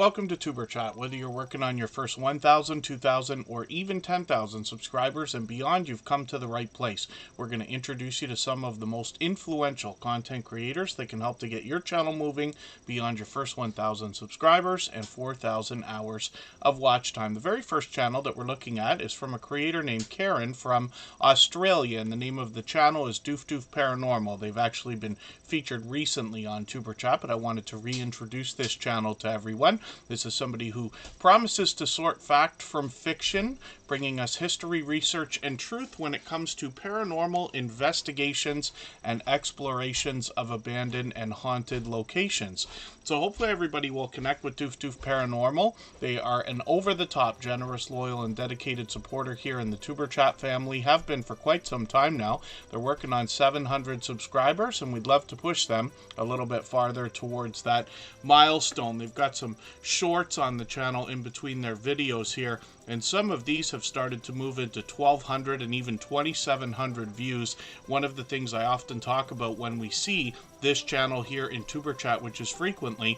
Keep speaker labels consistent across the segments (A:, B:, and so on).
A: Welcome to Tuber Chat. Whether you're working on your first 1,000, 2,000, or even 10,000 subscribers and beyond, you've come to the right place. We're going to introduce you to some of the most influential content creators that can help to get your channel moving beyond your first 1,000 subscribers and 4,000 hours of watch time. The very first channel that we're looking at is from a creator named Karen from Australia, and the name of the channel is Doof Doof Paranormal. They've actually been featured recently on Tuber Chat, but I wanted to reintroduce this channel to everyone. This is somebody who promises to sort fact from fiction, bringing us history, research, and truth when it comes to paranormal investigations and explorations of abandoned and haunted locations. So hopefully everybody will connect with Doof Doof Paranormal. They are an over-the-top, generous, loyal, and dedicated supporter here in the Tuber Chat family, have been for quite some time now. They're working on 700 subscribers, and we'd love to push them a little bit farther towards that milestone. They've got some shorts on the channel in between their videos here, and some of these have started to move into 1,200 and even 2,700 views. One of the things I often talk about when we see this channel here in Tuber Chat, which is frequently,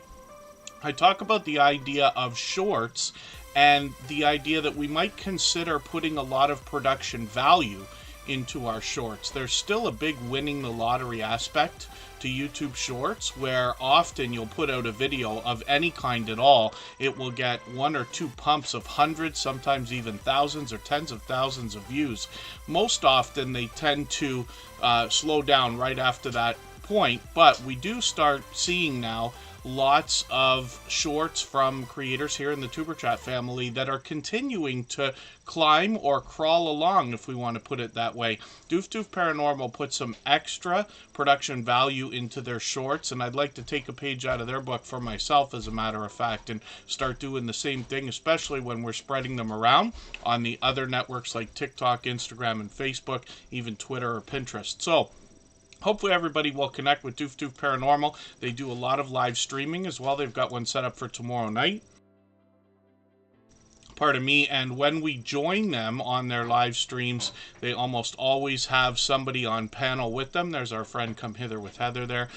A: I talk about the idea of shorts and the idea that we might consider putting a lot of production value into our shorts. There's still a big winning the lottery aspect to YouTube shorts, where often you'll put out a video of any kind at all, it will get 1 or 2 pumps of hundreds, sometimes even thousands or tens of thousands of views. Most often they tend to slow down right after that point, but we do start seeing now lots of shorts from creators here in the Tuber Chat family that are continuing to climb or crawl along, if we want to put it that way. Doof Doof Paranormal puts some extra production value into their shorts, and I'd like to take a page out of their book for myself, as a matter of fact, and start doing the same thing, especially when we're spreading them around on the other networks like TikTok, Instagram, and Facebook, even Twitter or Pinterest. So hopefully everybody will connect with Doof Doof Paranormal. They do a lot of live streaming as well. They've got one set up for tomorrow night. Pardon me. And when we join them on their live streams, they almost always have somebody on panel with them. There's our friend Come Hither with Heather there.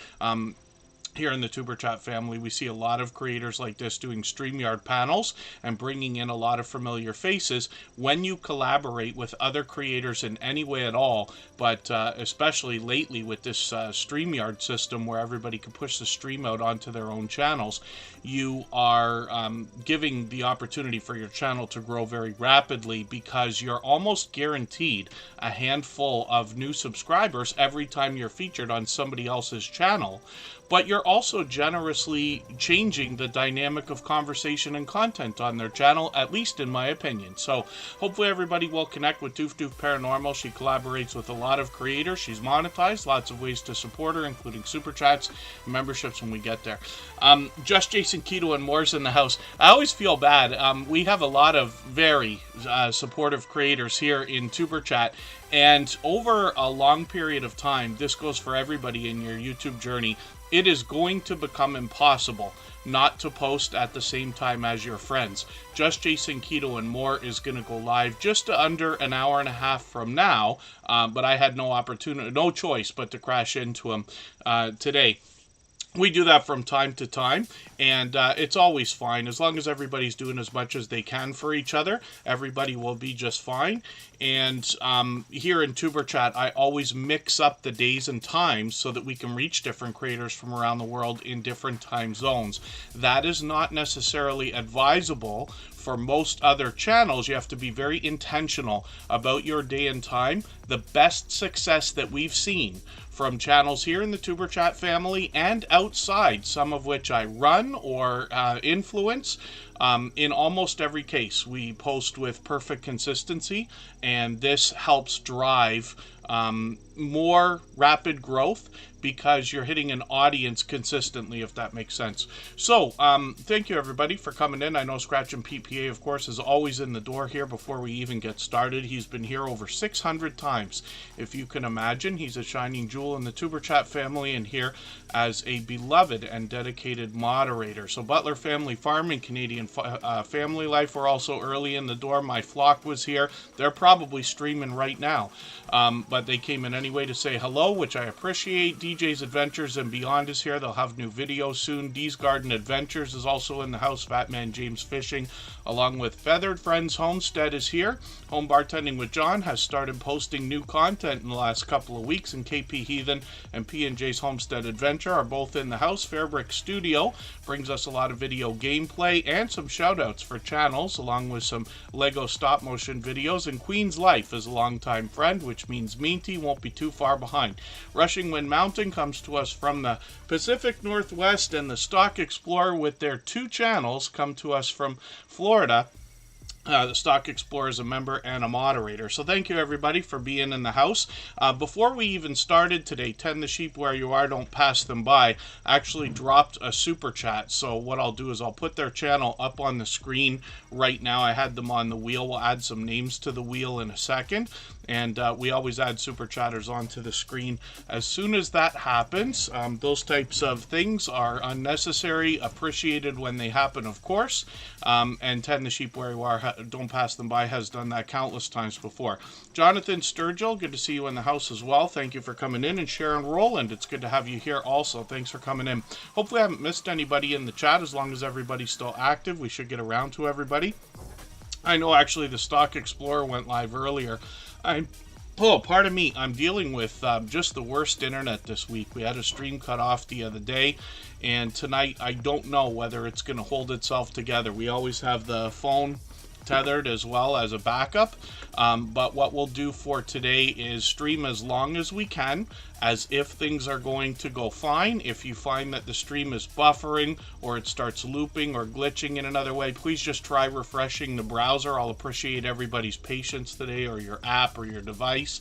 A: Here in the Tuber Chat family, we see a lot of creators like this doing StreamYard panels and bringing in a lot of familiar faces when you collaborate with other creators in any way at all, but especially lately with this StreamYard system where everybody can push the stream out onto their own channels. You are giving the opportunity for your channel to grow very rapidly, because you're almost guaranteed a handful of new subscribers every time you're featured on somebody else's channel. But you're also generously changing the dynamic of conversation and content on their channel, at least in my opinion. So hopefully everybody will connect with Doof Doof Paranormal. She collaborates with a lot of creators. She's monetized, lots of ways to support her, including super chats, memberships when we get there. Just Jason Keto and more's in the house. I always feel bad. We have a lot of very supportive creators here in Tuber Chat, and over a long period of time, this goes for everybody in your YouTube journey, it is going to become impossible not to post at the same time as your friends. Just Jason Keto and More is going to go live just under an hour and a half from now, but I had no choice but to crash into him today. We do that from time to time, and it's always fine. As long as everybody's doing as much as they can for each other, everybody will be just fine. And here in Tuber Chat, I always mix up the days and times so that we can reach different creators from around the world in different time zones. That is not necessarily advisable for most other channels. You have to be very intentional about your day and time. The best success that we've seen from channels here in the Tuber Chat family and outside, some of which I run or influence, in almost every case, we post with perfect consistency, and this helps drive more rapid growth because you're hitting an audience consistently, if that makes sense. So, thank you everybody for coming in. I know Scratch and PPA, of course, is always in the door here before we even get started. He's been here over 600 times, if you can imagine. He's a shining jewel in the Tuber Chat family, and here as a beloved and dedicated moderator. So Butler Family Farming, Canadian and Family Life were also early in the door. My Flock was here. They're probably streaming right now. But they came in anyway to say hello, which I appreciate. DJ's Adventures and Beyond is here. They'll have new videos soon. D's Garden Adventures is also in the house. Fatman James Fishing, along with Feathered Friends Homestead is here. Home Bartending with John has started posting new content in the last couple of weeks, and KP Heathen and P&J's Homestead Adventure are both in the house. Fairbrick Studio brings us a lot of video gameplay and some shout-outs for channels, along with some Lego stop-motion videos. And Queen's Life is a longtime friend, which means Minty won't be too far behind. Rushing Wind Mountain comes to us from the Pacific Northwest, and the Stock Explorer with their 2 channels come to us from Florida. The Stock Explorer is a member and a moderator. So thank you, everybody, for being in the house. Before we even started today, Tend the Sheep Where You Are, Don't Pass Them By actually dropped a super chat. So what I'll do is I'll put their channel up on the screen right now. I had them on the wheel. We'll add some names to the wheel in a second. And we always add super chatters onto the screen as soon as that happens. Those types of things are unnecessary, appreciated when they happen, of course. And Tend the Sheep Where You Are, Don't Pass Them By has done that countless times before. Jonathan Sturgill, good to see you in the house as well. Thank you for coming in. And Sharon Rowland, it's good to have you here also. Thanks for coming in. Hopefully I haven't missed anybody in the chat. As long as everybody's still active, we should get around to everybody. I know actually the Stock Explorer went live earlier. Pardon me, I'm dealing with just the worst internet this week. We had a stream cut off the other day, and tonight I don't know whether it's going to hold itself together. We always have the phone tethered as well as a backup, but what we'll do for today is stream as long as we can, as if things are going to go fine. If you find that the stream is buffering or it starts looping or glitching in another way, please just try refreshing the browser. I'll appreciate everybody's patience today, or your app or your device.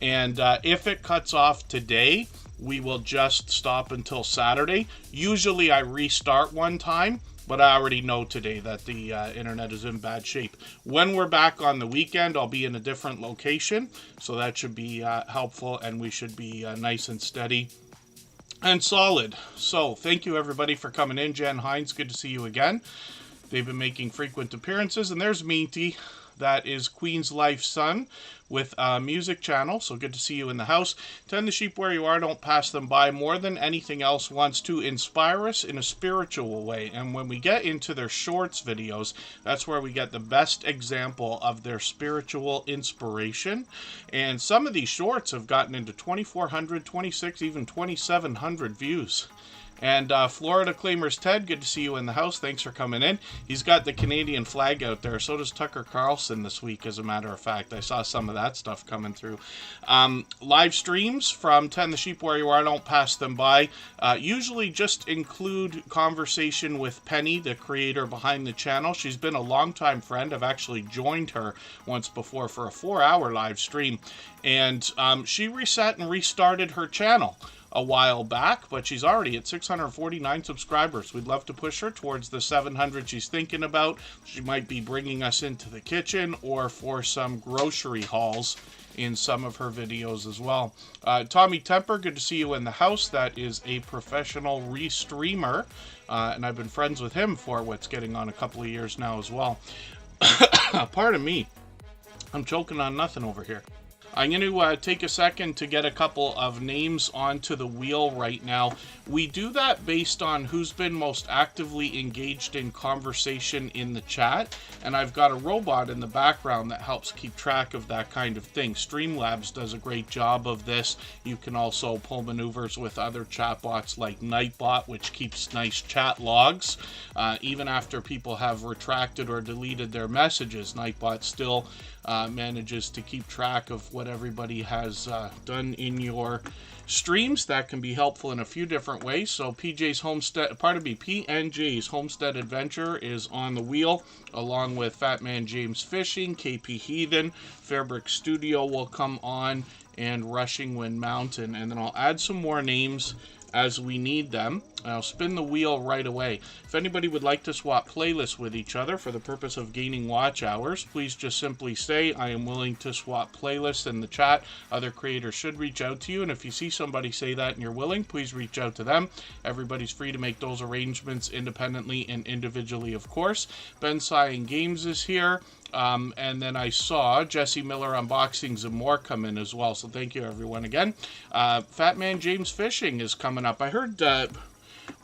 A: And if it cuts off today, we will just stop until Saturday. Usually I restart one time, but I already know today that the internet is in bad shape. When we're back on the weekend, I'll be in a different location, so that should be helpful, and we should be nice and steady and solid. So thank you, everybody, for coming in. Jen Hines, good to see you again. They've been making frequent appearances, and there's Minty. That is Queen's Life Son with a music channel, so good to see you in the house. Tend the Sheep Where You Are, Don't Pass Them By, more than anything else, wants to inspire us in a spiritual way. And when we get into their shorts videos, that's where we get the best example of their spiritual inspiration. And some of these shorts have gotten into 2,400, 26, even 2,700 views. And Florida Claimers Ted, good to see you in the house. Thanks for coming in. He's got the Canadian flag out there. So does Tucker Carlson this week, as a matter of fact. I saw some of that stuff coming through. Live streams from Tend the Sheep Where You Are, Don't Pass Them By. Usually just include conversation with Penny, the creator behind the channel. She's been a longtime friend. I've actually joined her once before for a 4-hour live stream. And she reset and restarted her channel a while back, but she's already at 649 subscribers. We'd love to push her towards the 700 she's thinking about. She might be bringing us into the kitchen or for some grocery hauls in some of her videos as well. Tommy Temper, good to see you in the house. That is a professional restreamer, and I've been friends with him for what's getting on a couple of years now as well. Pardon me, I'm choking on nothing over here. I'm going to take a second to get a couple of names onto the wheel right now. We do that based on who's been most actively engaged in conversation in the chat, and I've got a robot in the background that helps keep track of that kind of thing. Streamlabs does a great job of this. You can also pull maneuvers with other chatbots like Nightbot, which keeps nice chat logs. Even after people have retracted or deleted their messages, Nightbot still manages to keep track of what everybody has done in your streams. That can be helpful in a few different ways. So PNJ's Homestead Adventure is on the wheel, along with Fatman James Fishing, KP Heathen, Fairbrick Studio will come on, and Rushing Wind Mountain. And then I'll add some more names as we need them. I'll spin the wheel right away. If anybody would like to swap playlists with each other for the purpose of gaining watch hours, please just simply say, I am willing to swap playlists in the chat. Other creators should reach out to you, and if you see somebody say that and you're willing, please reach out to them. Everybody's free to make those arrangements independently and individually, of course. Ben Cyan Games is here. And then I saw Jesse Miller Unboxings and more come in as well. So thank you, everyone, again. Fat Man James Fishing is coming up. I heard,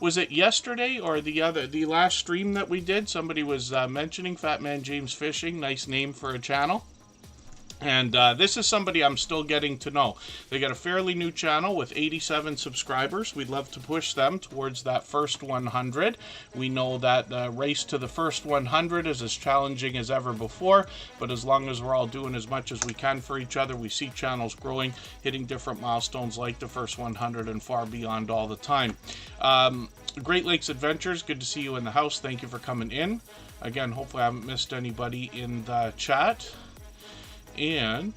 A: was it yesterday or the last stream that we did? Somebody was mentioning Fat Man James Fishing. Nice name for a channel. And this is somebody I'm still getting to know. They got a fairly new channel with 87 subscribers. We'd love to push them towards that first 100. We know that the race to the first 100 is as challenging as ever before, but as long as we're all doing as much as we can for each other, we see channels growing, hitting different milestones like the first 100 and far beyond all the time. Great Lakes Adventures, good to see you in the house. Thank you for coming in. Again, hopefully I haven't missed anybody in the chat. And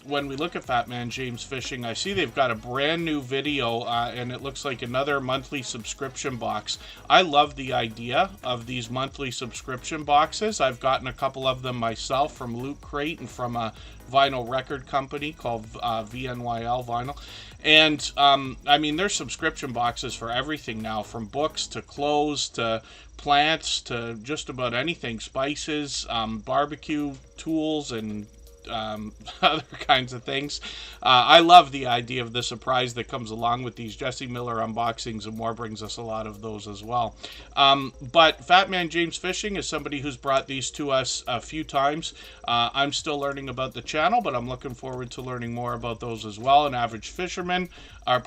A: when we look at Fat Man James Fishing, I see they've got a brand new video, and it looks like another monthly subscription box. I love the idea of these monthly subscription boxes. I've gotten a couple of them myself from Loot Crate and from a vinyl record company called VNYL Vinyl. And I mean, there's subscription boxes for everything now, from books to clothes to plants to just about anything, spices, barbecue tools, and other kinds of things. I love the idea of the surprise that comes along with these. Jesse Miller Unboxings and more brings us a lot of those as well. But Fat Man James Fishing is somebody who's brought these to us a few times. I'm still learning about the channel, but I'm looking forward to learning more about those as well. An avid fisherman, and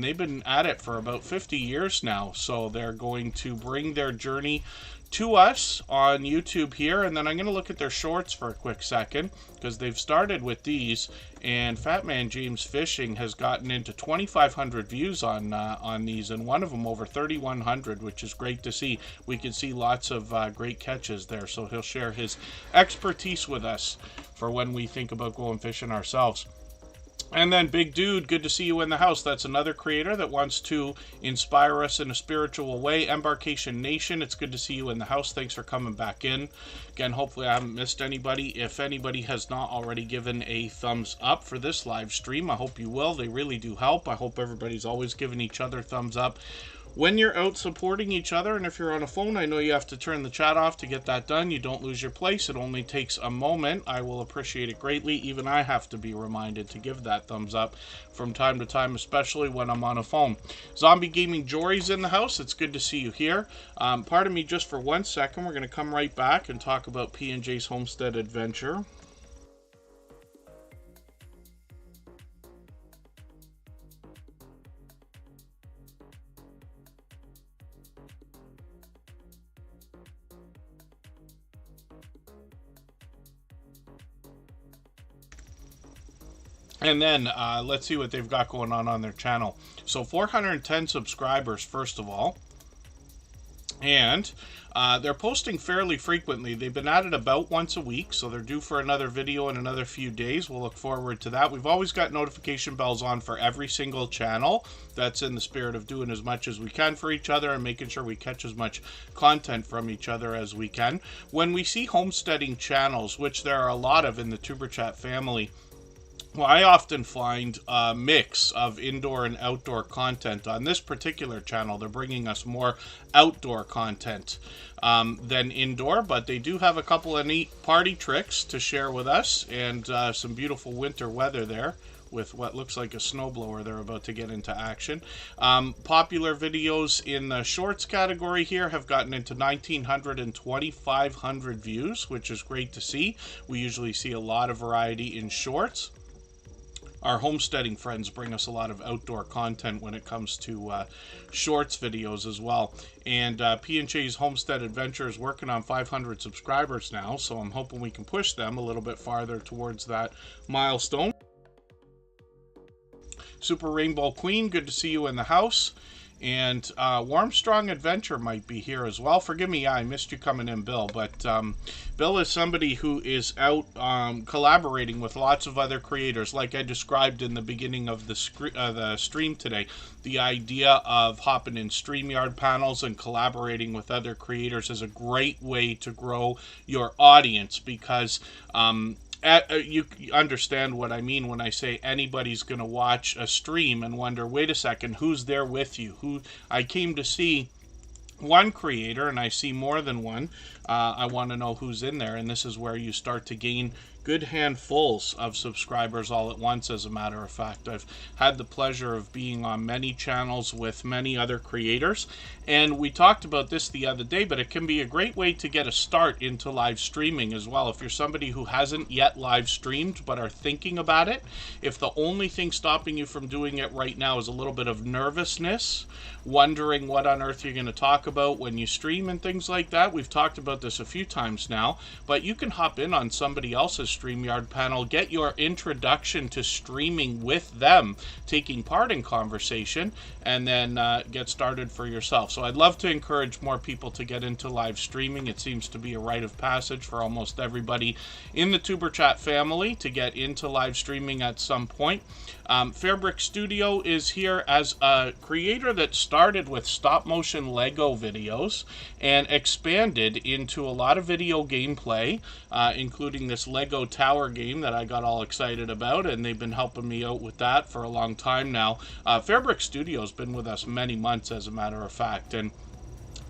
A: they've been at it for about 50 years now. So they're going to bring their journey to us on YouTube here, and then I'm going to look at their shorts for a quick second, because they've started with these, and Fat Man James Fishing has gotten into 2,500 views on these, and one of them over 3,100, which is great to see. We can see lots of great catches there, so he'll share his expertise with us for when we think about going fishing ourselves. And then Big Dude, good to see you in the house. That's another creator that wants to inspire us in a spiritual way. Embarkation Nation, it's good to see you in the house. Thanks for coming back in. Again, hopefully I haven't missed anybody. If anybody has not already given a thumbs up for this live stream, I hope you will. They really do help. I hope everybody's always giving each other thumbs up when you're out supporting each other. And if you're on a phone, I know you have to turn the chat off to get that done. You don't lose your place. It only takes a moment. I will appreciate it greatly. Even I have to be reminded to give that thumbs up from time to time, especially when I'm on a phone. Zombie Gaming Jory's in the house. It's good to see you here. Pardon me just for 1 second. We're going to come right back and talk about P&J's Homestead Adventure. And then let's see what they've got going on their channel. So 410 subscribers, first of all. And they're posting fairly frequently. They've been at it about once a week, so they're due for another video in another few days. We'll look forward to that. We've always got notification bells on for every single channel. That's in the spirit of doing as much as we can for each other and making sure we catch as much content from each other as we can. When we see homesteading channels, which there are a lot of in the Tuber Chat family, well, I often find a mix of indoor and outdoor content. On this particular channel, they're bringing us more outdoor content than indoor, but they do have a couple of neat party tricks to share with us, and some beautiful winter weather there with what looks like a snowblower. They're about to get into action. Popular videos in the shorts category here have gotten into 1,900 and 2,500 views, which is great to see. We usually see a lot of variety in shorts. Our homesteading friends bring us a lot of outdoor content when it comes to shorts videos as well. And P&J's Homestead Adventure is working on 500 subscribers now, so I'm hoping we can push them a little bit farther towards that milestone. Super Rainbow Queen, good to see you in the house. And Warm Strong Adventure might be here as well. Forgive me, yeah, I missed you coming in, Bill. But Bill is somebody who is out collaborating with lots of other creators, like I described in the beginning of the stream today. The idea of hopping in StreamYard panels and collaborating with other creators is a great way to grow your audience, because you understand what I mean when I say anybody's going to watch a stream and wonder, wait a second, who's there with you? Who I came to see one creator, and I see more than one. I want to know who's in there, and this is where you start to gain good handfuls of subscribers all at once. As a matter of fact, I've had the pleasure of being on many channels with many other creators, and we talked about this the other day, but it can be a great way to get a start into live streaming as well. If you're somebody who hasn't yet live streamed but are thinking about it, if the only thing stopping you from doing it right now is a little bit of nervousness, wondering what on earth you're going to talk about when you stream and things like that, we've talked about this a few times now, but you can hop in on somebody else's StreamYard panel, get your introduction to streaming with them, taking part in conversation, and then get started for yourself. So I'd love to encourage more people to get into live streaming. It seems to be a rite of passage for almost everybody in the Tuber Chat family to get into live streaming at some point. Fairbrick Studio is here as a creator that started with stop motion Lego videos and expanded into a lot of video gameplay, including this Lego tower game that I got all excited about, and they've been helping me out with that for a long time now. Fairbrick Studio's been with us many months, as a matter of fact, and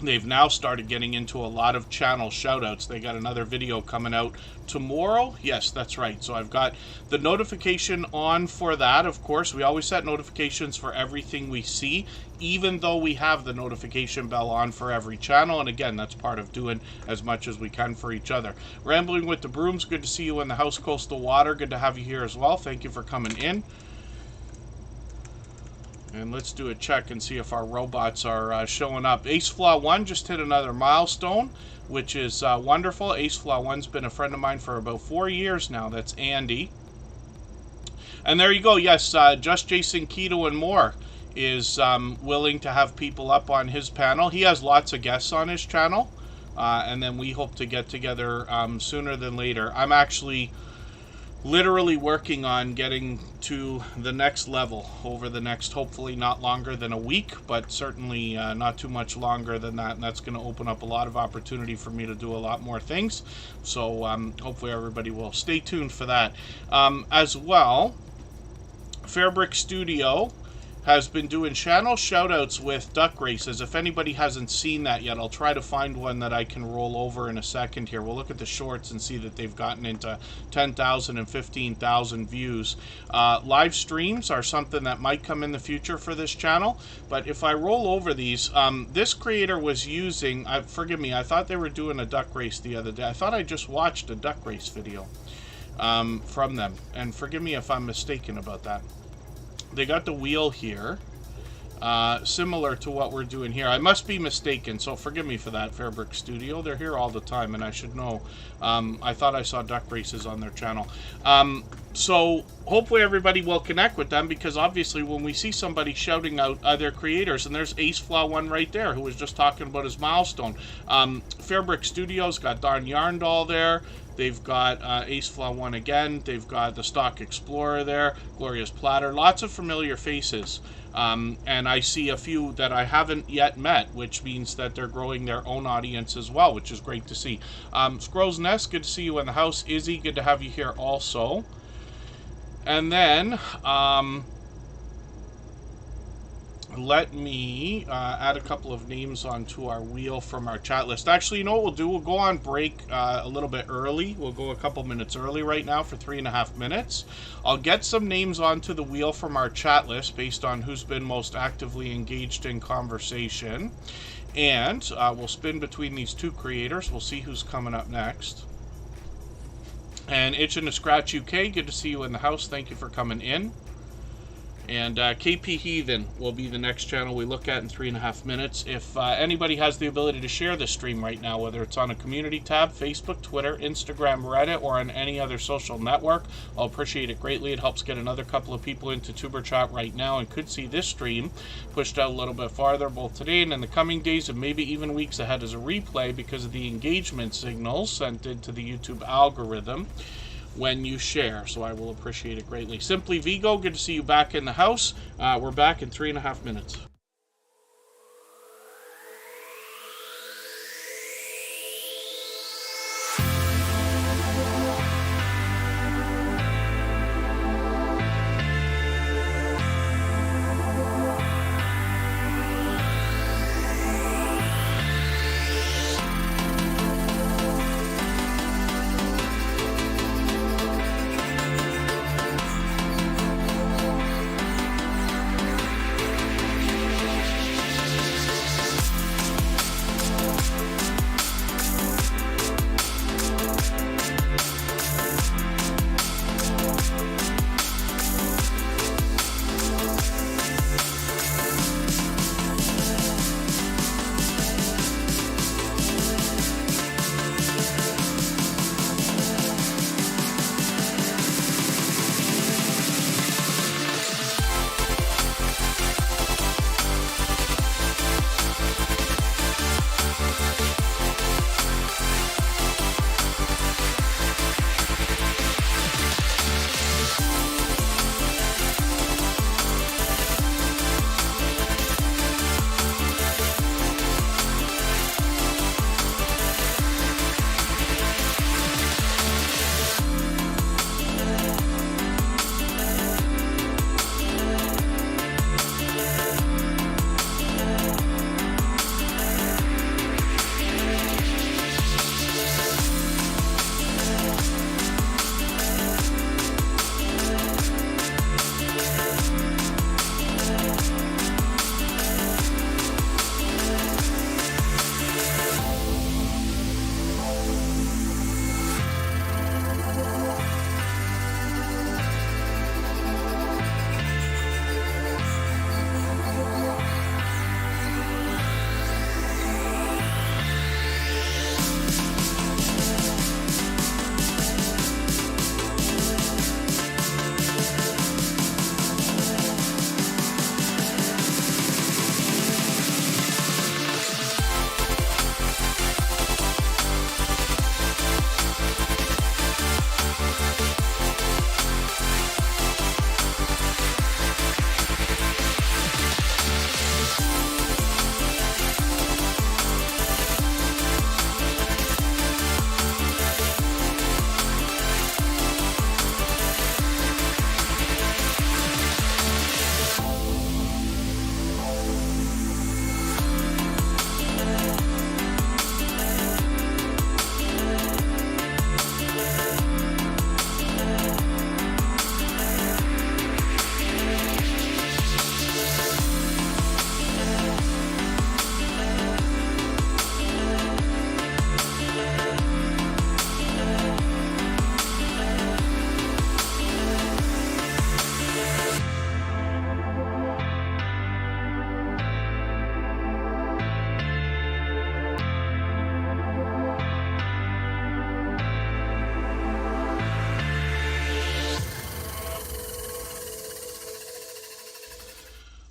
A: they've now started getting into a lot of channel shoutouts. They got another video coming out tomorrow. Yes, that's right. So I've got the notification on for that. Of course, we always set notifications for everything we see, even though we have the notification bell on for every channel. And again, that's part of doing as much as we can for each other. Rambling with the Brooms, good to see you in the house, Coastal Water. Good to have you here as well. Thank you for coming in. And let's do a check and see if our robots are showing up. Ace Flaw 1 just hit another milestone, which is wonderful. Ace Flaw 1's been a friend of mine for about 4 years now. That's Andy. And there you go. Yes, Just Jason Keto and More is willing to have people up on his panel. He has lots of guests on his channel. And then we hope to get together sooner than later. I'm actually literally working on getting to the next level over the next, hopefully not longer than a week, but certainly not too much longer than that, and that's going to open up a lot of opportunity for me to do a lot more things. So hopefully everybody will stay tuned for that. As well, Fairbrick Studio has been doing channel shoutouts with duck races. If anybody hasn't seen that yet, I'll try to find one that I can roll over in a second here. We'll look at the shorts and see that they've gotten into 10,000 and 15,000 views. Live streams are something that might come in the future for this channel, but if I roll over these, this creator was using, forgive me, I thought they were doing a duck race the other day. I thought I just watched a duck race video from them, and forgive me if I'm mistaken about that. They got the wheel here, similar to what we're doing here. I must be mistaken, so forgive me for that, Fairbrick Studio. They're here all the time, and I should know. I thought I saw duck races on their channel. So hopefully everybody will connect with them, because obviously when we see somebody shouting out other creators, and there's Ace Flaw 1 right there, who was just talking about his milestone. Fairbrick Studios got Darn Yarn Doll there. They've got Ace Flaw 1 again. They've got the Stock Explorer there. Glorious Platter. Lots of familiar faces. And I see a few that I haven't yet met, which means that they're growing their own audience as well, which is great to see. Squirrel's Nest, good to see you in the house. Izzy, good to have you here also. And then let me add a couple of names onto our wheel from our chat list. Actually, you know what we'll do? We'll go on break a little bit early. We'll go a couple minutes early right now for 3.5 minutes. I'll get some names onto the wheel from our chat list based on who's been most actively engaged in conversation. And we'll spin between these two creators. We'll see who's coming up next. And Itchin' to Scratch UK, good to see you in the house. Thank you for coming in. And KP Heathen will be the next channel we look at in 3.5 minutes. If anybody has the ability to share this stream right now, whether it's on a community tab, Facebook, Twitter, Instagram, Reddit, or on any other social network, I'll appreciate it greatly. It helps get another couple of people into Tuber Chat right now and could see this stream pushed out a little bit farther, both today and in the coming days and maybe even weeks ahead as a replay because of the engagement signals sent into the YouTube algorithm when you share, so I will appreciate it greatly. Simply Vigo, good to see you back in the house. We're back in 3.5 minutes.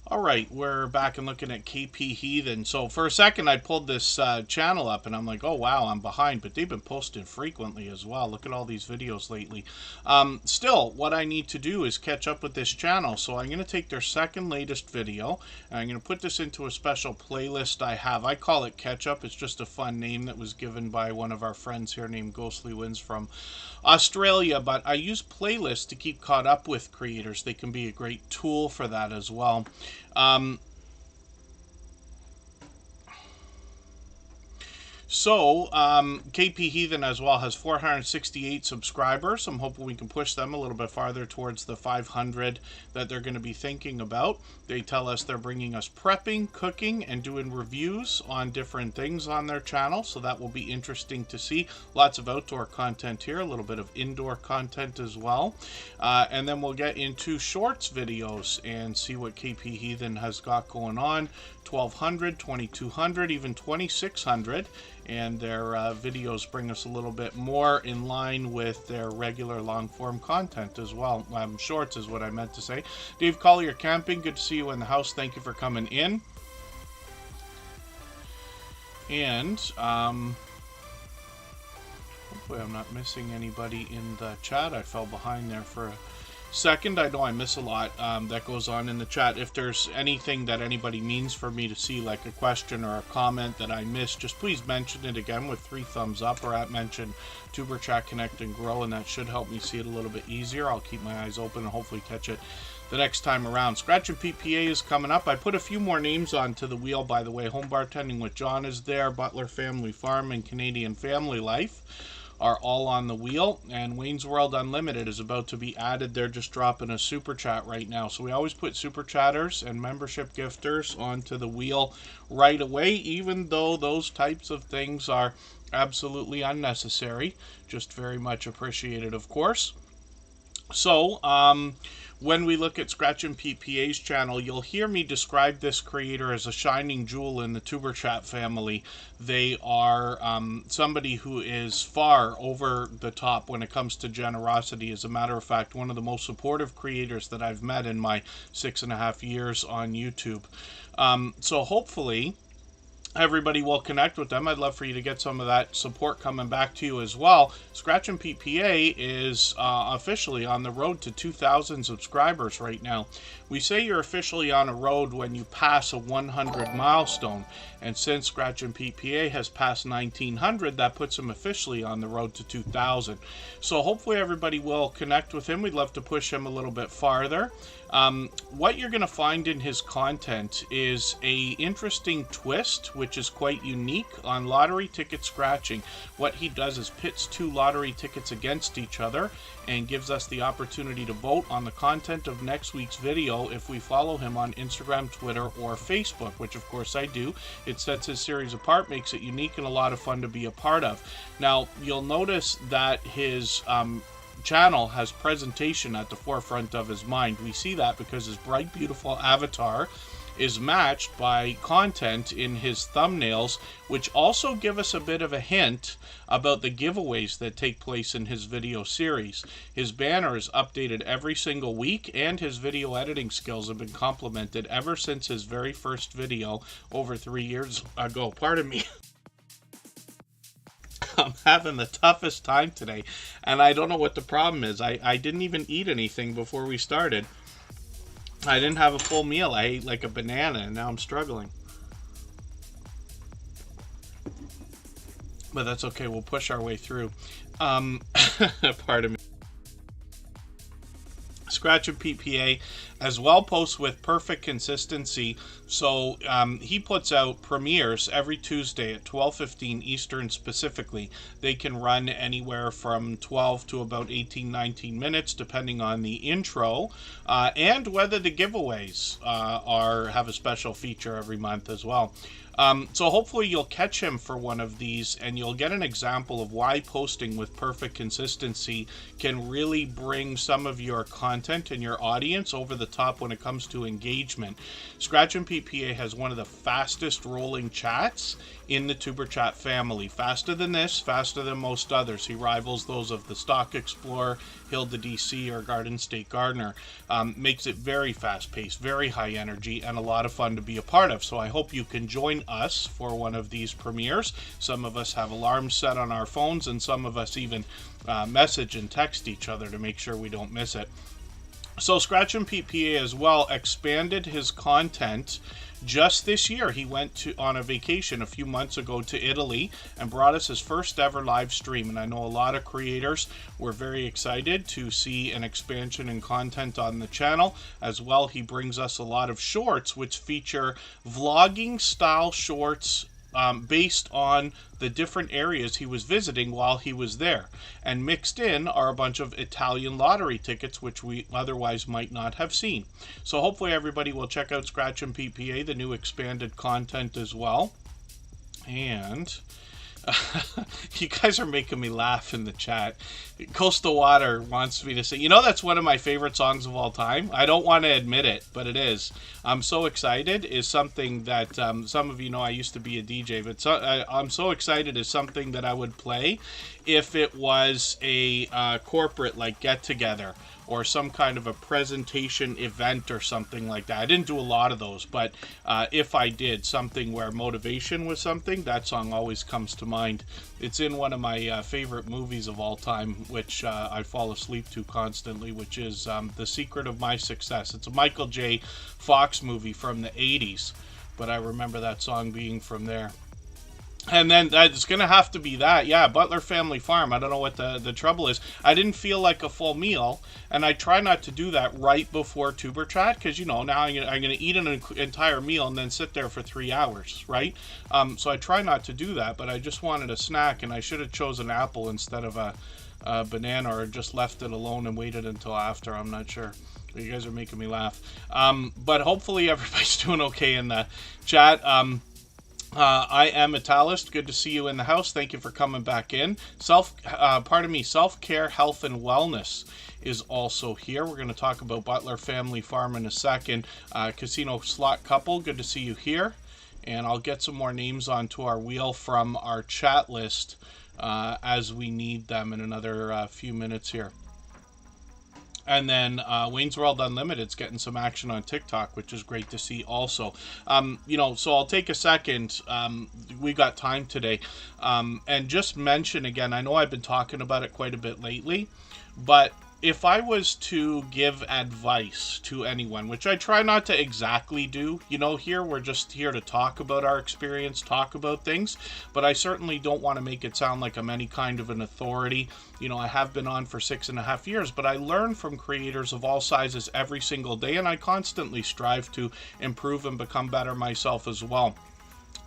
A: All right, we're back and looking at KP Heathen. So for a second, I pulled this channel up, and I'm like, oh, wow, I'm behind. But they've been posting frequently as well. Look at all these videos lately. Still, what I need to do is catch up with this channel. So I'm going to take their second latest video, and I'm going to put this into a special playlist I have. I call it Catch Up. It's just a fun name that was given by one of our friends here named Ghostly Winds from Australia. But I use playlists to keep caught up with creators. They can be a great tool for that as well. So, KP Heathen as well has 468 subscribers. I'm hoping we can push them a little bit farther towards the 500 that they're going to be thinking about. They tell us they're bringing us prepping, cooking, and doing reviews on different things on their channel. So that will be interesting to see. Lots of outdoor content here, a little bit of indoor content as well. And then we'll get into shorts videos and see what KP Heathen has got going on. 1200, 2200, even 2600. And their videos bring us a little bit more in line with their regular long form content as well. Shorts is what I meant to say. Dave Collier Camping, good to see you in the house. Thank you for coming in. And hopefully I'm not missing anybody in the chat. I fell behind there for a second. I know I miss a lot that goes on in the chat. If there's anything that anybody means for me to see, like a question or a comment that I missed, just please mention it again with 3 thumbs up, or at mention Tuber Chat Connect and Grow, and that should help me see it a little bit easier. I'll keep my eyes open and hopefully catch it the next time around. Scratch and PPA is coming up. I put a few more names onto the wheel, by the way. Home Bartending with John is there. Butler Family Farm and Canadian Family Life are all on the wheel, and Wayne's World Unlimited is about to be added. They're just dropping a super chat right now, so we always put super chatters and membership gifters onto the wheel right away, even though those types of things are absolutely unnecessary. Just very much appreciated, of course. So when we look at Scratch and PPA's channel, you'll hear me describe this creator as a shining jewel in the Tuber Chat family. They are somebody who is far over the top when it comes to generosity. As a matter of fact, one of the most supportive creators that I've met in my 6.5 years on YouTube. So hopefully everybody will connect with them. I'd love for you to get some of that support coming back to you as well. Scratch and PPA is officially on the road to 2,000 subscribers right now. We say you're officially on a road when you pass a 100 milestone. And since Scratch and PPA has passed 1,900, that puts him officially on the road to 2,000. So hopefully everybody will connect with him. We'd love to push him a little bit farther. What you're going to find in his content is a interesting twist, which is quite unique on lottery ticket scratching. What he does is pits 2 lottery tickets against each other and gives us the opportunity to vote on the content of next week's video if we follow him on Instagram, Twitter, or Facebook, which of course I do. It sets his series apart, makes it unique and a lot of fun to be a part of. Now, you'll notice that his channel has presentation at the forefront of his mind. We see that because his bright, beautiful avatar is matched by content in his thumbnails, which also give us a bit of a hint about the giveaways that take place in his video series. His banner is updated every single week, and his video editing skills have been complimented ever since his very first video over 3 years ago. Pardon me. I'm having the toughest time today, and I don't know what the problem is. I didn't even eat anything before we started. I didn't have a full meal. I ate like a banana, and now I'm struggling. But that's okay. We'll push our way through. Pardon me. Scratch and PPA as well posts with perfect consistency. So he puts out premieres every Tuesday at 12:15 Eastern specifically. They can run anywhere from 12 to about 18-19 minutes depending on the intro and whether the giveaways have a special feature every month as well. So hopefully you'll catch him for one of these and you'll get an example of why posting with perfect consistency can really bring some of your content and your audience over the top when it comes to engagement. Scratch and PPA has one of the fastest rolling chats in the Tuber Chat family. Faster than this, faster than most others. He rivals those of the Stock Explorer, Hilda DC, or Garden State Gardener. Makes it very fast-paced, very high energy, and a lot of fun to be a part of. So I hope you can join us for one of these premieres. Some of us have alarms set on our phones, and some of us even message and text each other to make sure we don't miss it. So Scratch and PPA as well expanded his content just this year. He went on a vacation a few months ago to Italy and brought us his first ever live stream. And I know a lot of creators were very excited to see an expansion in content on the channel. As well, he brings us a lot of shorts which feature vlogging style shorts based on the different areas he was visiting while he was there. And mixed in are a bunch of Italian lottery tickets, which we otherwise might not have seen. So hopefully everybody will check out Scratch and PPA, the new expanded content as well. And you guys are making me laugh in the chat. Coastal Water wants me to say, that's one of my favorite songs of all time. I don't want to admit it, but it is. I'm so excited is something that some of you know I used to be a DJ, but I'm so excited is something that I would play if it was a corporate like get together or some kind of a presentation event or something like that. I didn't do a lot of those, but if I did something where motivation was something, that song always comes to mind. It's in one of my favorite movies of all time, which I fall asleep to constantly, which is The Secret of My Success. It's a Michael J. Fox movie from the 80s, but I remember that song being from there. And then it's going to have to be that. Yeah, Butler Family Farm. I don't know what the trouble is. I didn't feel like a full meal, and I try not to do that right before Tuber Chat, because, now I'm going to eat an entire meal and then sit there for 3 hours, right? So I try not to do that, but I just wanted a snack, and I should have chosen an apple instead of a banana, or just left it alone and waited until after. I'm not sure. You guys are making me laugh. But hopefully everybody's doing okay in the chat. I am Metalist. Good to see you in the house. Thank you for coming back in. Self-care, health, and wellness is also here. We're going to talk about Butler Family Farm in a second. Casino Slot Couple, good to see you here. And I'll get some more names onto our wheel from our chat list as we need them in another few minutes here. And then Wayne's World Unlimited's getting some action on TikTok, which is great to see also. So I'll take a second. We got time today. And just mention again, I know I've been talking about it quite a bit lately, but if I was to give advice to anyone, which I try not to exactly do, here we're just here to talk about our experience, talk about things, but I certainly don't want to make it sound like I'm any kind of an authority. I have been on for 6.5 years, but I learn from creators of all sizes every single day, and I constantly strive to improve and become better myself as well.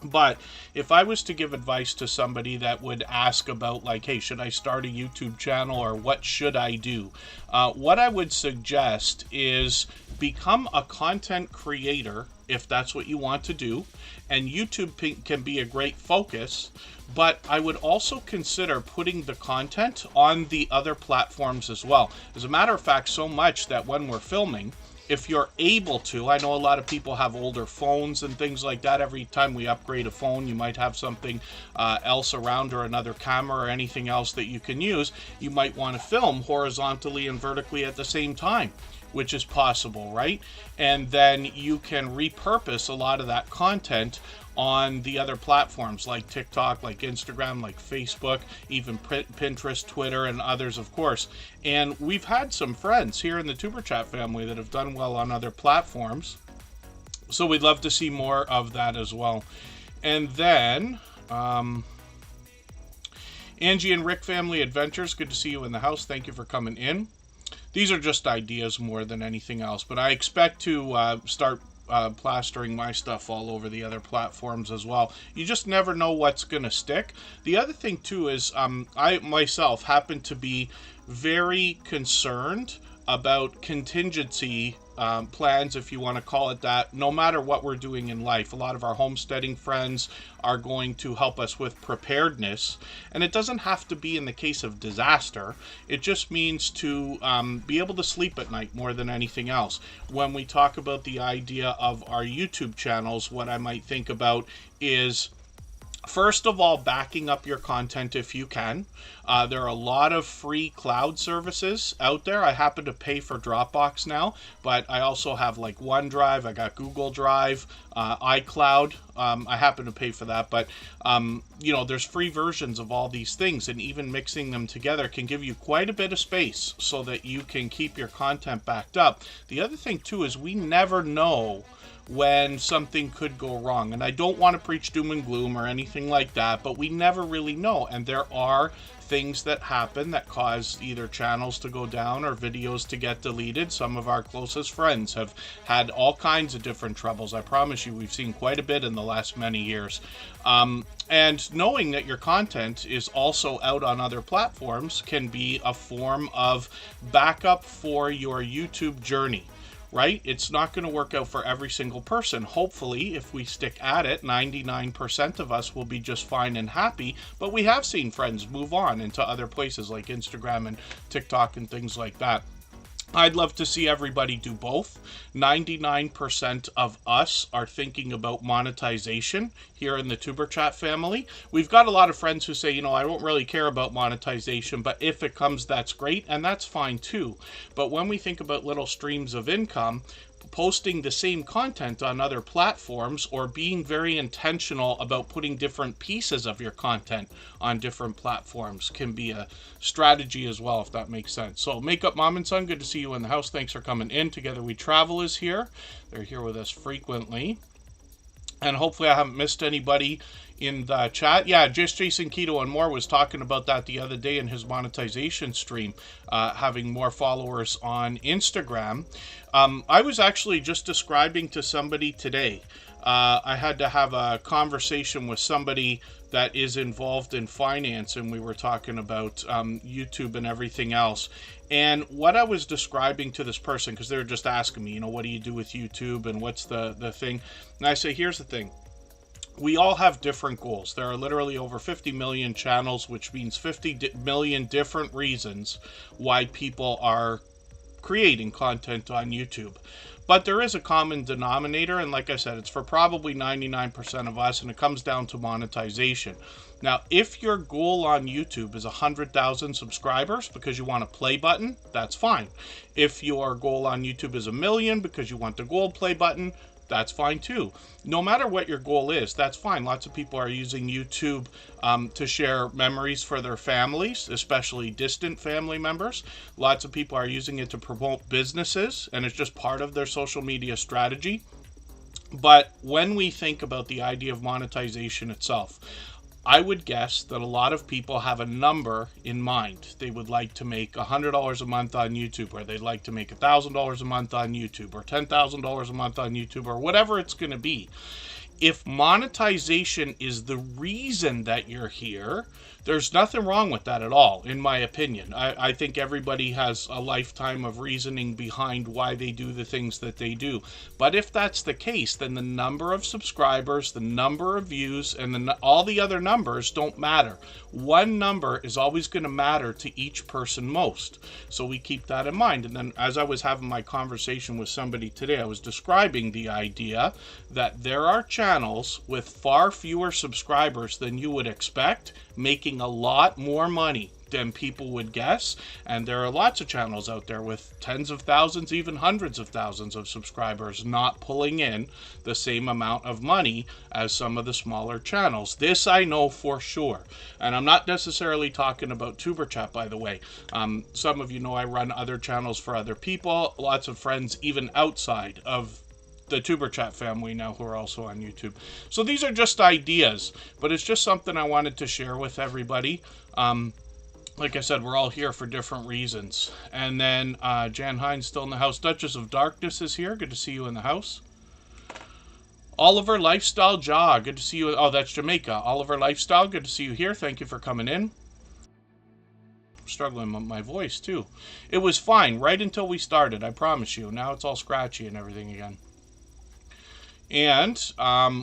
A: But if I was to give advice to somebody that would ask about, like, hey, should I start a YouTube channel, or what should I do? What I would suggest is become a content creator if that's what you want to do. And YouTube can be a great focus, but I would also consider putting the content on the other platforms as well. As a matter of fact, so much that when we're filming, if you're able to, I know a lot of people have older phones and things like that. Every time we upgrade a phone, you might have something else around, or another camera or anything else that you can use. You might want to film horizontally and vertically at the same time, which is possible, right? And then you can repurpose a lot of that content on the other platforms like TikTok, like Instagram, like Facebook, even Pinterest, Twitter, and others, of course. And we've had some friends here in the Tuber Chat family that have done well on other platforms. So we'd love to see more of that as well. And then Angie and Rick Family Adventures, good to see you in the house. Thank you for coming in. These are just ideas more than anything else, but I expect to start plastering my stuff all over the other platforms as well. You just never know what's going to stick. The other thing too is I myself happen to be very concerned about contingency plans, if you want to call it that, no matter what we're doing in life. A lot of our homesteading friends are going to help us with preparedness, and it doesn't have to be in the case of disaster. It just means to be able to sleep at night more than anything else. When we talk about the idea of our YouTube channels, what I might think about is, first of all, backing up your content if you can. There are a lot of free cloud services out there. I happen to pay for Dropbox now, but I also have like OneDrive. I got Google Drive, iCloud. I happen to pay for that, but there's free versions of all these things, and even mixing them together can give you quite a bit of space so that you can keep your content backed up. The other thing too is we never know when something could go wrong. And I don't want to preach doom and gloom or anything like that, but we never really know. And there are things that happen that cause either channels to go down or videos to get deleted. Some of our closest friends have had all kinds of different troubles. I promise you, we've seen quite a bit in the last many years. And knowing that your content is also out on other platforms can be a form of backup for your YouTube journey, right? It's not going to work out for every single person. Hopefully, if we stick at it, 99% of us will be just fine and happy. But we have seen friends move on into other places like Instagram and TikTok and things like that. I'd love to see everybody do both. 99% of us are thinking about monetization here in the Tuber Chat family. We've got a lot of friends who say, you know, I don't really care about monetization, but if it comes, that's great, and that's fine too. But when we think about little streams of income, posting the same content on other platforms or being very intentional about putting different pieces of your content on different platforms can be a strategy as well, if that makes sense. So Makeup Mom and Son, good to see you in the house. Thanks for coming in. Together We Travel is here. They're here with us frequently. And hopefully I haven't missed anybody in the chat. Yeah, just Jason Keto and more was talking about that the other day in his monetization stream, having more followers on Instagram. I was actually just describing to somebody today. I had to have a conversation with somebody that is involved in finance, and we were talking about YouTube and everything else. And what I was describing to this person, because they were just asking me, you know, what do you do with YouTube and what's the thing? And I say, here's the thing. We all have different goals. There are literally over 50 million channels, which means 50 million different reasons why people are creating content on YouTube. But there is a common denominator, and like I said, it's for probably 99% of us, and it comes down to monetization. Now, if your goal on YouTube is 100,000 subscribers because you want a play button, that's fine. If your goal on YouTube is 1 million because you want the gold play button, that's fine too. No matter what your goal is, that's fine. Lots of people are using YouTube to share memories for their families, especially distant family members. Lots of people are using it to promote businesses, and it's just part of their social media strategy. But when we think about the idea of monetization itself, I would guess that a lot of people have a number in mind. They would like to make $100 a month on YouTube, or they'd like to make $1,000 a month on YouTube, or $10,000 a month on YouTube, or whatever it's going to be. If monetization is the reason that you're here, there's nothing wrong with that at all, in my opinion. I think everybody has a lifetime of reasoning behind why they do the things that they do. But if that's the case, then the number of subscribers, the number of views, and all the other numbers don't matter. One number is always going to matter to each person most. So we keep that in mind. And then as I was having my conversation with somebody today, I was describing the idea that there are channels with far fewer subscribers than you would expect, making a lot more money than people would guess. And there are lots of channels out there with tens of thousands, even hundreds of thousands of subscribers not pulling in the same amount of money as some of the smaller channels. This I know for sure. And I'm not necessarily talking about Tuber Chat, by the way. Some of you know I run other channels for other people, lots of friends even outside of the Tuber Chat family now who are also on YouTube. So these are just ideas, but it's just something I wanted to share with everybody. Like I said, we're all here for different reasons. And then Jan Hines still in the house. Duchess of Darkness is here. Good to see you in the house. Oliver Lifestyle Jaw. Good to see you. Oh, that's Jamaica. Oliver Lifestyle. Good to see you here. Thank you for coming in. I'm struggling with my voice too. It was fine right until we started, I promise you. Now it's all scratchy and everything again. And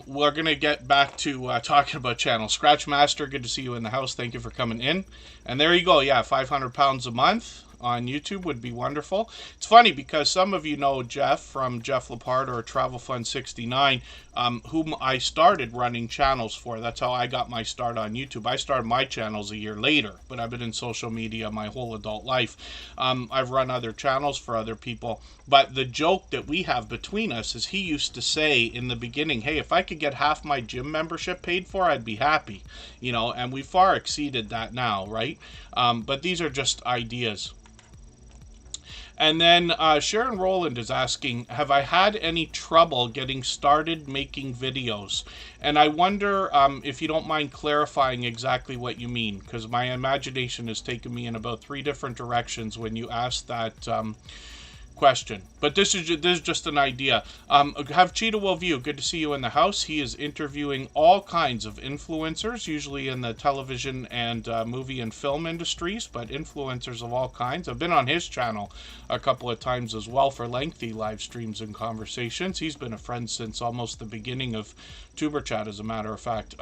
A: we're going to get back to talking about channels. Scratch Master, good to see you in the house. Thank you for coming in. And there you go. Yeah, 500 pounds a month on YouTube would be wonderful. It's funny because some of you know Jeff from Jeff Lepard or Travel Fund 69, whom I started running channels for. That's how I got my start on YouTube. I started my channels a year later, but I've been in social media my whole adult life. I've run other channels for other people, but the joke that we have between us is he used to say in the beginning, hey, if I could get half my gym membership paid for, I'd be happy, you know, and we far exceeded that now, right? But these are just ideas. And then Sharon Rowland is asking, have I had any trouble getting started making videos? And I wonder if you don't mind clarifying exactly what you mean, because my imagination has taken me in about 3 different directions when you asked that question. But this is just an idea. Have Cheetah Will View, good to see you in the house. He is interviewing all kinds of influencers, usually in the television and movie and film industries, but influencers of all kinds. I've been on his channel a couple of times as well for lengthy live streams and conversations. He's been a friend since almost the beginning of Tuber Chat, as a matter of fact.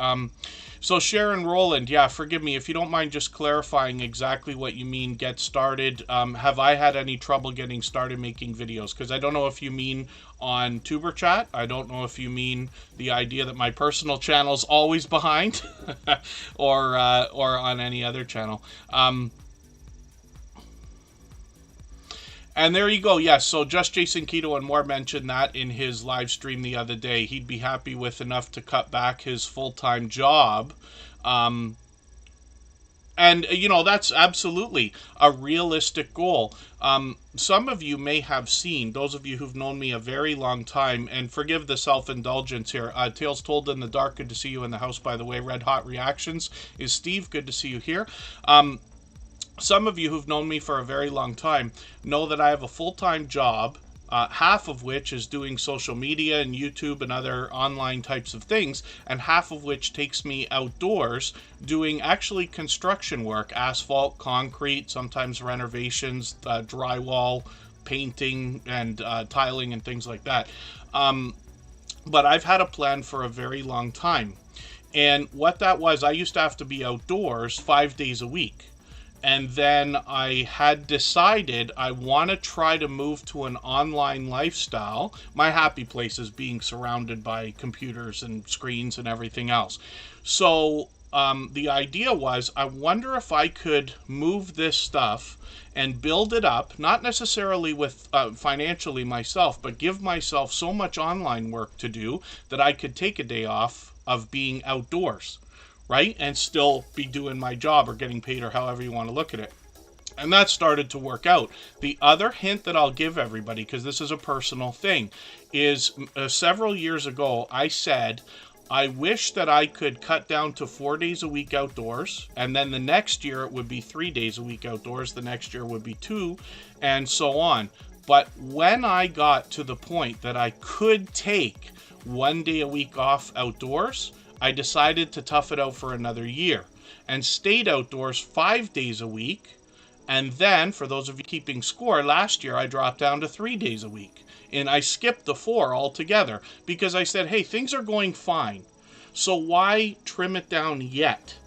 A: So Sharon Rowland, yeah, forgive me if you don't mind just clarifying exactly what you mean, get started. Have I had any trouble getting started making videos? Because I don't know if you mean on Tuber Chat. I don't know if you mean the idea that my personal channel's always behind or on any other channel. And there you go. Yes, so Just Jason Keto and more mentioned that in his live stream the other day. He'd be happy with enough to cut back his full-time job. And, you know, that's absolutely a realistic goal. Some of you may have seen, those of you who've known me a very long time, and forgive the self-indulgence here. Tales Told in the Dark, good to see you in the house, by the way. Red Hot Reactions is Steve, good to see you here. Some of you who've known me for a very long time know that I have a full-time job, half of which is doing social media and YouTube and other online types of things, and half of which takes me outdoors doing actually construction work, asphalt, concrete, sometimes renovations, drywall, painting, and tiling and things like that. But I've had a plan for a very long time. And what that was, I used to have to be outdoors 5 days a week. And then I had decided I want to try to move to an online lifestyle. My happy place is being surrounded by computers and screens and everything else. So the idea was, I wonder if I could move this stuff and build it up, not necessarily with financially myself, but give myself so much online work to do that I could take a day off of being outdoors. Right? And still be doing my job or getting paid or however you want to look at it. And that started to work out. The other hint that I'll give everybody, because this is a personal thing, is several years ago I said, I wish that I could cut down to 4 days a week outdoors, and then the next year it would be 3 days a week outdoors, the next year would be 2, and so on. But when I got to the point that I could take 1 day a week off outdoors, I decided to tough it out for another year and stayed outdoors 5 days a week. And then, for those of you keeping score, last year I dropped down to 3 days a week. And I skipped the 4 altogether because I said, hey, things are going fine. So why trim it down yet?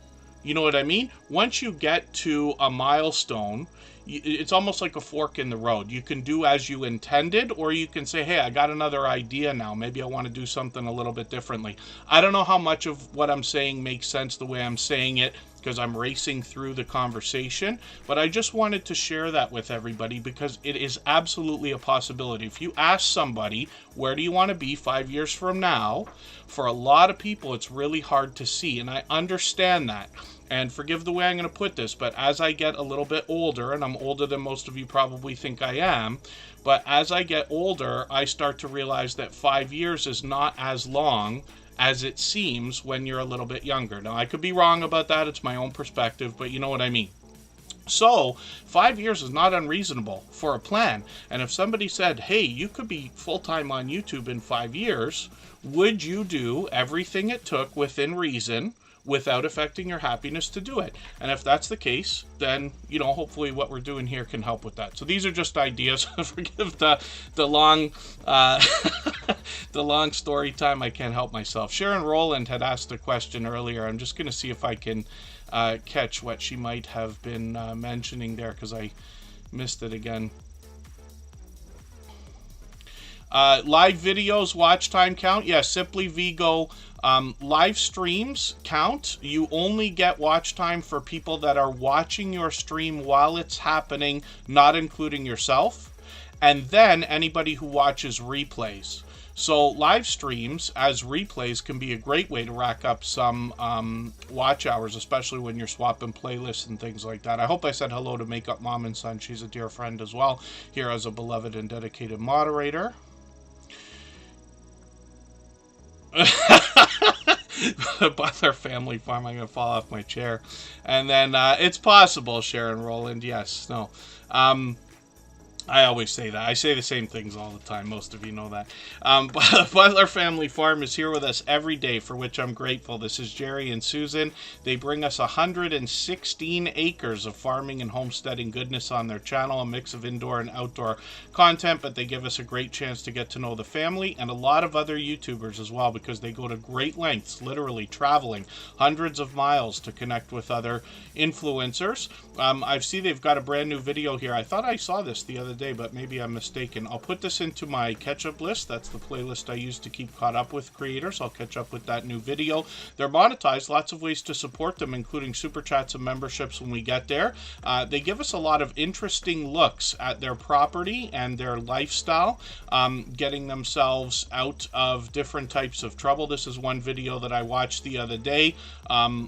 A: You know what I mean? Once you get to a milestone, it's almost like a fork in the road. You can do as you intended, or you can say, hey, I got another idea now. Maybe I want to do something a little bit differently. I don't know how much of what I'm saying makes sense the way I'm saying it, because I'm racing through the conversation, but I just wanted to share that with everybody because it is absolutely a possibility. If you ask somebody, where do you want to be 5 years from now? For a lot of people, it's really hard to see, and I understand that. And forgive the way I'm going to put this, but as I get a little bit older, and I'm older than most of you probably think I am, but as I get older, I start to realize that 5 years is not as long as it seems when you're a little bit younger. Now, I could be wrong about that. It's my own perspective, but you know what I mean. So 5 years is not unreasonable for a plan. And if somebody said, hey, you could be full-time on YouTube in 5 years, would you do everything it took within reason without affecting your happiness to do it? And if that's the case, then, you know, hopefully what we're doing here can help with that. So these are just ideas. Forgive the long the long story time. I can't help myself. Sharon Rowland had asked a question earlier. I'm just going to see if I can catch what she might have been mentioning there, because I missed it again. Live videos, watch time count. Yes, Simply Vigo. Live streams count. You only get watch time for people that are watching your stream while it's happening, not including yourself. And then anybody who watches replays. So live streams as replays can be a great way to rack up some watch hours, especially when you're swapping playlists and things like that. I hope I said hello to Makeup Mom and Son. She's a dear friend as well, here as a beloved and dedicated moderator. Butler Family Farm. I'm going to fall off my chair. And then it's possible, Sharon Rowland. Yes, no. I always say that. I say the same things all the time. Most of you know that. Butler Family Farm is here with us every day, for which I'm grateful. This is Jerry and Susan. They bring us 116 acres of farming and homesteading goodness on their channel, a mix of indoor and outdoor content, but they give us a great chance to get to know the family and a lot of other YouTubers as well, because they go to great lengths, literally traveling hundreds of miles to connect with other influencers. I see they've got a brand new video here. I thought I saw this the other day, but maybe I'm mistaken. I'll put this into my catch-up list. That's the playlist I use to keep caught up with creators. I'll catch up with that new video. They're monetized. Lots of ways to support them, including super chats and memberships when we get there. They give us a lot of interesting looks at their property and their lifestyle, getting themselves out of different types of trouble. This is one video that I watched the other day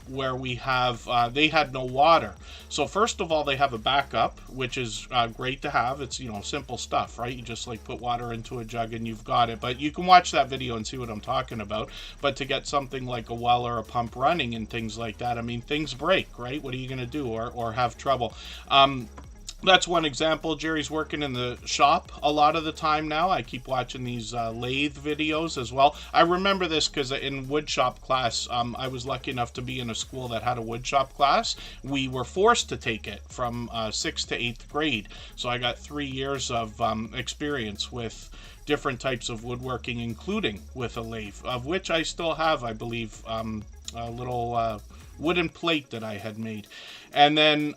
A: where we have, they had no water. So first of all, they have a backup, which is great to have. It's, you know, simple stuff, right? You just like put water into a jug and you've got it. But you can watch that video and see what I'm talking about. But to get something like a well or a pump running and things like that, I mean, things break, right? What are you going to do, or have trouble? That's one example. Jerry's working in the shop a lot of the time now. I keep watching these lathe videos as well. I remember this because in woodshop class, I was lucky enough to be in a school that had a woodshop class. We were forced to take it from 6th to 8th grade. So I got 3 years of experience with different types of woodworking, including with a lathe, of which I still have, I believe, a little wooden plate that I had made. And then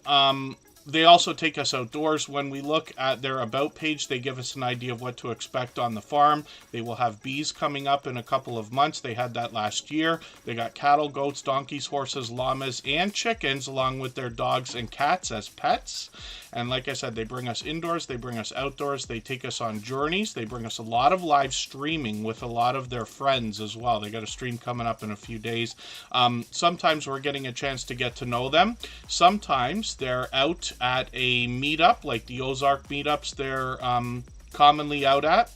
A: they also take us outdoors. When we look at their About page, they give us an idea of what to expect on the farm. They will have bees coming up in a couple of months. They had that last year. They got cattle, goats, donkeys, horses, llamas, and chickens, along with their dogs and cats as pets. And like I said, they bring us indoors, they bring us outdoors, they take us on journeys, they bring us a lot of live streaming with a lot of their friends as well. They got a stream coming up in a few days. Sometimes we're getting a chance to get to know them. Sometimes they're out at a meetup, like the Ozark meetups they're commonly out at,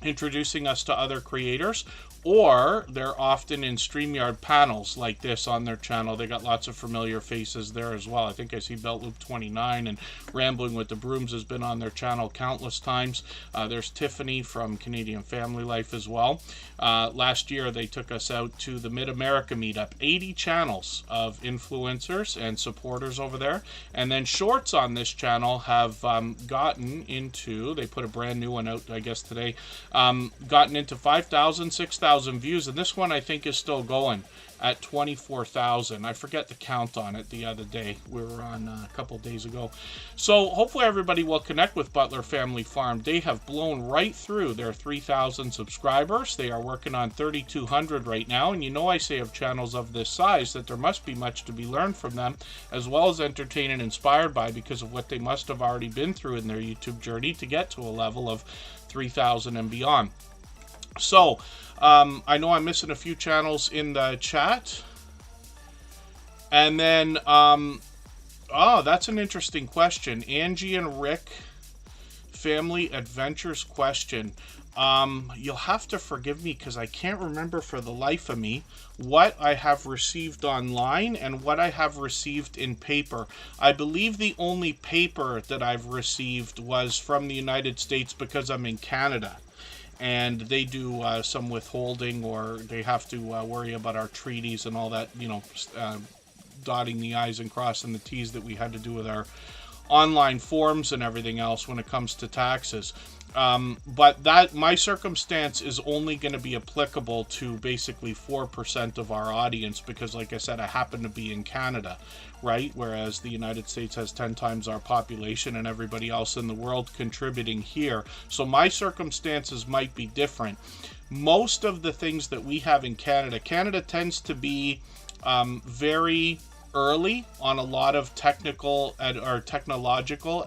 A: introducing us to other creators. Or they're often in StreamYard panels like this on their channel. They got lots of familiar faces there as well. I think I see BeltLoop29 and Rambling with the Brooms has been on their channel countless times. There's Tiffany from Canadian Family Life as well. Last year they took us out to the Mid-America meetup. 80 channels of influencers and supporters over there. And then shorts on this channel have gotten into, they put a brand new one out I guess today, gotten into 5,000, 6,000 views, and this one I think is still going at 24,000. I forget the count on it the other day. We were on a couple days ago. So hopefully everybody will connect with Butler Family Farm. They have blown right through their 3,000 subscribers. They are working on 3,200 right now, and you know I say of channels of this size that there must be much to be learned from them, as well as entertained and inspired by, because of what they must have already been through in their YouTube journey to get to a level of 3,000 and beyond. So, I know I'm missing a few channels in the chat. And then, oh, that's an interesting question. Angie and Rick, Family Adventures question. You'll have to forgive me because I can't remember for the life of me what I have received online and what I have received in paper. I believe the only paper that I've received was from the United States because I'm in Canada. And they do some withholding, or they have to worry about our treaties and all that, you know, dotting the I's and crossing the T's that we had to do with our online forms and everything else when it comes to taxes. But that my circumstance is only going to be applicable to basically 4% of our audience, because like I said, I happen to be in Canada, right? Whereas the United States has 10 times our population and everybody else in the world contributing here. So my circumstances might be different. Most of the things that we have in Canada, Canada tends to be very early on a lot of technological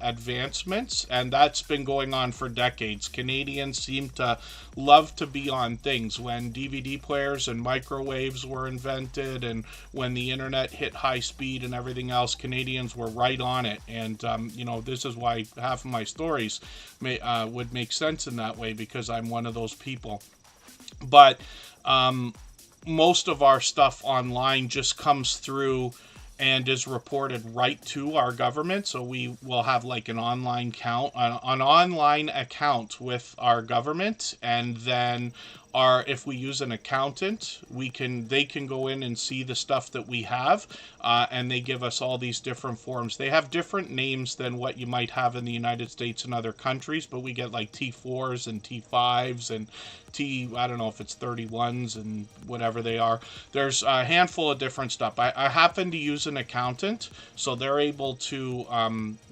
A: advancements, and that's been going on for decades. Canadians seem to love to be on things. When DVD players and microwaves were invented, and when the internet hit high speed and everything else, Canadians were right on it. And this is why half of my stories would make sense in that way, because I'm one of those people. But most of our stuff online just comes through and is reported right to our government. So we will have like an online account with our government, and then if we use an accountant, they can go in and see the stuff that we have, and they give us all these different forms. They have different names than what you might have in the United States and other countries, but we get like T4s and T5s and I don't know if it's 31s and whatever they are. There's a handful of different stuff. I happen to use an accountant, so they're able to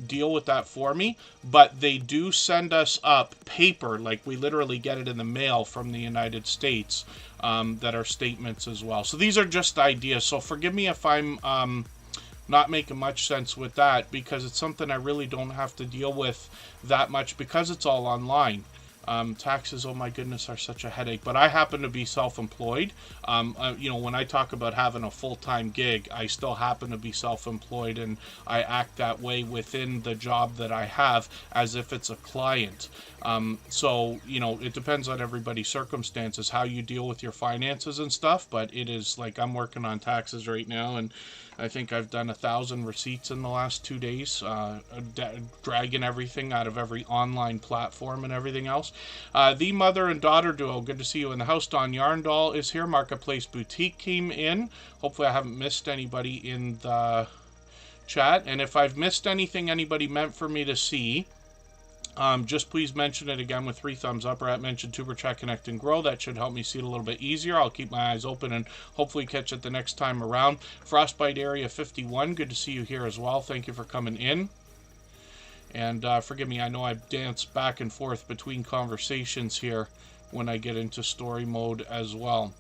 A: deal with that for me, but they do send us up paper, like we literally get it in the mail from the United States, that are statements as well. So these are just ideas, so forgive me if I'm not making much sense with that, because it's something I really don't have to deal with that much because it's all online. Taxes, oh my goodness, are such a headache. But I happen to be self-employed. When I talk about having a full-time gig, I still happen to be self-employed, and I act that way within the job that I have as if it's a client. So it depends on everybody's circumstances, how you deal with your finances and stuff. But it is like I'm working on taxes right now, and I think I've done 1,000 receipts in the last 2 days, dragging everything out of every online platform and everything else. The mother and daughter duo, good to see you in the house. Don Yarndall is here. Marketplace Boutique came in. Hopefully I haven't missed anybody in the chat. And if I've missed anything anybody meant for me to see, just please mention it again with 3 thumbs up, or at mention Tuber Chat Connect and Grow. That should help me see it a little bit easier. I'll keep my eyes open and hopefully catch it the next time around. Frostbite Area 51, good to see you here as well. Thank you for coming in. And forgive me, I know I dance back and forth between conversations here when I get into story mode as well.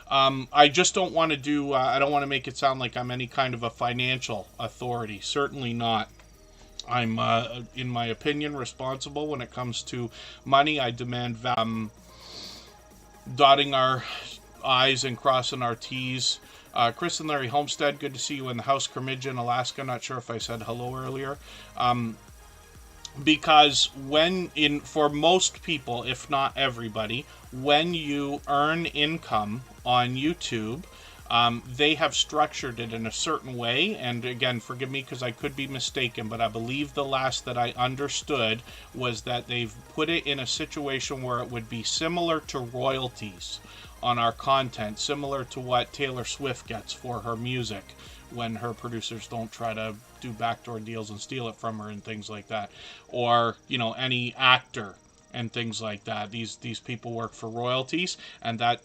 A: I just don't want to I don't want to make it sound like I'm any kind of a financial authority. Certainly not. I'm, in my opinion, responsible when it comes to money. I demand dotting our I's and crossing our T's. Chris and Larry Homestead, good to see you in the house. Kermidgeon, Alaska, not sure if I said hello earlier. Because for most people, if not everybody, when you earn income on YouTube, they have structured it in a certain way, and again, forgive me because I could be mistaken, but I believe the last that I understood was that they've put it in a situation where it would be similar to royalties on our content, similar to what Taylor Swift gets for her music when her producers don't try to do backdoor deals and steal it from her and things like that, or any actor and things like that. These people work for royalties, and that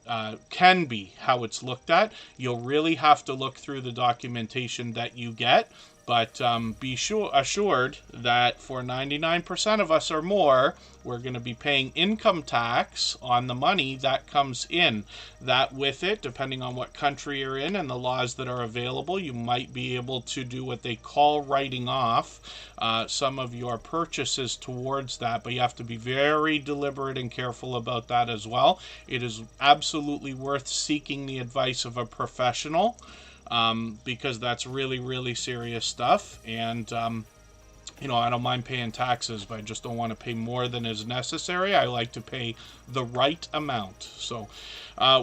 A: can be how it's looked at. You'll really have to look through the documentation that you get, but be assured that for 99% of us or more, we're going to be paying income tax on the money that comes in. That with it, depending on what country you're in and the laws that are available, you might be able to do what they call writing off some of your purchases towards that, but you have to be very deliberate and careful about that as well. It is absolutely worth seeking the advice of a professional, because that's really, really serious stuff. And I don't mind paying taxes, but I just don't want to pay more than is necessary. I like to pay the right amount. So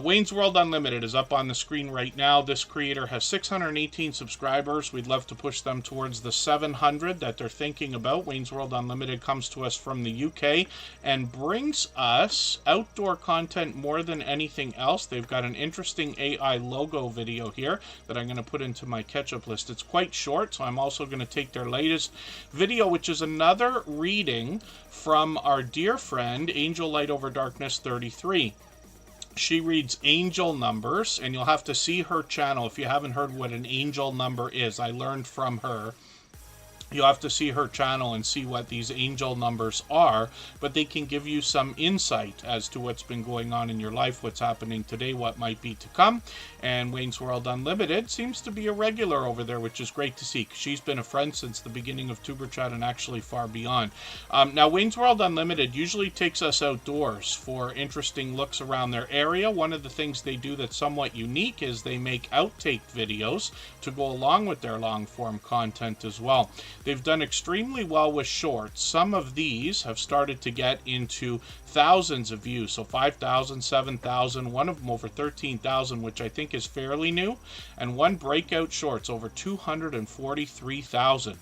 A: Wayne's World Unlimited is up on the screen right now. This creator has 618 subscribers. We'd love to push them towards the 700 that they're thinking about. Wayne's World Unlimited comes to us from the UK and brings us outdoor content more than anything else. They've got an interesting AI logo video here that I'm going to put into my catch-up list. It's quite short, so I'm also going to take their latest video, which is another reading from our dear friend Angel Light Over Darkness 33. She reads angel numbers, and you'll have to see her channel if you haven't heard what an angel number is. I learned from her. You'll have to see her channel and see what these angel numbers are, but they can give you some insight as to what's been going on in your life, what's happening today, what might be to come. And Wayne's World Unlimited seems to be a regular over there, which is great to see. She's been a friend since the beginning of Tuber Chat and actually far beyond. Now, Wayne's World Unlimited usually takes us outdoors for interesting looks around their area. One of the things they do that's somewhat unique is they make outtake videos to go along with their long-form content as well. They've done extremely well with shorts. Some of these have started to get into thousands of views, so 5,000, 7,000, one of them over 13,000, which I think is fairly new, and one breakout shorts over 243,000.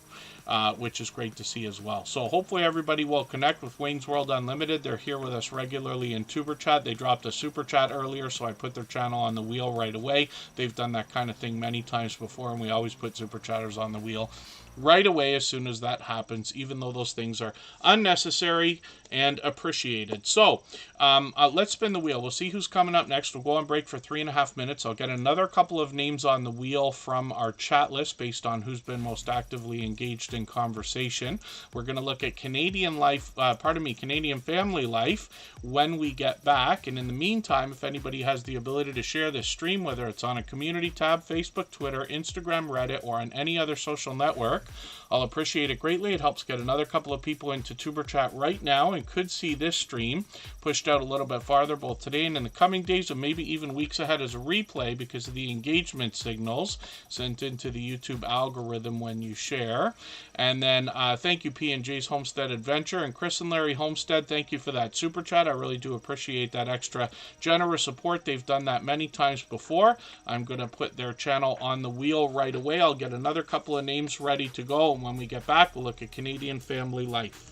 A: Which is great to see as well. So hopefully everybody will connect with Wayne's World Unlimited. They're here with us regularly in Tuber Chat. They dropped a super chat earlier, so I put their channel on the wheel right away. They've done that kind of thing many times before, and we always put super chatters on the wheel right away as soon as that happens, even though those things are unnecessary and appreciated. So let's spin the wheel. We'll see who's coming up next. We'll go on break for 3.5 minutes. I'll get another couple of names on the wheel from our chat list based on who's been most actively engaged in conversation. We're going to look at Canadian family life when we get back. And in the meantime, if anybody has the ability to share this stream, whether it's on a community tab, Facebook, Twitter, Instagram, Reddit, or on any other social network, I'll appreciate it greatly. It helps get another couple of people into Tuber Chat right now and could see this stream pushed out a little bit farther both today and in the coming days, and maybe even weeks ahead as a replay because of the engagement signals sent into the YouTube algorithm when you share. And then thank you P&J's Homestead Adventure, and Chris and Larry Homestead, thank you for that super chat. I really do appreciate that extra generous support. They've done that many times before. I'm going to put their channel on the wheel right away. I'll get another couple of names ready to go, and when we get back, we'll look at Canadian family life.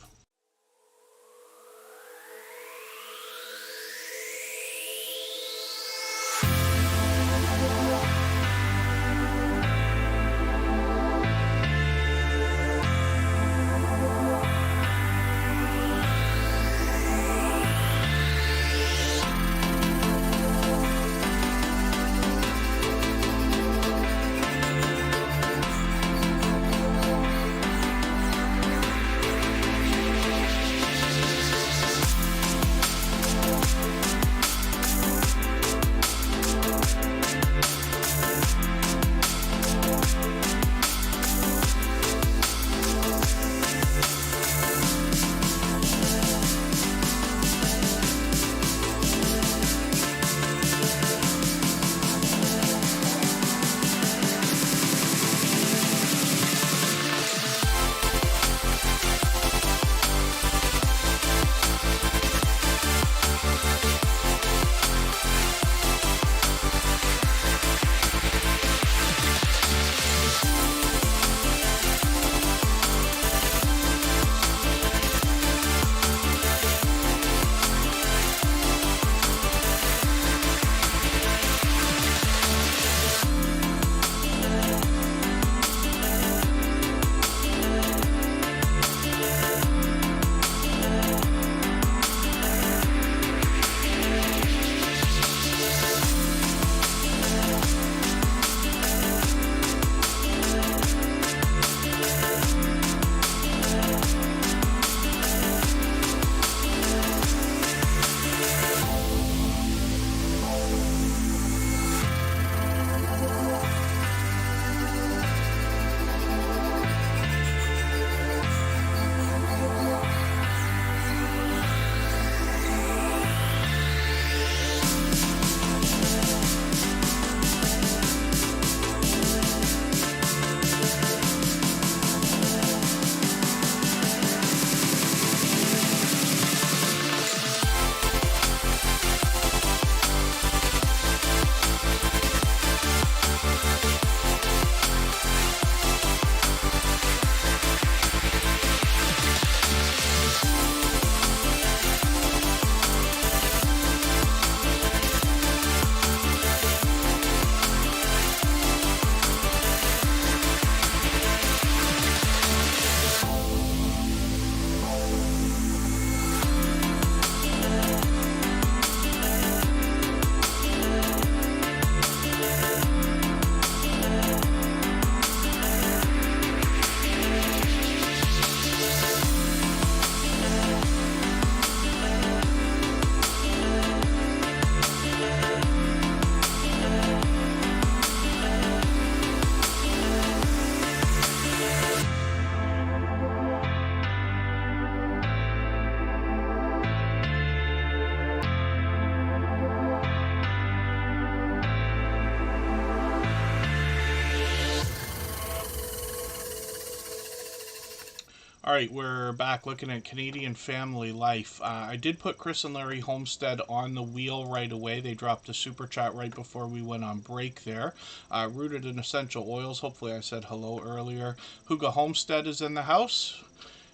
A: All right, we're back looking at Canadian family life. I did put Chris and Larry Homestead on the wheel right away. They dropped a super chat right before we went on break there. Rooted in essential oils. Hopefully I said hello earlier. Huga Homestead is in the house,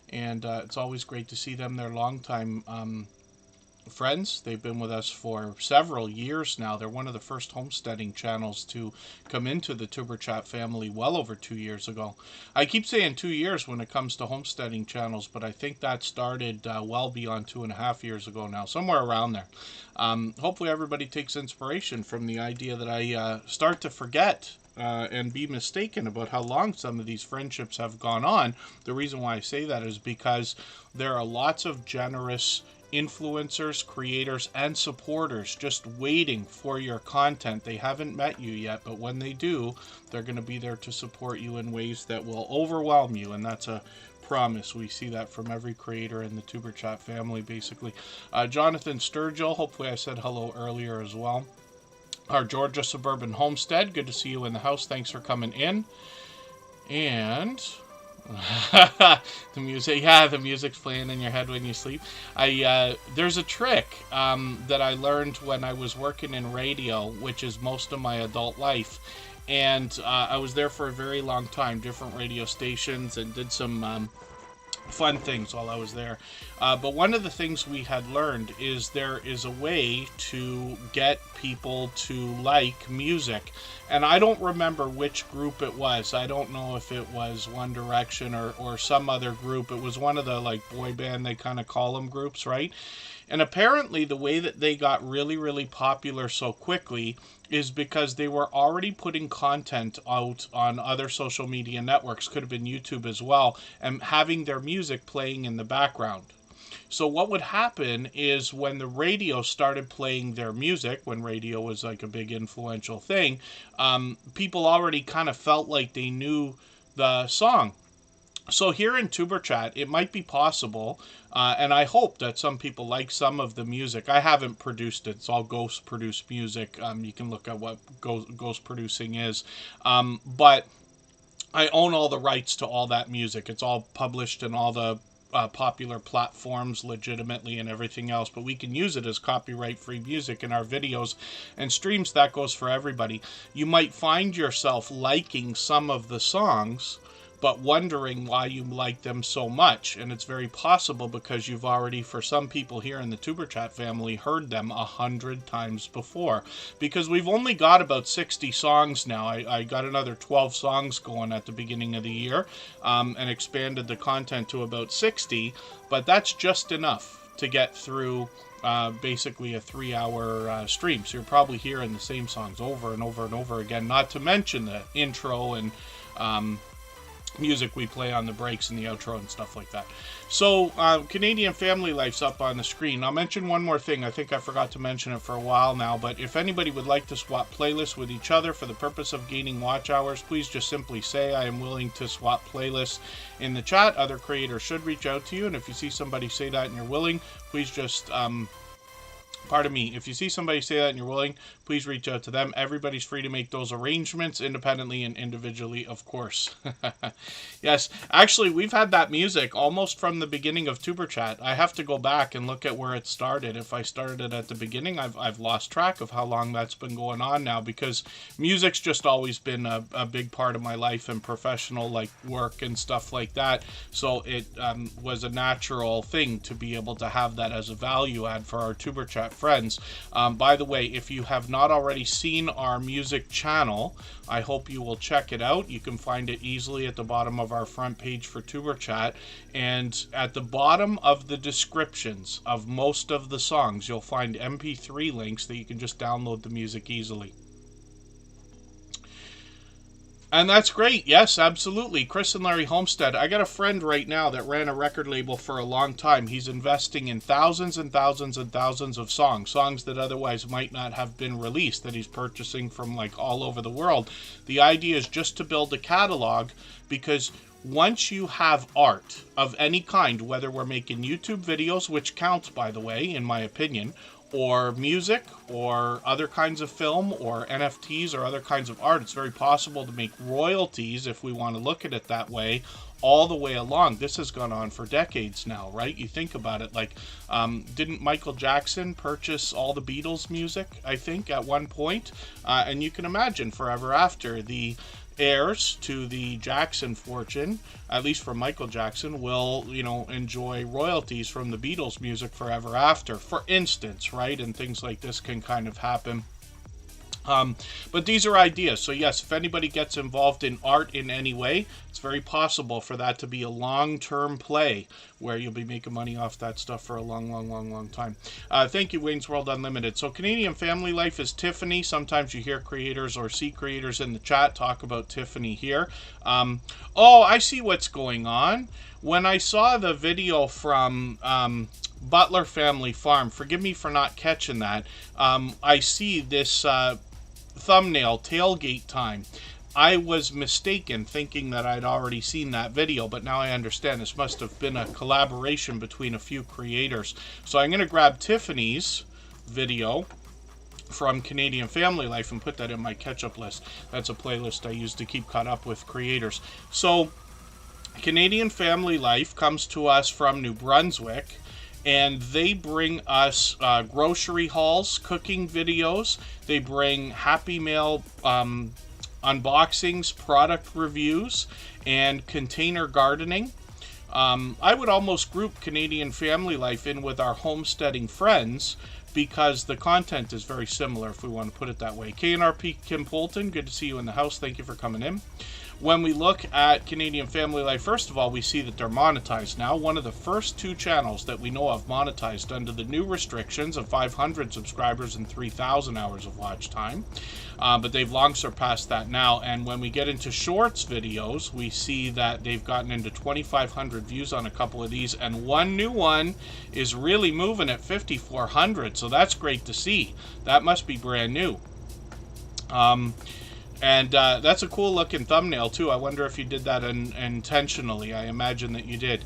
A: and it's always great to see them. They're longtime friends. They've been with us for several years now. They're one of the first homesteading channels to come into the Tuber Chat family well over 2 years ago. I keep saying 2 years when it comes to homesteading channels, but I think that started well beyond 2.5 years ago now, somewhere around there. Hopefully everybody takes inspiration from the idea that I start to forget and be mistaken about how long some of these friendships have gone on. The reason why I say that is because there are lots of generous influencers, creators, and supporters just waiting for your content. They haven't met you yet, but when they do, they're going to be there to support you in ways that will overwhelm you, and that's a promise. We see that from every creator in the Tuber Chat family, basically. Jonathan Sturgill, hopefully I said hello earlier as well. Our Georgia Suburban Homestead, good to see you in the house. Thanks for coming in. And the music's playing in your head when you sleep. There's a trick that I learned when I was working in radio, which is most of my adult life, and I was there for a very long time, different radio stations, and did some fun things while I was there. But one of the things we had learned is there is a way to get people to like music. And I don't remember which group it was. I don't know if it was One Direction or some other group. It was one of the like boy band, they kind of call them groups, right? And apparently the way that they got really, really popular so quickly is because they were already putting content out on other social media networks, could have been YouTube as well, and having their music playing in the background. So what would happen is when the radio started playing their music, when radio was like a big influential thing, people already kind of felt like they knew the song. So here in Tuber Chat, it might be possible, and I hope that some people like some of the music. I haven't produced it. It's all ghost-produced music. You can look at what ghost producing is. But I own all the rights to all that music. It's all published in all the popular platforms legitimately and everything else, but we can use it as copyright-free music in our videos and streams. That goes for everybody. You might find yourself liking some of the songs, but wondering why you like them so much. And it's very possible because you've already, for some people here in the Tuber Chat family, heard them 100 times before. Because we've only got about 60 songs now. I got another 12 songs going at the beginning of the year, and expanded the content to about 60. But that's just enough to get through basically a 3-hour stream. So you're probably hearing the same songs over and over and over again, not to mention the intro and music we play on the breaks and the outro and stuff like that. So Canadian Family Life's up on the screen. I'll mention one more thing. I think I forgot to mention it for a while now, but if anybody would like to swap playlists with each other for the purpose of gaining watch hours, please just simply say I am willing to swap playlists in the chat. Other creators should reach out to you, and if you see somebody say that and you're willing, please just pardon me, if you see somebody say that and you're willing, please reach out to them. Everybody's free to make those arrangements independently and individually, of course. Yes, actually, we've had that music almost from the beginning of Tuber Chat. I have to go back and look at where it started. If I started it at the beginning, I've lost track of how long that's been going on now, because music's just always been a big part of my life and professional like work and stuff like that. So it was a natural thing to be able to have that as a value add for our Tuber Chat friends. By the way, if you have not already seen our music channel, I hope you will check it out. You can find it easily at the bottom of our front page for Tuber Chat, and at the bottom of the descriptions of most of the songs, you'll find MP3 links that you can just download the music easily. And that's great. Yes, absolutely. Chris and Larry Homestead. I got a friend right now that ran a record label for a long time. He's investing in thousands and thousands and thousands of songs that otherwise might not have been released, that he's purchasing from like all over the world. The idea is just to build a catalog, because once you have art of any kind, whether we're making YouTube videos, which counts, by the way, in my opinion, or music or other kinds of film or NFTs or other kinds of art, it's very possible to make royalties, if we want to look at it that way, all the way along. This has gone on for decades now, right? You think about it, like, didn't Michael Jackson purchase all the Beatles music, I think, at one point? And you can imagine forever after, the heirs to the Jackson fortune, at least for Michael Jackson, will, enjoy royalties from the Beatles music forever after, for instance, right? And things like this can kind of happen. But these are ideas. So yes, if anybody gets involved in art in any way, it's very possible for that to be a long-term play where you'll be making money off that stuff for a long time. Thank you, Wayne's World Unlimited. So Canadian Family Life is Tiffany. Sometimes you hear creators or see creators in the chat talk about Tiffany here. Oh, I see what's going on. When I saw the video from Butler Family Farm, forgive me for not catching that, I see this thumbnail, tailgate time. I was mistaken thinking that I'd already seen that video, but now I understand this must have been a collaboration between a few creators. So I'm going to grab Tiffany's video from Canadian Family Life and put that in my catch-up list. That's a playlist I use to keep caught up with creators. So Canadian Family Life comes to us from New Brunswick, and they bring us grocery hauls, cooking videos. They bring Happy Mail unboxings, product reviews, and container gardening. I would almost group Canadian Family Life in with our homesteading friends because the content is very similar, if we want to put it that way. KNRP Kim Polton, good to see you in the house. Thank you for coming in. When we look at Canadian Family Life, first of all, we see that they're monetized now. One of the first two channels that we know of monetized under the new restrictions of 500 subscribers and 3,000 hours of watch time. But they've long surpassed that now. And when we get into shorts videos, we see that they've gotten into 2,500 views on a couple of these. And one new one is really moving at 5,400. So that's great to see. That must be brand new. And that's a cool looking thumbnail too. I wonder if you did that intentionally. I imagine that you did.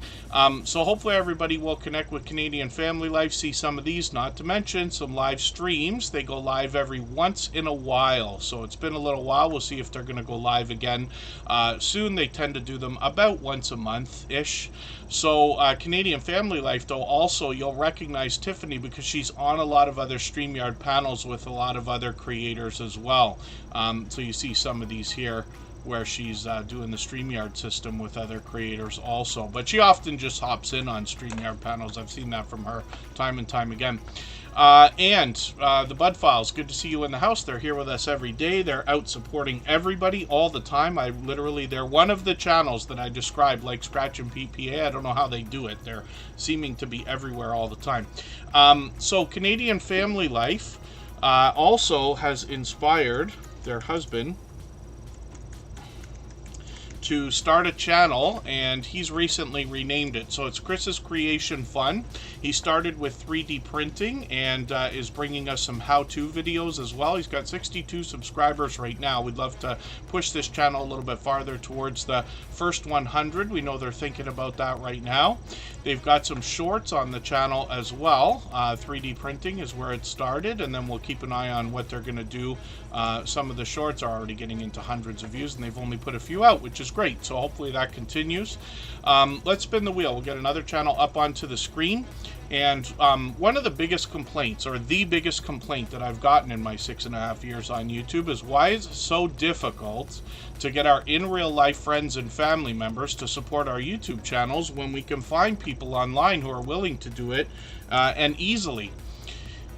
A: So hopefully everybody will connect with Canadian Family Life, see some of these, not to mention some live streams. They go live every once in a while. So it's been a little while. We'll see if they're going to go live again soon. They tend to do them about once a month-ish. So Canadian Family Life, though, also you'll recognize Tiffany because she's on a lot of other StreamYard panels with a lot of other creators as well. So you see some of these here where she's doing the StreamYard system with other creators also. But she often just hops in on StreamYard panels. I've seen that from her time and time again. The Bud Files, good to see you in the house. They're here with us every day. They're out supporting everybody all the time. They're one of the channels that I described like Scratch and PPA. I don't know how they do it. They're seeming to be everywhere all the time. So Canadian Family Life also has inspired their husband to start a channel, and he's recently renamed it. So it's Chris's Creation Fun. He started with 3D printing and is bringing us some how-to videos as well. He's got 62 subscribers right now. We'd love to push this channel a little bit farther towards the first 100. We know they're thinking about that right now. They've got some shorts on the channel as well. 3D printing is where it started, and then we'll keep an eye on what they're going to do. Some of the shorts are already getting into hundreds of views, and they've only put a few out, which is great. So hopefully that continues. Let's spin the wheel. We'll get another channel up onto the screen. And one of the biggest complaints, or the biggest complaint that I've gotten in my 6.5 years on YouTube is why is it so difficult to get our in real life friends and family members to support our YouTube channels when we can find people online who are willing to do it and easily.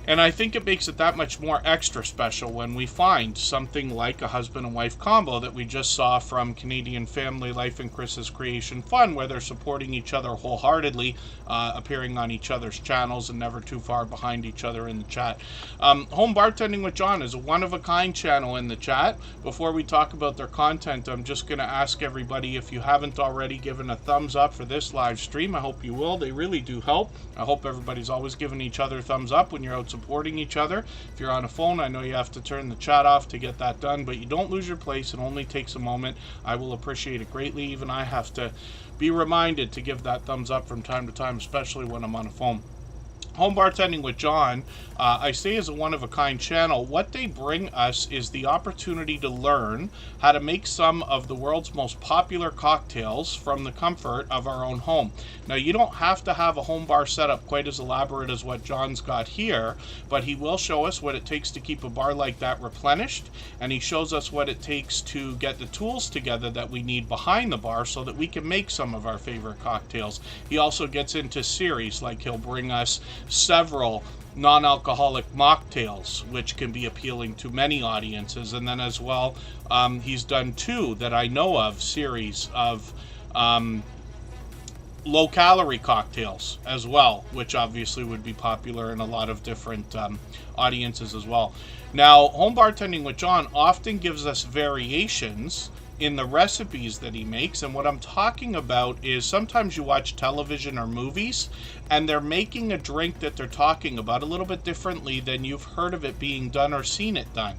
A: And I think it makes it that much more extra special when we find something like a husband and wife combo that we just saw from Canadian Family Life and Chris's Creation Fun, where they're supporting each other wholeheartedly, appearing on each other's channels and never too far behind each other in the chat. Home Bartending with John is a one-of-a-kind channel in the chat. Before we talk about their content, I'm just going to ask everybody, if you haven't already given a thumbs up for this live stream, I hope you will. They really do help. I hope everybody's always giving each other thumbs up when you're out supporting each other. If you're on a phone, I know you have to turn the chat off to get that done, but you don't lose your place. It only takes a moment. I will appreciate it greatly. Even I have to be reminded to give that thumbs up from time to time, especially when I'm on a phone. Home Bartending with John, I say, is a one-of-a-kind channel. What they bring us is the opportunity to learn how to make some of the world's most popular cocktails from the comfort of our own home. Now, you don't have to have a home bar setup quite as elaborate as what John's got here, but he will show us what it takes to keep a bar like that replenished, and he shows us what it takes to get the tools together that we need behind the bar so that we can make some of our favorite cocktails. He also gets into series, like he'll bring us several non-alcoholic mocktails, which can be appealing to many audiences. And then as well, he's done 2 that I know of series of low-calorie cocktails as well, which obviously would be popular in a lot of different audiences as well. Now, Home Bartending with John often gives us variations in the recipes that he makes, and what I'm talking about is sometimes you watch television or movies and they're making a drink that they're talking about a little bit differently than you've heard of it being done or seen it done.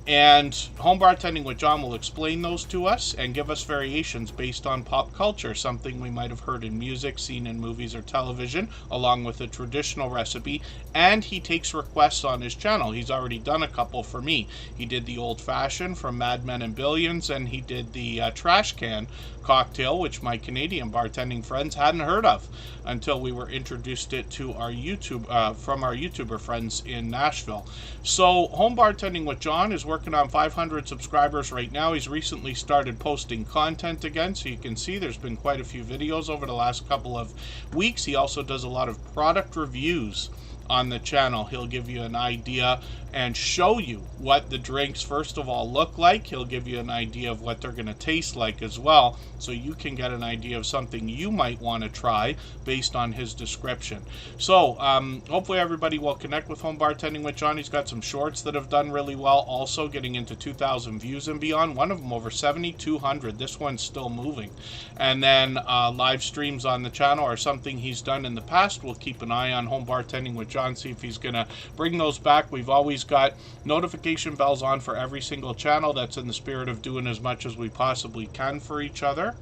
A: And Home Bartending with John will explain those to us and give us variations based on pop culture, something we might have heard in music, seen in movies or television, along with a traditional recipe. And he takes requests on his channel. He's already done a couple for me. He did the Old Fashioned from Mad Men and Billions, and he did the Trash Can cocktail, which my Canadian bartending friends hadn't heard of until we were introduced it to our from our YouTuber friends in Nashville. So Home Bartending with John is working on 500 subscribers right now. He's recently started posting content again, so you can see there's been quite a few videos over the last couple of weeks. He also does a lot of product reviews on the channel. He'll give you an idea and show you what the drinks first of all look like. He'll give you an idea of what they're going to taste like as well, so you can get an idea of something you might want to try based on his description. So hopefully everybody will connect with Home Bartending with John. He's got some shorts that have done really well, also getting into 2,000 views and beyond. One of them over 7,200. This one's still moving. And then live streams on the channel are something he's done in the past. We'll keep an eye on Home Bartending with John, see if he's going to bring those back. We've always got notification bells on for every single channel. That's in the spirit of doing as much as we possibly can for each other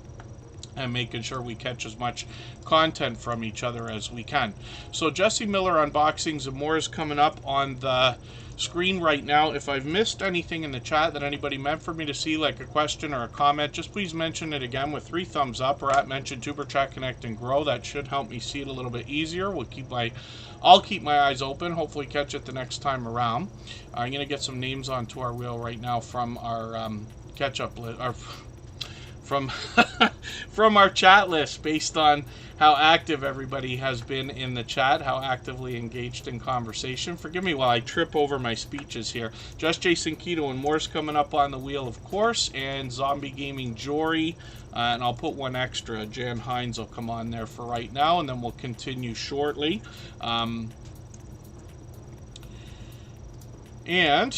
A: and making sure we catch as much content from each other as we can. So Jesse Miller Unboxings and More is coming up on the screen right now. If I've missed anything in the chat that anybody meant for me to see, like a question or a comment, just please mention it again with 3 thumbs up or at mention Tuber Chat Connect and Grow. That should help me see it a little bit easier. I'll keep my eyes open, hopefully catch it the next time around. I'm going to get some names onto our wheel right now from our catch-up list, from from our chat list, based on how active everybody has been in the chat, how actively engaged in conversation. Forgive me while I trip over my speeches here. Just Jason Keto and Moore's coming up on the wheel, of course, and Zombie Gaming Jory, and I'll put one extra. Jan Hines will come on there for right now, and then we'll continue shortly. And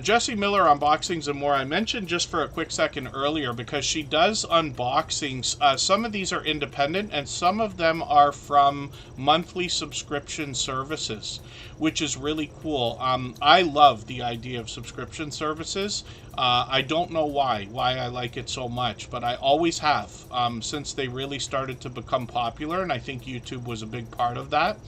A: Jesse Miller Unboxings and More, I mentioned just for a quick second earlier because she does unboxings. Some of these are independent and some of them are from monthly subscription services, which is really cool. I love the idea of subscription services. I don't know why I like it so much, but I always have since they really started to become popular, and I think YouTube was a big part of that.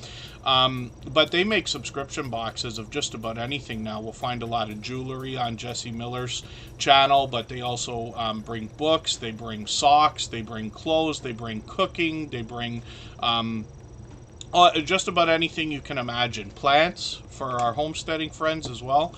A: But they make subscription boxes of just about anything now. We'll find a lot of jewelry on Jesse Miller's channel, but they also bring books, they bring socks, they bring clothes, they bring cooking, they bring just about anything you can imagine. Plants for our homesteading friends as well.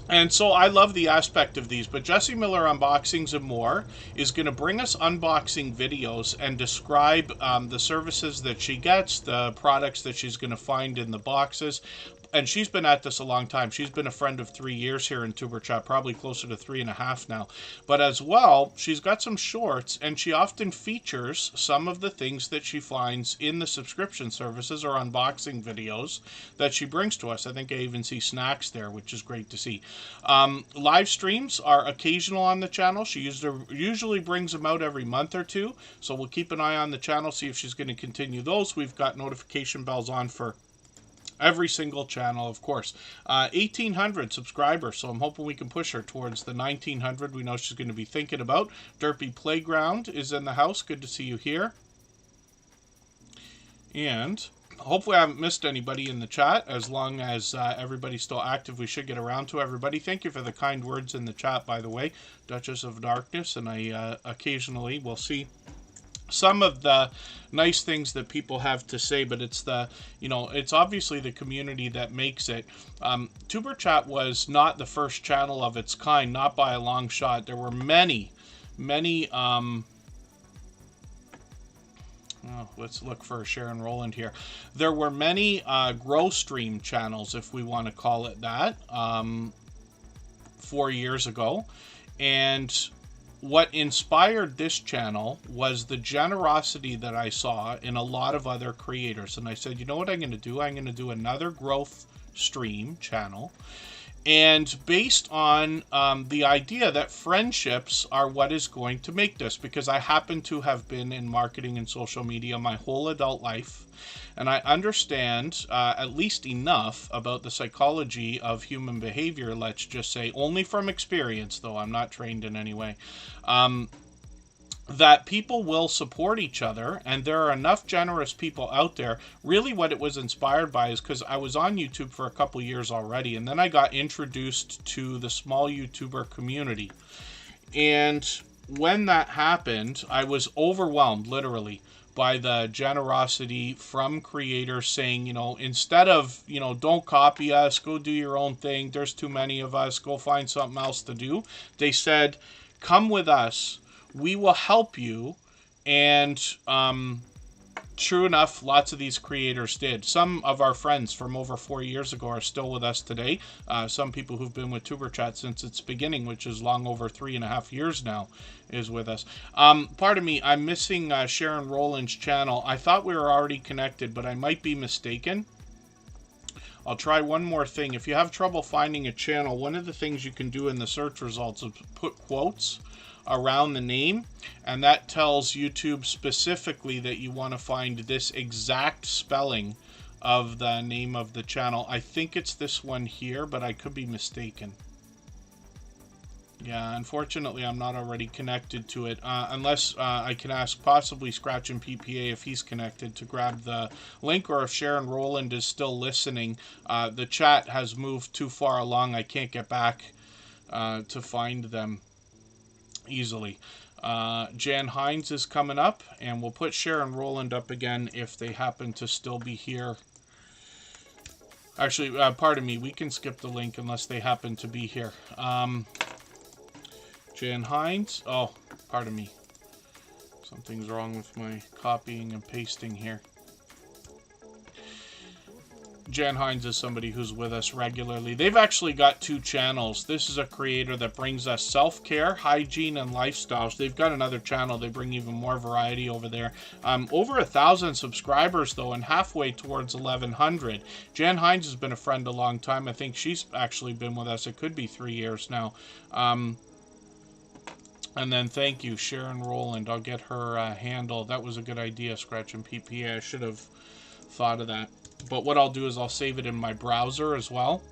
A: And so I love the aspect of these, but Jesse Miller Unboxings and More is going to bring us unboxing videos and describe the services that she gets, the products that she's going to find in the boxes. And she's been at this a long time. She's been a friend of 3 years here in Tuber Chat, probably closer to 3.5 now. But as well, she's got some shorts, and she often features some of the things that she finds in the subscription services or unboxing videos that she brings to us. I think I even see snacks there, which is great to see. Live streams are occasional on the channel. She usually brings them out every month or two, so we'll keep an eye on the channel, see if she's going to continue those. We've got notification bells on for every single channel, of course. 1,800 subscribers, so I'm hoping we can push her towards the 1,900 we know she's going to be thinking about. Derpy Playground is in the house. Good to see you here. And Hopefully I haven't missed anybody in the chat. As long as everybody's still active, we should get around to everybody. Thank you for the kind words in the chat, by the way, Duchess of Darkness, and I occasionally will see some of the nice things that people have to say, but it's the, it's obviously the community that makes it. Tuber Chat was not the first channel of its kind, not by a long shot. There were many, let's look for Sharon Rowland here. There were many grow stream channels, if we want to call it that, 4 years ago. And what inspired this channel was the generosity that I saw in a lot of other creators. And I said, you know what I'm going to do? I'm going to do another growth stream channel. And based on the idea that friendships are what is going to make this, because I happen to have been in marketing and social media my whole adult life, and I understand at least enough about the psychology of human behavior, let's just say, only from experience, though I'm not trained in any way, that people will support each other, and there are enough generous people out there. Really what it was inspired by is because I was on YouTube for a couple years already, and then I got introduced to the small YouTuber community. And when that happened, I was overwhelmed, literally, by the generosity from creators saying, instead of, don't copy us, go do your own thing, there's too many of us, go find something else to do. They said, come with us. We will help you. And true enough, lots of these creators did. Some of our friends from over 4 years ago are still with us today. Some people who've been with Tuber Chat since its beginning, which is long over 3.5 years now, is with us. Pardon me, I'm missing Sharon Rowland's channel. I thought we were already connected, but I might be mistaken. I'll try one more thing. If you have trouble finding a channel, one of the things you can do in the search results is put quotes around the name, and that tells YouTube specifically that you want to find this exact spelling of the name of the channel. I think it's this one here, but I could be mistaken. Yeah, unfortunately I'm not already connected to it, unless I can ask possibly Scratch and PPA if he's connected to grab the link, or if Sharon Rowland is still listening. The chat has moved too far along. I can't get back to find them easily. Jan Hines is coming up, and we'll put Sharon Rowland up again if they happen to still be here. Actually, pardon me, we can skip the link unless they happen to be here. Jan Hines, oh, pardon me. Something's wrong with my copying and pasting here. Jan Hines is somebody who's with us regularly. They've actually got 2 channels. This is a creator that brings us self-care, hygiene, and lifestyles. They've got another channel. They bring even more variety over there. Over 1,000 subscribers, though, and halfway towards 1,100. Jan Hines has been a friend a long time. I think she's actually been with us. It could be 3 years now. And then thank you, Sharon Rowland. I'll get her handle. That was a good idea, Scratch and PPA. I should have thought of that. But what I'll do is I'll save it in my browser as well.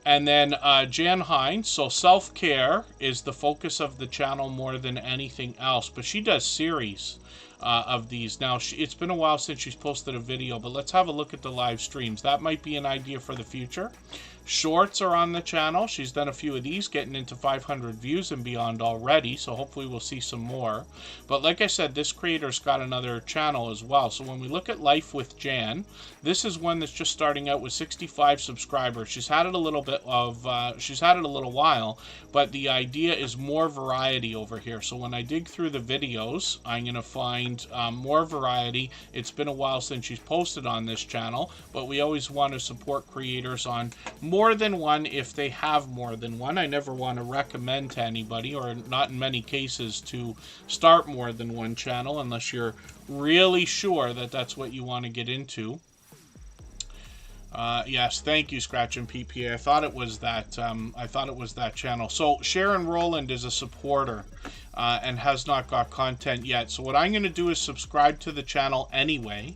A: And then Jan Hines, so self-care is the focus of the channel more than anything else. But she does series of these. Now, it's been a while since she's posted a video, but let's have a look at the live streams. That might be an idea for the future. Shorts are on the channel. She's done a few of these, getting into 500 views and beyond already, so hopefully we'll see some more. But like I said, this creator's got another channel as well. So when we look at Life with Jan, this is one that's just starting out with 65 subscribers. She's had it a little while, but the idea is more variety over here. So when I dig through the videos, I'm going to find more variety. It's been a while since she's posted on this channel, but we always want to support creators on more than one if they have more than one. I never want to recommend to anybody, or not in many cases, to start more than one channel unless you're really sure that that's what you want to get into. Yes, thank you, Scratch and PPA. I thought it was that. I thought it was that channel. So Sharon Rowland is a supporter and has not got content yet. So what I'm going to do is subscribe to the channel anyway.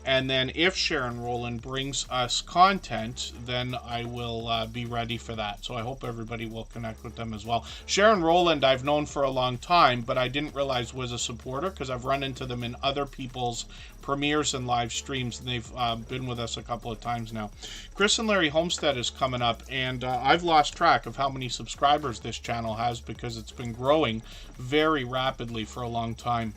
A: And then if Sharon Rowland brings us content, then I will be ready for that. So I hope everybody will connect with them as well. Sharon Rowland I've known for a long time, but I didn't realize was a supporter because I've run into them in other people's premieres and live streams, and they've been with us a couple of times now. Chris and Larry Homestead is coming up, and I've lost track of how many subscribers this channel has because it's been growing very rapidly for a long time.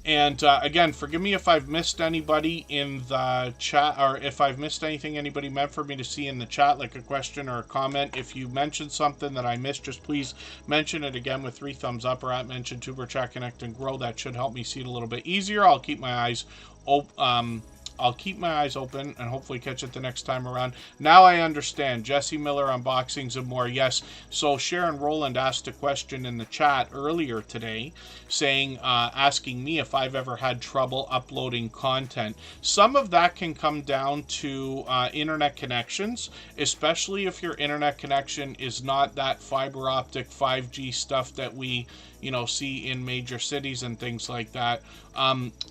A: And again, forgive me if I've missed anybody in the chat, or if I've missed anything anybody meant for me to see in the chat, like a question or a comment. If you mentioned something that I missed, just please mention it again with 3 thumbs up, or at mention Tuber Chat Connect and Grow. That should help me see it a little bit easier. I'll keep my eyes open. I'll keep my eyes open and hopefully catch it the next time around. Now I understand. Jesse Miller unboxings and more. Yes. So Sharon Rowland asked a question in the chat earlier today saying, asking me if I've ever had trouble uploading content. Some of that can come down to internet connections, especially if your internet connection is not that fiber optic 5G stuff that we see in major cities and things like that.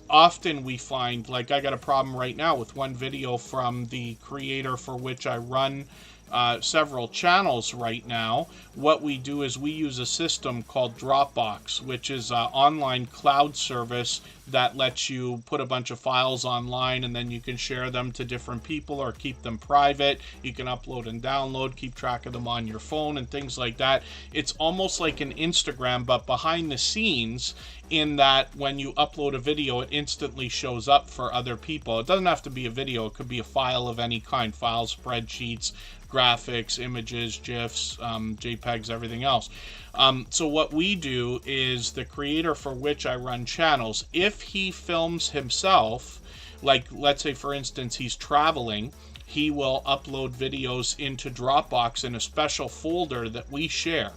A: Often we find, like I got a problem right now with one video from the creator for which I run several channels right now. What we do is we use a system called Dropbox, which is an online cloud service that lets you put a bunch of files online and then you can share them to different people or keep them private. You can upload and download, keep track of them on your phone and things like that. It's almost like an Instagram, but behind the scenes, in that when you upload a video, it instantly shows up for other people. It doesn't have to be a video. It could be a file of any kind, files, spreadsheets, graphics, images, GIFs, JPEGs, everything else. So what we do is the creator for which I run channels, if he films himself, like let's say for instance he's traveling, he will upload videos into Dropbox in a special folder that we share.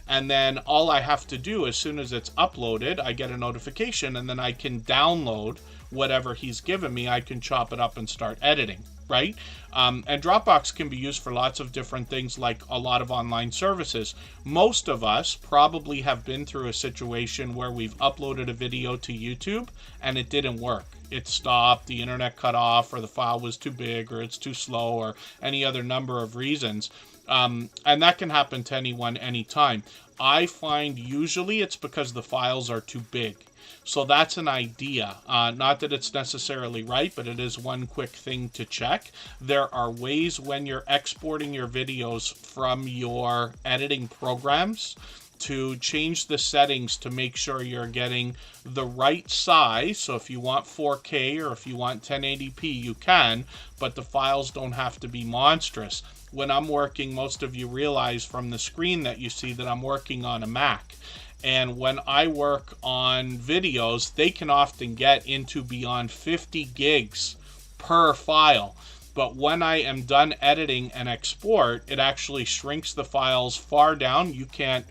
A: And then all I have to do, as soon as it's uploaded, I get a notification and then I can download whatever he's given me. I can chop it up and start editing, right? And Dropbox can be used for lots of different things, like a lot of online services. Most of us probably have been through a situation where we've uploaded a video to YouTube and it didn't work. It stopped, the internet cut off, or the file was too big, or it's too slow, or any other number of reasons. And that can happen to anyone, anytime. I find usually it's because the files are too big. So that's an idea. Not that it's necessarily right, but it is one quick thing to check. There are ways when you're exporting your videos from your editing programs to change the settings to make sure you're getting the right size. So if you want 4K or if you want 1080p, you can, but the files don't have to be monstrous. When I'm working, most of you realize from the screen that you see that I'm working on a Mac. And when I work on videos, they can often get into beyond 50 gigs per file. But when I am done editing and export, it actually shrinks the files far down. You can't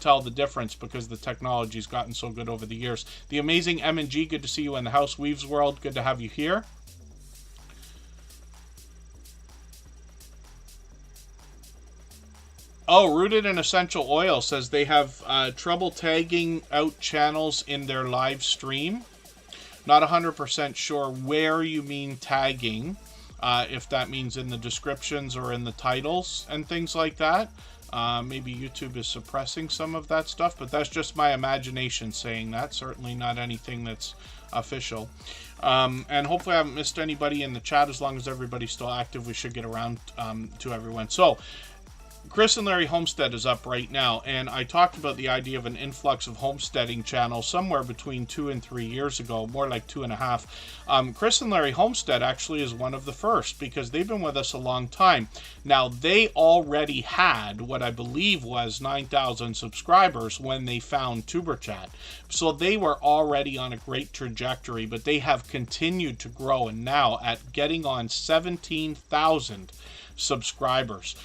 A: tell the difference because the technology's gotten so good over the years. The amazing M&G, good to see you in the House Weaves world. Good to have you here. Oh, Rooted in Essential Oil says they have trouble tagging out channels in their live stream. Not 100% sure where you mean tagging, if that means in the descriptions or in the titles and things like that. Maybe YouTube is suppressing some of that stuff, but that's just my imagination saying that. Certainly not anything that's official. And hopefully I haven't missed anybody in the chat. As long as everybody's still active, we should get around to everyone. So, Chris and Larry Homestead is up right now, and I talked about the idea of an influx of homesteading channels somewhere between 2 and 3 years ago, more like 2.5. Chris and Larry Homestead actually is one of the first because they've been with us a long time. Now, they already had what I believe was 9,000 subscribers when they found Tuber Chat. So they were already on a great trajectory, but they have continued to grow, and now at getting on 17,000 subscribers.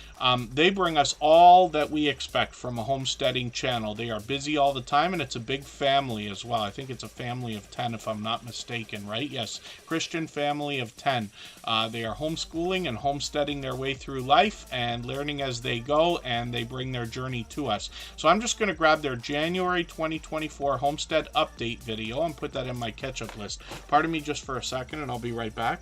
A: They bring us all that we expect from a homesteading channel. They are busy all the time, and it's a big family as well. I think it's a family of 10, if I'm not mistaken, right? Yes, Christian family of 10. They are homeschooling and homesteading their way through life and learning as they go, and they bring their journey to us. So I'm just going to grab their January 2024 homestead update video and put that in my catch-up list. Pardon me just for a second, and I'll be right back.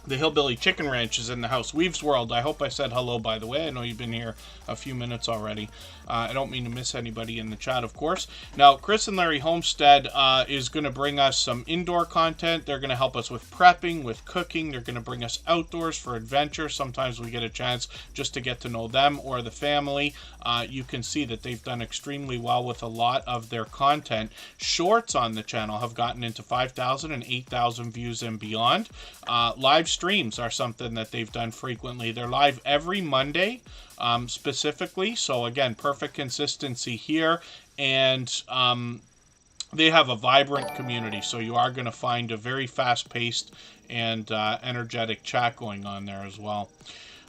A: The Hillbilly Chicken Ranch is in the house. Weave's World, I hope I said hello, by the way. I know you've been here a few minutes already. I don't mean to miss anybody in the chat, of course. Now, Chris and Larry Homestead is going to bring us some indoor content. They're going to help us with prepping, with cooking. They're going to bring us outdoors for adventure. Sometimes we get a chance just to get to know them or the family. You can see that they've done extremely well with a lot of their content. Shorts on the channel have gotten into 5,000 and 8,000 views and beyond. Live streams are something that they've done frequently. They're live every Monday, specifically. So again, perfect consistency here. And they have a vibrant community. So you are going to find a very fast-paced and energetic chat going on there as well.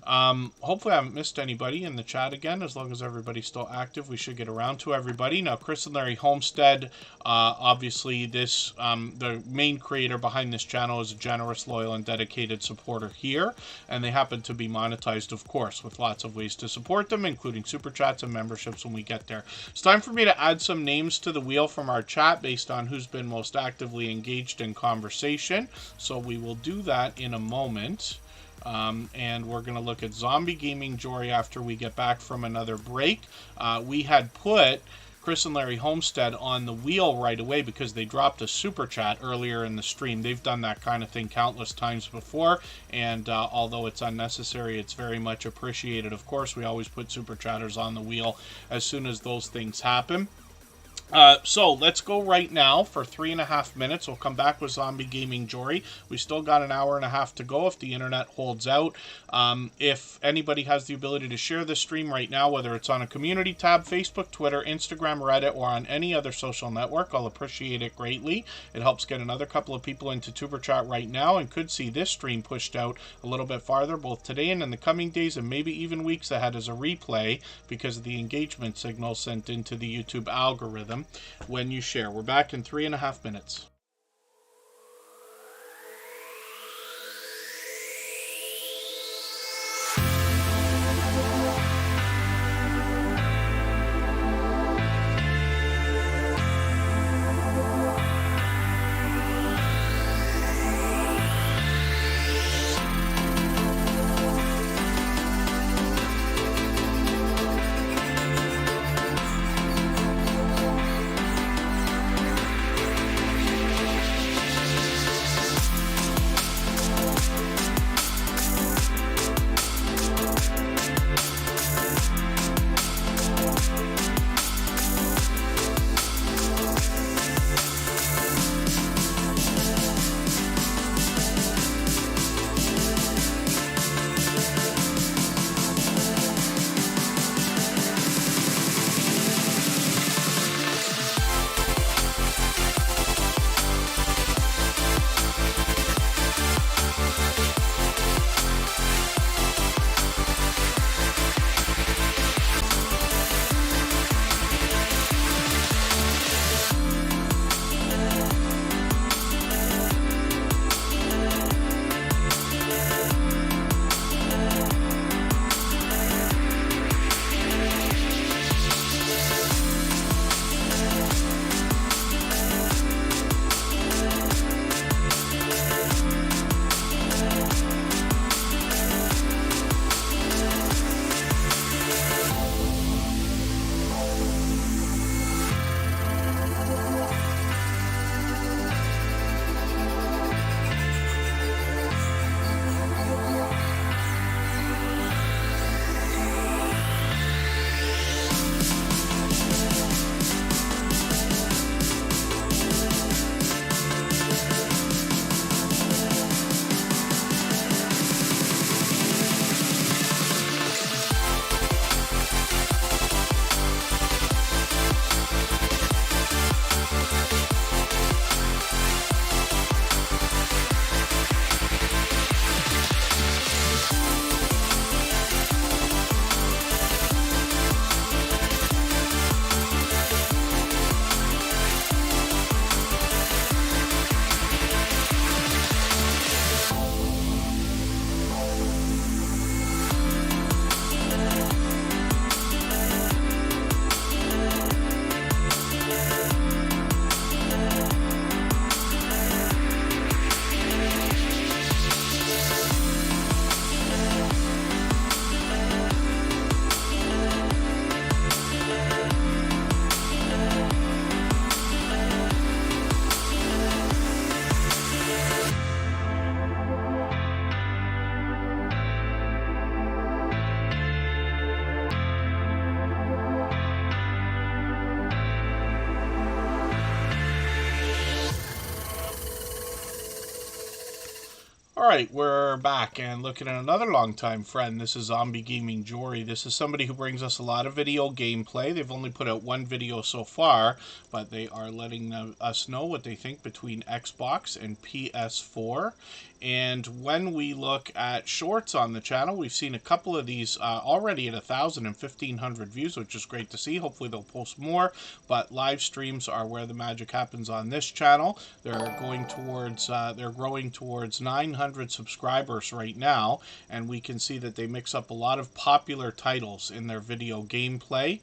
A: Hopefully I haven't missed anybody in the chat again. As long as everybody's still active, we should get around to everybody. Now, Chris and Larry Homestead, obviously this, the main creator behind this channel is a generous, loyal, and dedicated supporter here. And they happen to be monetized, of course, with lots of ways to support them, including super chats and memberships when we get there. It's time for me to add some names to the wheel from our chat based on who's been most actively engaged in conversation. So we will do that in a moment. And we're going to look at Zombie Gaming Jory after we get back from another break. We had put Chris and Larry Homestead on the wheel right away because they dropped a super chat earlier in the stream. They've done that kind of thing countless times before, and although it's unnecessary, it's very much appreciated. Of course, we always put super chatters on the wheel as soon as those things happen. So let's go right now for 3.5 minutes. We'll come back with Zombie Gaming Jory. We still got an hour and a half to go if the internet holds out. If anybody has the ability to share this stream right now, whether it's on a community tab, Facebook, Twitter, Instagram, Reddit, or on any other social network, I'll appreciate it greatly. It helps get another couple of people into Tuber Chat right now and could see this stream pushed out a little bit farther, both today and in the coming days, and maybe even weeks ahead as a replay because of the engagement signal sent into the YouTube algorithm when you share. We're back in 3.5 minutes. Alright, we're back and looking at another longtime friend. This is Zombie Gaming Jory. This is somebody who brings us a lot of video gameplay. They've only put out one video so far, but they are letting us know what they think between Xbox and PS4. And when we look at shorts on the channel, we've seen a couple of these already at 1,000 and 1,500 views, which is great to see. Hopefully they'll post more, but live streams are where the magic happens on this channel. They're going towards, they're growing towards 900 subscribers right now, and we can see that they mix up a lot of popular titles in their video gameplay,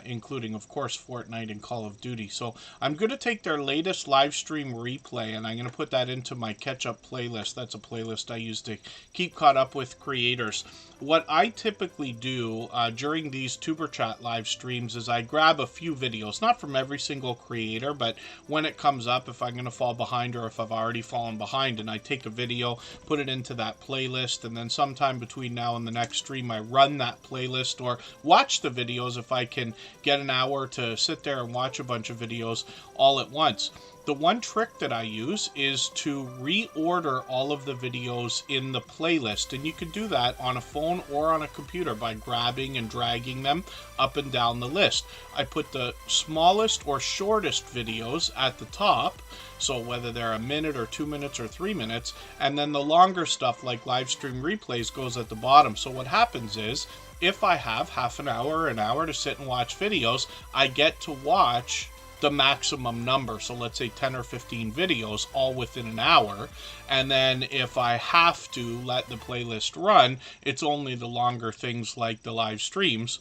A: including, of course, Fortnite and Call of Duty. So I'm going to take their latest live stream replay, and I'm going to put that into my catch-up playlist. That's a playlist I use to keep caught up with creators. What I typically do during these Tuber Chat live streams is I grab a few videos, not from every single creator, but when it comes up, if I'm going to fall behind or if I've already fallen behind, and I take a video, put it into that playlist, and then sometime between now and the next stream, I run that playlist or watch the videos if I can get an hour to sit there and watch a bunch of videos all at once. The one trick that I use is to reorder all of the videos in the playlist, and you can do that on a phone or on a computer by grabbing and dragging them up and down the list. I put the smallest or shortest videos at the top, so whether they're a minute or 2 minutes or 3 minutes, and then the longer stuff like live stream replays goes at the bottom. So what happens is, if I have half an hour or an hour to sit and watch videos, I get to watch the maximum number, so let's say 10 or 15 videos all within an hour, and then if I have to let the playlist run, it's only the longer things like the live streams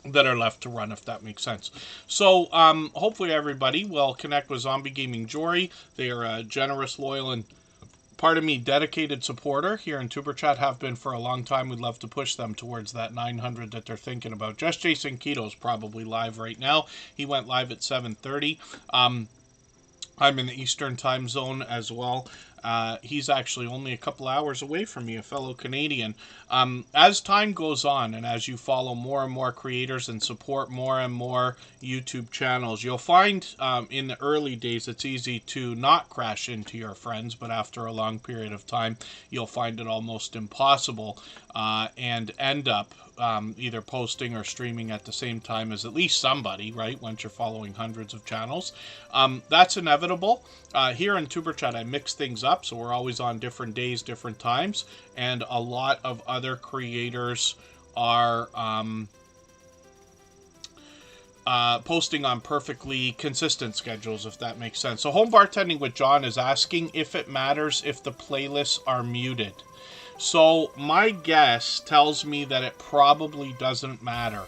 A: that are left to run, if that makes sense. So hopefully everybody will connect with Zombie Gaming Jory. They are a generous, loyal, and dedicated supporter here in Tuber Chat, have been for a long time. We'd love to push them towards that 900 that they're thinking about. Just Jason Keto's probably live right now. He went live at 7:30. I'm in the Eastern time zone as well. He's actually only a couple hours away from me, a fellow Canadian. As time goes on and as you follow more and more creators and support more and more YouTube channels, you'll find in the early days it's easy to not crash into your friends, but after a long period of time, you'll find it almost impossible and end up either posting or streaming at the same time as at least somebody, right, once you're following hundreds of channels. That's inevitable. Here in Tuber Chat, I mix things up, so we're always on different days, different times, and a lot of other creators are posting on perfectly consistent schedules, if that makes sense. So Home Bartending with John is asking if it matters if the playlists are muted. So my guess tells me that it probably doesn't matter.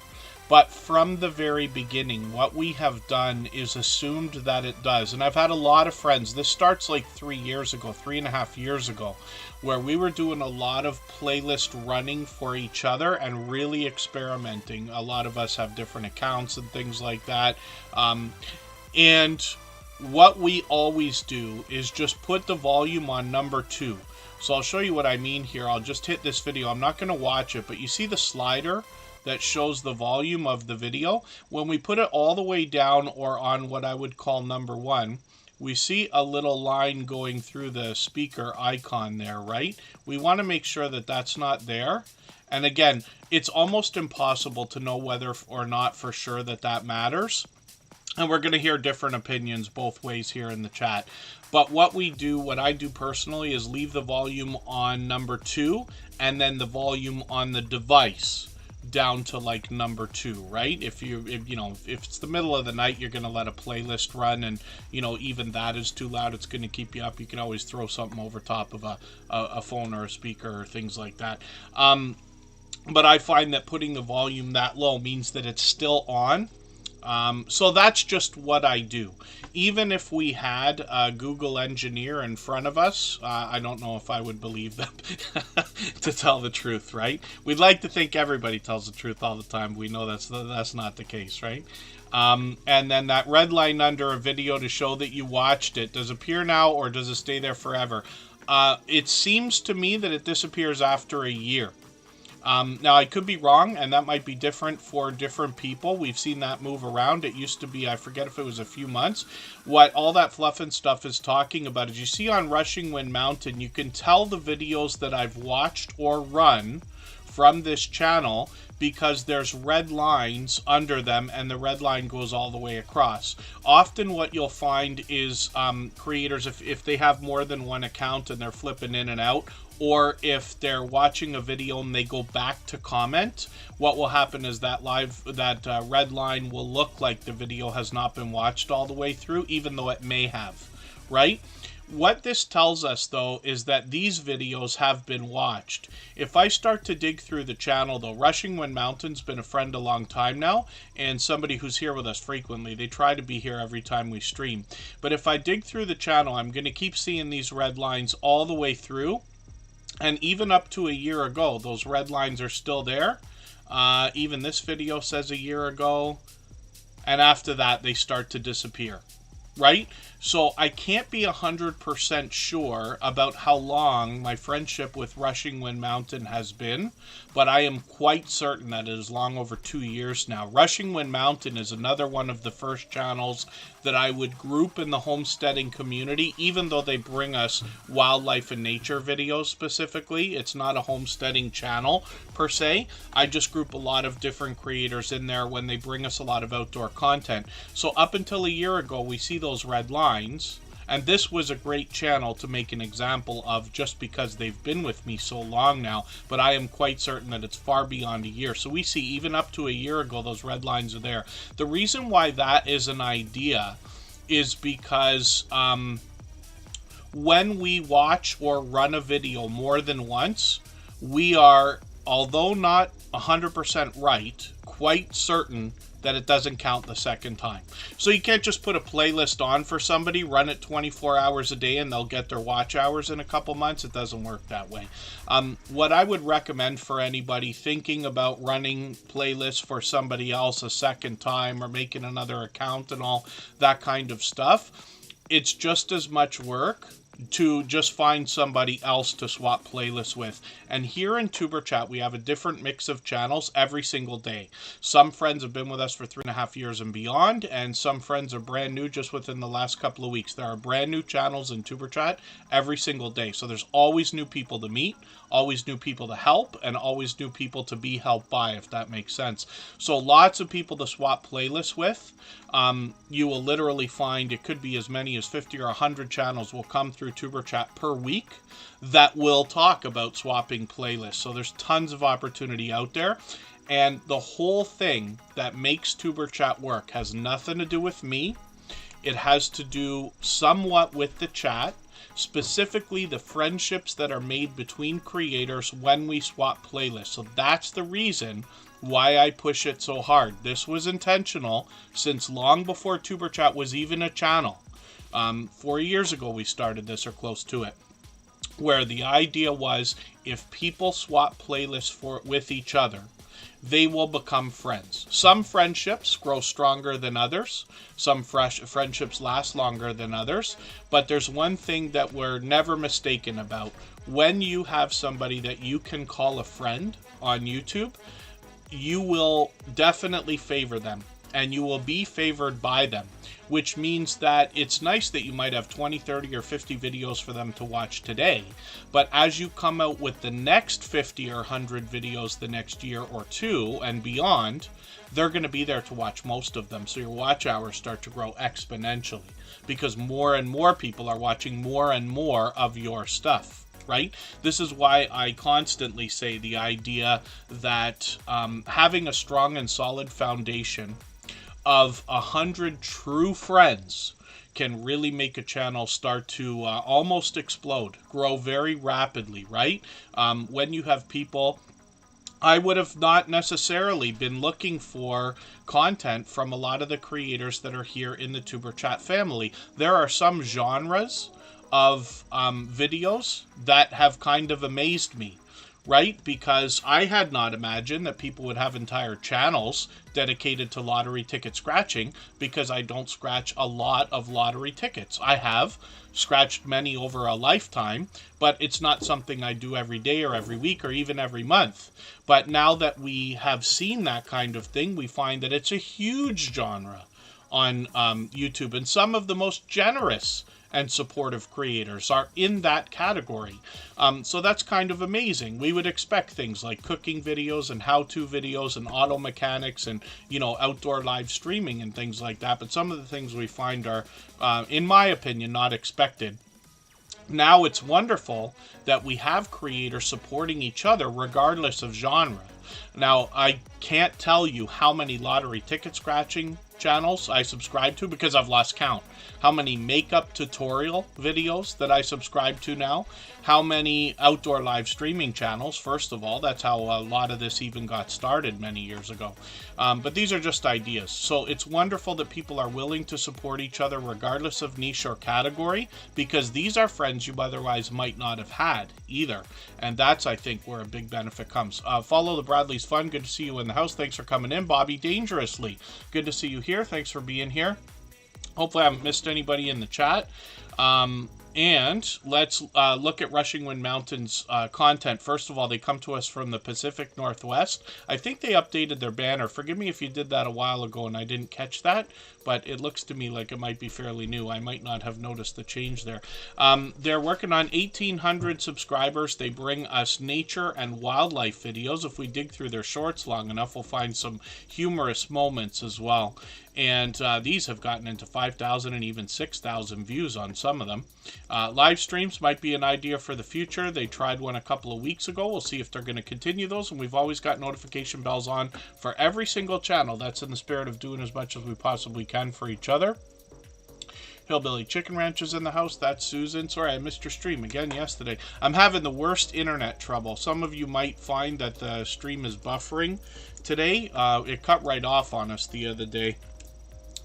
A: But from the very beginning, what we have done is assumed that it does. And I've had a lot of friends, this starts like 3 years ago, 3.5 years ago, where we were doing a lot of playlist running for each other and really experimenting. A lot of us have different accounts and things like that. And what we always do is just put the volume on number 2. So I'll show you what I mean here. I'll just hit this video. I'm not going to watch it, but you see the slider that shows the volume of the video? When we put it all the way down or on what I would call number 1, we see a little line going through the speaker icon there, right? We want to make sure that that's not there. And again, it's almost impossible to know whether or not for sure that that matters. And we're going to hear different opinions both ways here in the chat. But what I do personally is leave the volume on number 2 and then the volume on the device down to like number 2, right? If it's the middle of the night, you're going to let a playlist run, and even that is too loud, it's going to keep you up. You can always throw something over top of a phone or a speaker or things like that. But I find that putting the volume that low means that it's still on. So that's just what I do. Even if we had a Google engineer in front of us, I don't know if I would believe them, to tell the truth, right? We'd like to think everybody tells the truth all the time. We know that's not the case, right? And then that red line under a video to show that you watched it, does it appear now or does it stay there forever? It seems to me that it disappears after a year. Now, I could be wrong, and that might be different for different people. We've seen that move around. It used to be, I forget if it was a few months. What all that fluff and stuff is talking about is you see on Rushing Wind Mountain, you can tell the videos that I've watched or run from this channel because there's red lines under them, and the red line goes all the way across. Often what you'll find is creators, if they have more than one account and they're flipping in and out, or if they're watching a video and they go back to comment, what will happen is that red line will look like the video has not been watched all the way through, even though it may have, right? What this tells us, though, is that these videos have been watched. If I start to dig through the channel, though, Rushing Wind Mountain's been a friend a long time now, and somebody who's here with us frequently. They try to be here every time we stream. But if I dig through the channel, I'm going to keep seeing these red lines all the way through. And even up to a year ago, those red lines are still there. Even this video says a year ago. And after that, they start to disappear. Right? So I can't be 100% sure about how long my friendship with Rushing Wind Mountain has been, but I am quite certain that it is long over 2 years now. Rushing Wind Mountain is another one of the first channels that I would group in the homesteading community, even though they bring us wildlife and nature videos specifically. It's not a homesteading channel per se. I just group a lot of different creators in there when they bring us a lot of outdoor content. So up until a year ago, we see those red lines, and this was a great channel to make an example of just because they've been with me so long now, but I am quite certain that it's far beyond a year. So we see even up to a year ago, those red lines are there. The reason why that is an idea is because when we watch or run a video more than once, we are, although not 100% right, quite certain that it doesn't count the second time. So you can't just put a playlist on for somebody, run it 24 hours a day, and they'll get their watch hours in a couple months. It doesn't work that way. What I would recommend for anybody thinking about running playlists for somebody else a second time or making another account and all that kind of stuff, it's just as much work to just find somebody else to swap playlists with. And here in Tuber Chat, we have a different mix of channels every single day. Some friends have been with us for 3.5 years and beyond, and some friends are brand new just within the last couple of weeks. There are brand new channels in Tuber Chat every single day. So there's always new people to meet, always new people to help, and always new people to be helped by, if that makes sense. So lots of people to swap playlists with. You will literally find it could be as many as 50 or 100 channels will come through Tuber Chat per week that will talk about swapping playlists. So there's tons of opportunity out there. And the whole thing that makes Tuber Chat work has nothing to do with me. It has to do somewhat with the chat, specifically the friendships that are made between creators when we swap playlists. So that's the reason why I push it so hard. This was intentional since long before Tuber Chat was even a channel. 4 years ago we started this, or close to it, where the idea was if people swap playlists with each other, they will become friends. Some friendships grow stronger than others. Some friendships last longer than others. But there's one thing that we're never mistaken about. When you have somebody that you can call a friend on YouTube, you will definitely favor them, and you will be favored by them, which means that it's nice that you might have 20, 30, or 50 videos for them to watch today, but as you come out with the next 50 or 100 videos the next year or two and beyond, they're going to be there to watch most of them, so your watch hours start to grow exponentially, because more and more people are watching more and more of your stuff. Right? This is why I constantly say the idea that having a strong and solid foundation of 100 true friends can really make a channel start to almost explode, grow very rapidly, right? When you have people, I would have not necessarily been looking for content from a lot of the creators that are here in the Tuber Chat family. There are some genres of videos that have kind of amazed me, right? Because I had not imagined that people would have entire channels dedicated to lottery ticket scratching, because I don't scratch a lot of lottery tickets. I have scratched many over a lifetime, but it's not something I do every day or every week or even every month. But now that we have seen that kind of thing, we find that it's a huge genre on YouTube, and some of the most generous and supportive creators are in that category. So that's kind of amazing. We would expect things like cooking videos and how-to videos and auto mechanics and, you know, outdoor live streaming and things like that. But some of the things we find are, in my opinion, not expected. Now it's wonderful that we have creators supporting each other regardless of genre. Now, I can't tell you how many lottery ticket scratching channels I subscribe to, because I've lost count. How many makeup tutorial videos that I subscribe to now. How many outdoor live streaming channels, first of all. That's how a lot of this even got started many years ago. But these are just ideas. So it's wonderful that people are willing to support each other regardless of niche or category, because these are friends you otherwise might not have had either. And that's, I think, where a big benefit comes. Follow the Bradley's Fun. Good to see you in the house. Thanks for coming in. Bobby Dangerously. Good to see you here. Thanks for being here. Hopefully I haven't missed anybody in the chat. And let's look at Rushing Wind Mountain's content. First of all, they come to us from the Pacific Northwest. I think they updated their banner. Forgive me if you did that a while ago and I didn't catch that, but it looks to me like it might be fairly new. I might not have noticed the change there. They're working on 1,800 subscribers. They bring us nature and wildlife videos. If we dig through their shorts long enough, we'll find some humorous moments as well. And these have gotten into 5,000 and even 6,000 views on some of them. Live streams might be an idea for the future. They tried one a couple of weeks ago. We'll see if they're going to continue those. And we've always got notification bells on for every single channel. That's in the spirit of doing as much as we possibly can for each other. Hillbilly Chicken Ranch is in the house. That's Susan. Sorry, I missed your stream again yesterday. I'm having the worst internet trouble. Some of you might find that the stream is buffering today. It cut right off on us the other day.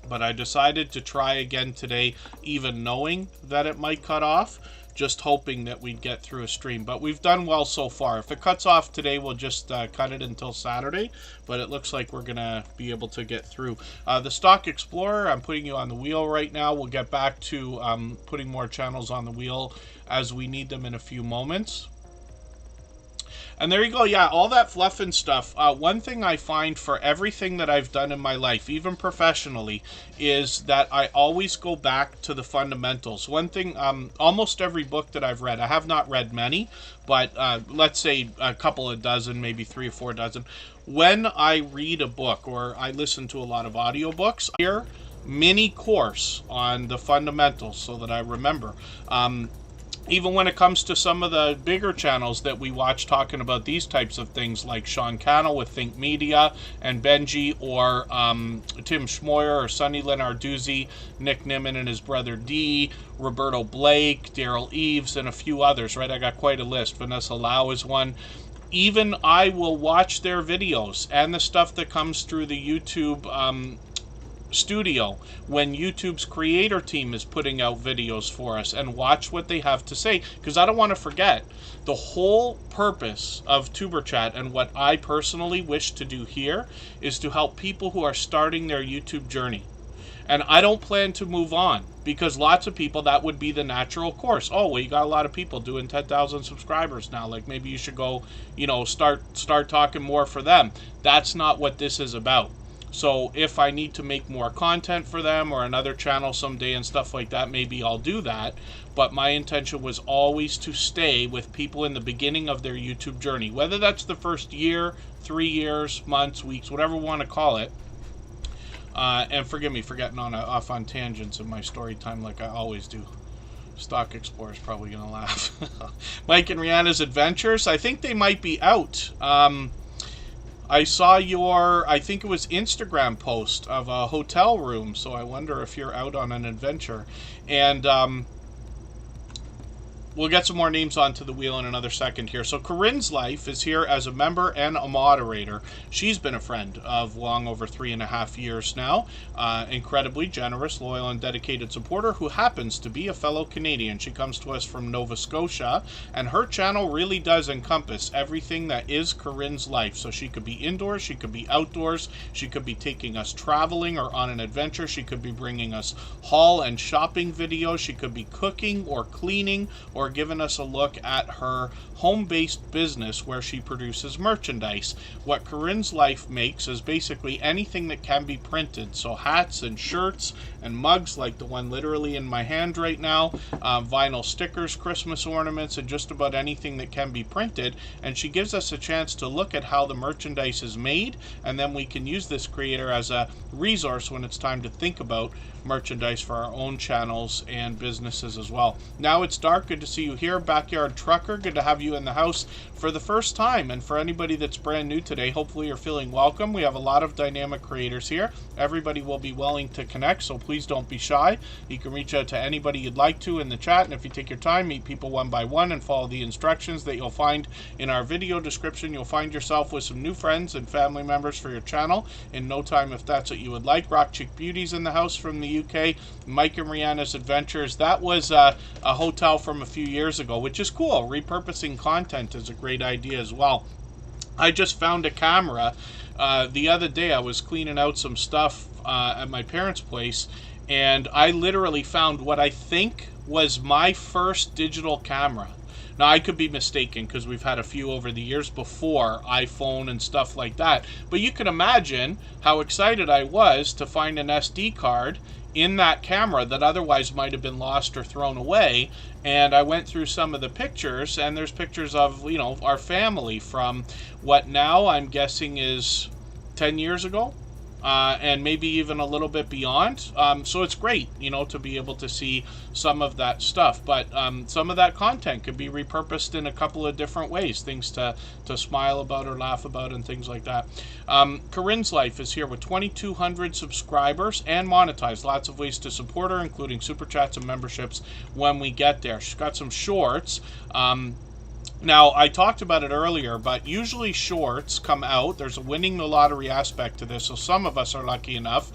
A: But I decided to try again today, even knowing that it might cut off, just hoping that we'd get through a stream. But we've done well so far. If it cuts off today, we'll just cut it until Saturday. But it looks like we're going to be able to get through. The Stock Explorer, I'm putting you on the wheel right now. We'll get back to putting more channels on the wheel as we need them in a few moments. And there you go. Yeah, all that fluff and stuff. One thing I find for everything that I've done in my life, even professionally, is that I always go back to the fundamentals. One thing, almost every book that I've read, I have not read many, but let's say a couple of dozen, maybe 3 or 4 dozen. When I read a book or I listen to a lot of audiobooks, I hear mini course on the fundamentals so that I remember. Even when it comes to some of the bigger channels that we watch talking about these types of things, like Sean Cannell with Think Media and Benji, or Tim Schmoyer or Sonny Lenarduzzi, Nick Nimmin and his brother D, Roberto Blake, Daryl Eves, and a few others, right? I got quite a list. Vanessa Lau is one. Even I will watch their videos and the stuff that comes through the YouTube studio when YouTube's creator team is putting out videos for us, and watch what they have to say, because I don't want to forget the whole purpose of Tuber Chat, and what I personally wish to do here is to help people who are starting their YouTube journey. And I don't plan to move on, because lots of people, that would be the natural course. Oh, well, you got a lot of people doing 10,000 subscribers now, like maybe you should go, you know, start talking more for them. That's not what this is about. So if I need to make more content for them or another channel someday and stuff like that, maybe I'll do that. But my intention was always to stay with people in the beginning of their YouTube journey, whether that's the first year, 3 years, months, weeks, whatever we want to call it. And forgive me for getting off on tangents in my story time like I always do. Stock Explorer is probably going to laugh. Mike and Rihanna's Adventures, I think they might be out. I saw your, I think it was Instagram post of a hotel room, so I wonder if you're out on an adventure. And we'll get some more names onto the wheel in another second here. So Corinne's Life is here as a member and a moderator. She's been a friend of long over 3.5 years now. Incredibly generous, loyal, and dedicated supporter who happens to be a fellow Canadian. She comes to us from Nova Scotia, and her channel really does encompass everything that is Corinne's life. So she could be indoors, she could be outdoors, she could be taking us traveling or on an adventure, she could be bringing us haul and shopping videos, she could be cooking or cleaning, or giving us a look at her home-based business where she produces merchandise. What Corinne's Life makes is basically anything that can be printed. So hats and shirts and mugs like the one literally in my hand right now, vinyl stickers, Christmas ornaments, and just about anything that can be printed. And she gives us a chance to look at how the merchandise is made, and then we can use this creator as a resource when it's time to think about merchandise for our own channels and businesses as well. Now it's dark. Good to see you here. Backyard Trucker, good to have you in the house for the first time. And for anybody that's brand new today, hopefully you're feeling welcome. We have a lot of dynamic creators here. Everybody will be willing to connect, so please don't be shy. You can reach out to anybody you'd like to in the chat, and if you take your time, meet people one by one and follow the instructions that you'll find in our video description. You'll find yourself with some new friends and family members for your channel in no time if that's what you would like. Rock Chick Beauty's in the house from the UK. Mike and Rihanna's Adventures. That was a hotel from a few years ago, which is cool. Repurposing content is a great idea as well. I just found a camera the other day. I was cleaning out some stuff at my parents' place, and I literally found what I think was my first digital camera. Now, I could be mistaken because we've had a few over the years before iPhone and stuff like that. But you can imagine how excited I was to find an SD card in that camera that otherwise might have been lost or thrown away. And I went through some of the pictures, and there's pictures of, you know, our family from what now I'm guessing is 10 years ago. And maybe even a little bit beyond. So it's great, you know, to be able to see some of that stuff. But some of that content could be repurposed in a couple of different ways. Things to smile about or laugh about and things like that. Corinne's Life is here with 2,200 subscribers and monetized. Lots of ways to support her, including super chats and memberships when we get there. She's got some shorts. Now, I talked about it earlier, but usually shorts come out. There's a winning the lottery aspect to this, so some of us are lucky enough,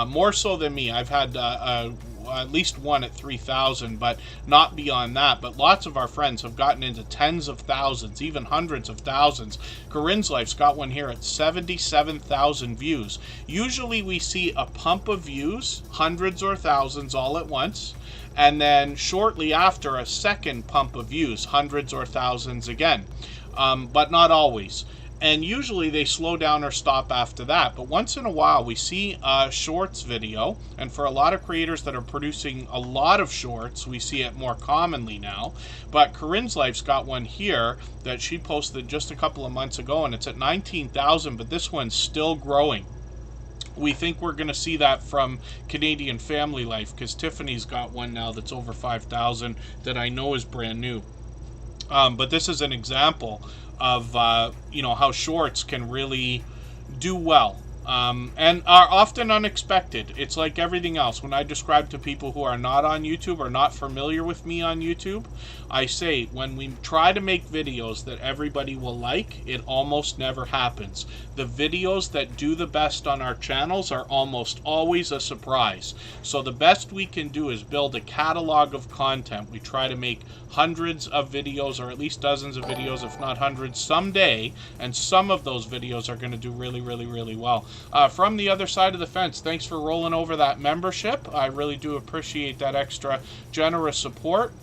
A: more so than me. I've had at least one at 3,000, but not beyond that. But lots of our friends have gotten into tens of thousands, even hundreds of thousands. Corinne's Life's got one here at 77,000 views. Usually we see a pump of views, hundreds or thousands all at once, and then shortly after a second pump of views, hundreds or thousands again, but not always. And usually they slow down or stop after that. But once in a while we see a shorts video, and for a lot of creators that are producing a lot of shorts, we see it more commonly now. But Corinne's Life's got one here that she posted just a couple of months ago, and it's at 19,000, but this one's still growing. We think we're going to see that from Canadian Family Life, because Tiffany's got one now that's over 5,000 that I know is brand new. But this is an example of you know, how shorts can really do well. And are often unexpected. It's like everything else. When I describe to people who are not on YouTube or not familiar with me on YouTube, I say when we try to make videos that everybody will like, it almost never happens. The videos that do the best on our channels are almost always a surprise. So the best we can do is build a catalog of content. We try to make hundreds of videos, or at least dozens of videos, if not hundreds, someday, and some of those videos are going to do really, really, really well. From the other side of the fence, thanks for rolling over that membership. I really do appreciate that extra generous support.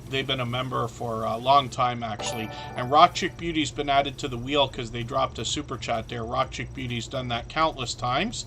A: They've been a member for a long time, actually. And Rock Chick Beauty's been added to the wheel because they dropped a super chat there. Rock Chick Beauty's done that countless times,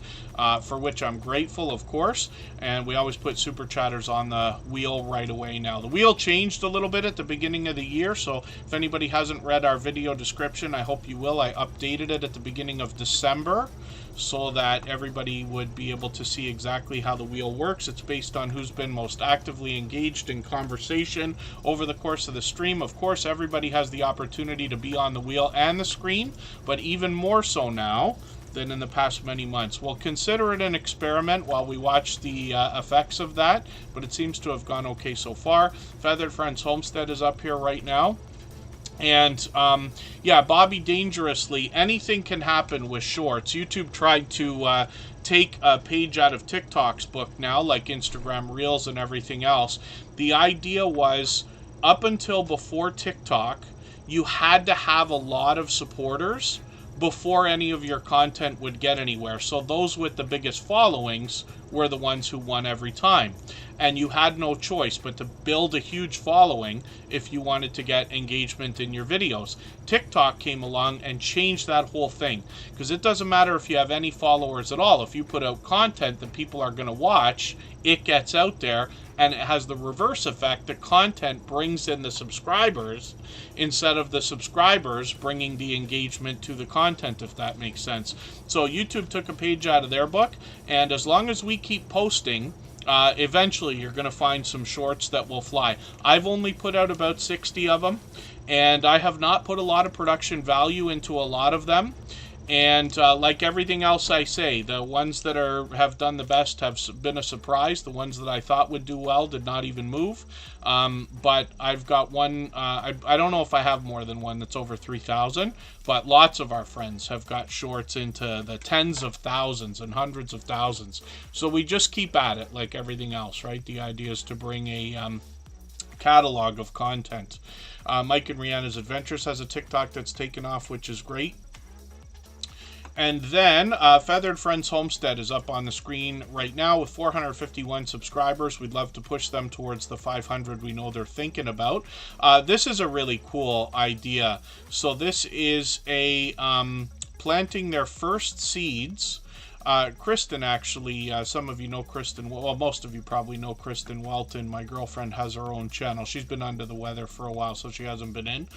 A: for which I'm grateful, of course. And we always put super chatters on the wheel right away now. The wheel changed a little bit at the beginning of the year, so if anybody hasn't read our video description, I hope you will. I updated it at the beginning of December, so that everybody would be able to see exactly how the wheel works. It's based on who's been most actively engaged in conversation over the course of the stream. Of course, everybody has the opportunity to be on the wheel and the screen, but even more so now, than in the past many months. We'll consider it an experiment while we watch the effects of that, but it seems to have gone okay so far. Feathered Friends Homestead is up here right now. And yeah, Bobby Dangerously, anything can happen with shorts. YouTube tried to take a page out of TikTok's book now, like Instagram Reels and everything else. The idea was, up until before TikTok, you had to have a lot of supporters before any of your content would get anywhere. So those with the biggest followings were the ones who won every time. And you had no choice but to build a huge following if you wanted to get engagement in your videos. TikTok came along and changed that whole thing, because it doesn't matter if you have any followers at all. If you put out content that people are going to watch, it gets out there, and it has the reverse effect. The content brings in the subscribers instead of the subscribers bringing the engagement to the content, if that makes sense. So YouTube took a page out of their book, and as long as we keep posting, eventually you're going to find some shorts that will fly. I've only put out about 60 of them, and I have not put a lot of production value into a lot of them. And like everything else I say, the ones that have done the best have been a surprise. The ones that I thought would do well did not even move. But I've got one, I don't know if I have more than one that's over 3,000, but lots of our friends have got shorts into the tens of thousands and hundreds of thousands. So we just keep at it like everything else, right? The idea is to bring a catalog of content. Mike and Rihanna's Adventures has a TikTok that's taken off, which is great. And then Feathered Friends Homestead is up on the screen right now with 451 subscribers. We'd love to push them towards the 500 we know they're thinking about. This is a really cool idea. So this is a planting their first seeds. Kristen, actually, some of you know Kristen, well, most of you probably know Kristen Welton. My girlfriend has her own channel. She's been under the weather for a while, so she hasn't been in.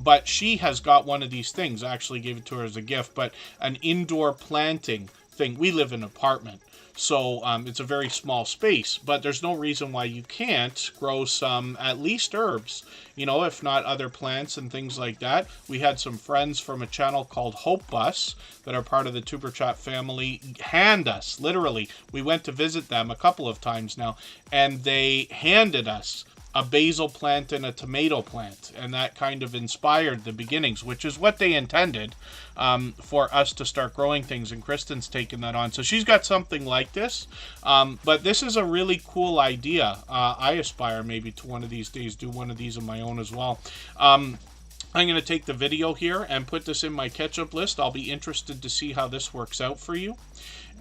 A: But she has got one of these things. I actually gave it to her as a gift, but an indoor planting thing. We live in an apartment, so it's a very small space, but there's no reason why you can't grow some, at least herbs, you know, if not other plants and things like that. We had some friends from a channel called Hope Bus that are part of the Tuber Chat family hand us, literally, we went to visit them a couple of times now, and they handed us a basil plant and a tomato plant, and that kind of inspired the beginnings, which is what they intended for us to start growing things, and Kristen's taken that on. So she's got something like this, but this is a really cool idea. I aspire maybe to one of these days do one of these of my own as well. I'm going to take the video here and put this in my catch-up list. I'll be interested to see how this works out for you.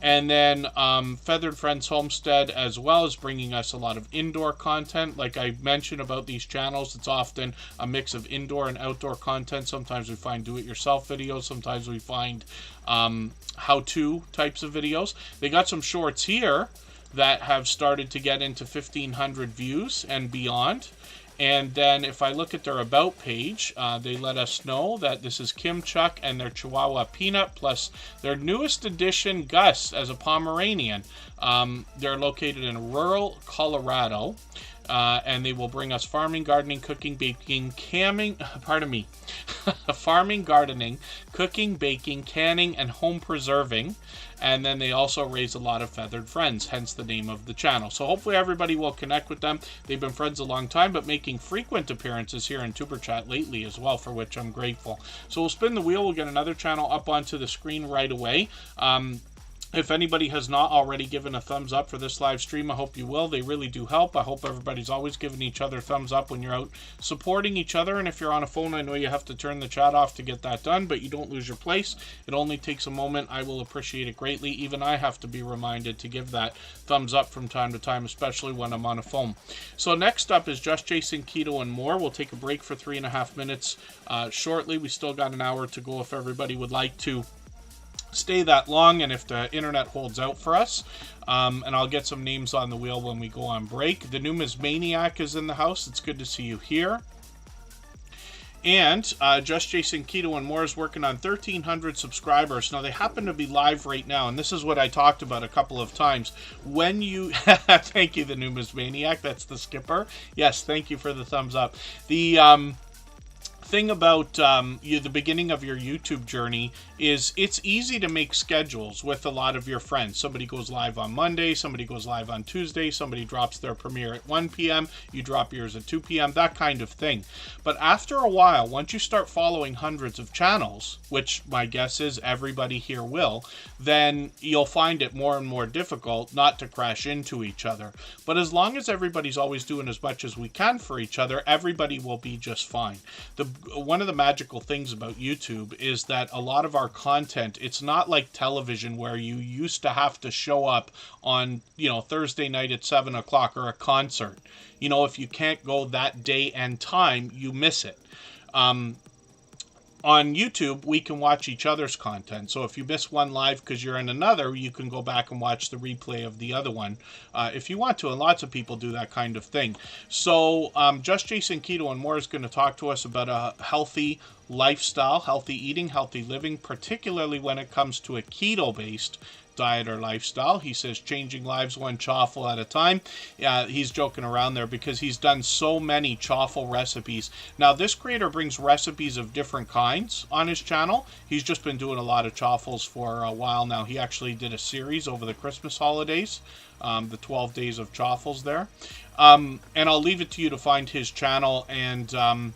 A: And then Feathered Friends Homestead as well is bringing us a lot of indoor content. Like I mentioned about these channels, it's often a mix of indoor and outdoor content. Sometimes we find do-it-yourself videos. Sometimes we find how-to types of videos. They got some shorts here that have started to get into 1,500 views and beyond. And then if I look at their About page, they let us know that this is Kim Chuck and their Chihuahua Peanut, plus their newest addition, Gus, as a Pomeranian. They're located in rural Colorado, and they will bring us farming, gardening, cooking, baking, farming, gardening, cooking, baking, canning, and home preserving. And then they also raise a lot of feathered friends, hence the name of the channel. So hopefully everybody will connect with them. They've been friends a long time, but making frequent appearances here in Tuber Chat lately as well, for which I'm grateful. So we'll spin the wheel. We'll get another channel up onto the screen right away. If anybody has not already given a thumbs up for this live stream, I hope you will. They really do help. I hope everybody's always giving each other thumbs up when you're out supporting each other. And if you're on a phone, I know you have to turn the chat off to get that done, but you don't lose your place. It only takes a moment. I will appreciate it greatly. Even I have to be reminded to give that thumbs up from time to time, especially when I'm on a phone. So next up is Just Jason Keto and More. We'll take a break for 3.5 minutes shortly. We still got an hour to go if everybody would like to stay that long, and if the internet holds out for us, and I'll get some names on the wheel when we go on break. The Numismaniac is in the house. It's good to see you here. And Just Jason Keto and More is working on 1,300 subscribers. Now, they happen to be live right now, and this is what I talked about a couple of times. When you... Thank you, the Numismaniac. That's the skipper. Yes, thank you for the thumbs up. The... thing about the beginning of your YouTube journey is it's easy to make schedules with a lot of your friends. Somebody goes live on Monday, somebody goes live on Tuesday, somebody drops their premiere at 1 p.m., you drop yours at 2 p.m., that kind of thing. But after a while, once you start following hundreds of channels, which my guess is everybody here will, then you'll find it more and more difficult not to crash into each other. But as long as everybody's always doing as much as we can for each other, everybody will be just fine. One of the magical things about YouTube is that a lot of our content, it's not like television where you used to have to show up on, Thursday night at 7 o'clock or a concert. If you can't go that day and time, you miss it. On YouTube, we can watch each other's content. So if you miss one live because you're in another, you can go back and watch the replay of the other one if you want to. And lots of people do that kind of thing. So Just Jason Keto and More is going to talk to us about a healthy lifestyle, healthy eating, healthy living, particularly when it comes to a keto-based diet or lifestyle. He says changing lives one chaffle at a time. He's joking around there because he's done so many chaffle recipes. Now, this creator brings recipes of different kinds on his channel. He's just been doing a lot of chaffles for a while now. He actually did a series over the Christmas holidays, the 12 days of chaffles there. And I'll leave it to you to find his channel and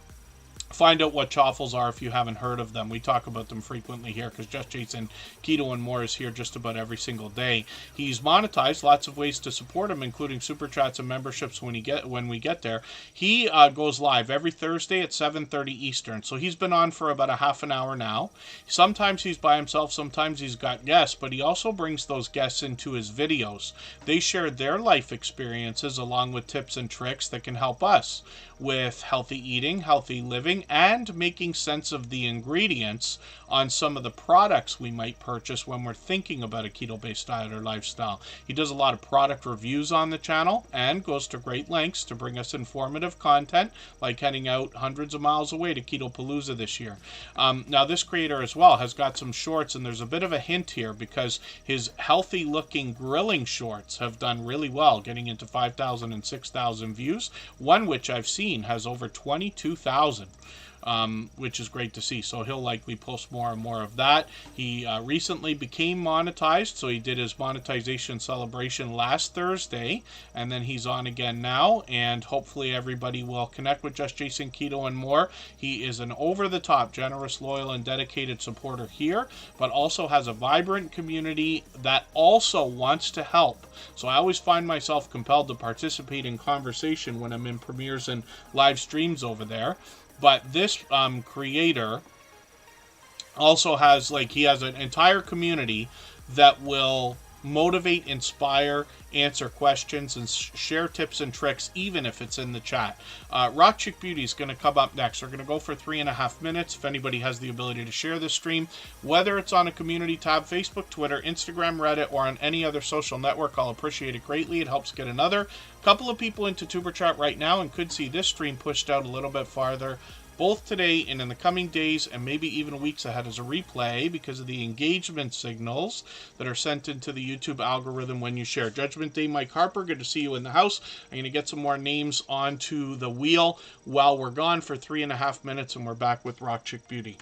A: find out what chaffles are if you haven't heard of them. We talk about them frequently here because Just Jason Keto and More is here just about every single day. He's monetized, lots of ways to support him, including super chats and memberships when we get there. He goes live every Thursday at 7:30 Eastern. So he's been on for about a half an hour now. Sometimes he's by himself, sometimes he's got guests, but he also brings those guests into his videos. They share their life experiences along with tips and tricks that can help us with healthy eating, healthy living, and making sense of the ingredients on some of the products we might purchase when we're thinking about a keto-based diet or lifestyle. He does a lot of product reviews on the channel and goes to great lengths to bring us informative content, like heading out hundreds of miles away to Keto-Palooza this year. Now, this creator as well has got some shorts, and there's a bit of a hint here because his healthy-looking grilling shorts have done really well, getting into 5,000 and 6,000 views. One which I've seen has over 22,000. Which is great to see. So he'll likely post more and more of that. He recently became monetized, so he did his monetization celebration last Thursday, and then he's on again now, and hopefully everybody will connect with Just Jason Keto and More. He is an over-the-top, generous, loyal, and dedicated supporter here, but also has a vibrant community that also wants to help. So I always find myself compelled to participate in conversation when I'm in premieres and live streams over there. But this creator also has, he has an entire community that will motivate, inspire, answer questions, and share tips and tricks, even if it's in the chat. Rock Chick Beauty is going to come up next. We're going to go for 3.5 minutes. If anybody has the ability to share this stream, whether it's on a community tab, Facebook, Twitter, Instagram, Reddit, or on any other social network, I'll appreciate it greatly. It helps get another couple of people into Tuber Chat right now and could see this stream pushed out a little bit farther, both today and in the coming days and maybe even weeks ahead as a replay because of the engagement signals that are sent into the YouTube algorithm when you share. Judgment Day, Mike Harper, good to see you in the house. I'm going to get some more names onto the wheel while we're gone for 3.5 minutes, and we're back with Rock Chick Beauty.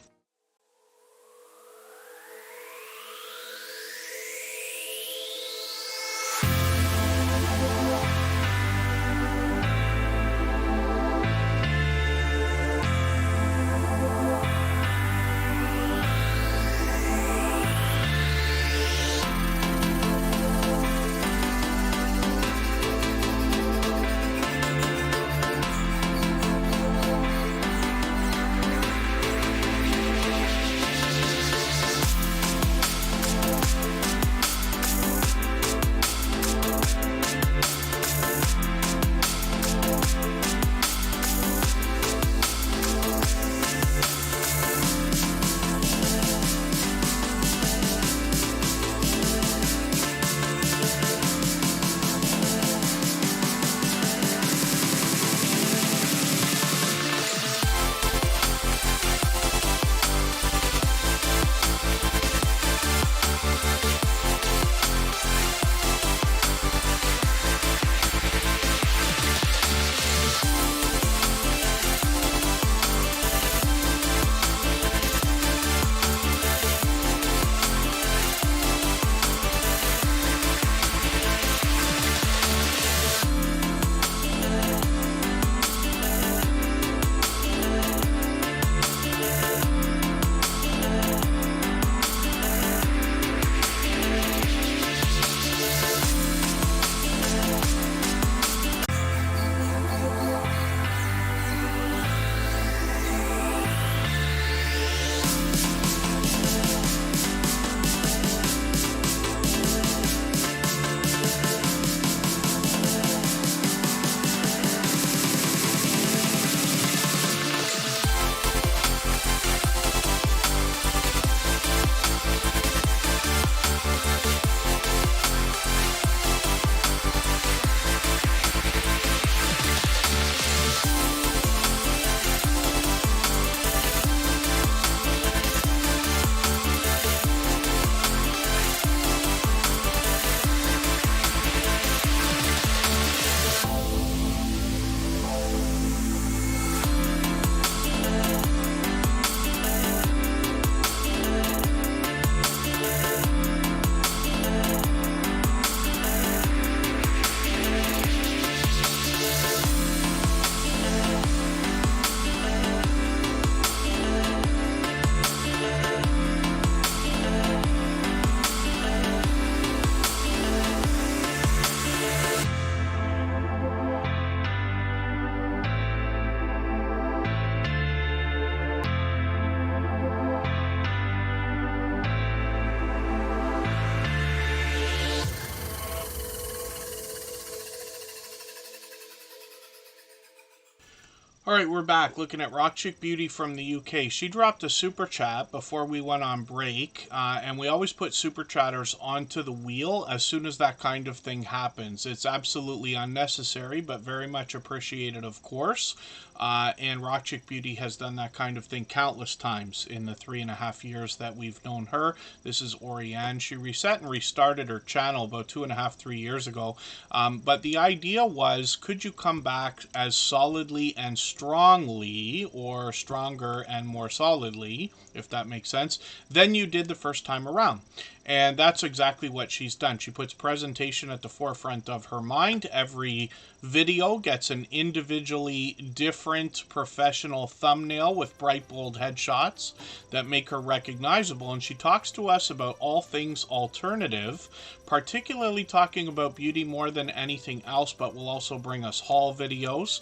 A: All right, we're back looking at Rock Chick Beauty from the UK. She dropped a super chat before we went on break, and we always put super chatters onto the wheel as soon as that kind of thing happens. It's absolutely unnecessary, but very much appreciated, of course. And Rock Chick Beauty has done that kind of thing countless times in the 3.5 years that we've known her. This is Oriane. She reset and restarted her channel about 2.5, 3 years ago. But the idea was, could you come back as solidly and strongly, or stronger and more solidly, if that makes sense, than you did the first time around? And that's exactly what she's done. She puts presentation at the forefront of her mind. Every video gets an individually different professional thumbnail with bright, bold headshots that make her recognizable. And she talks to us about all things alternative, particularly talking about beauty more than anything else, but will also bring us haul videos.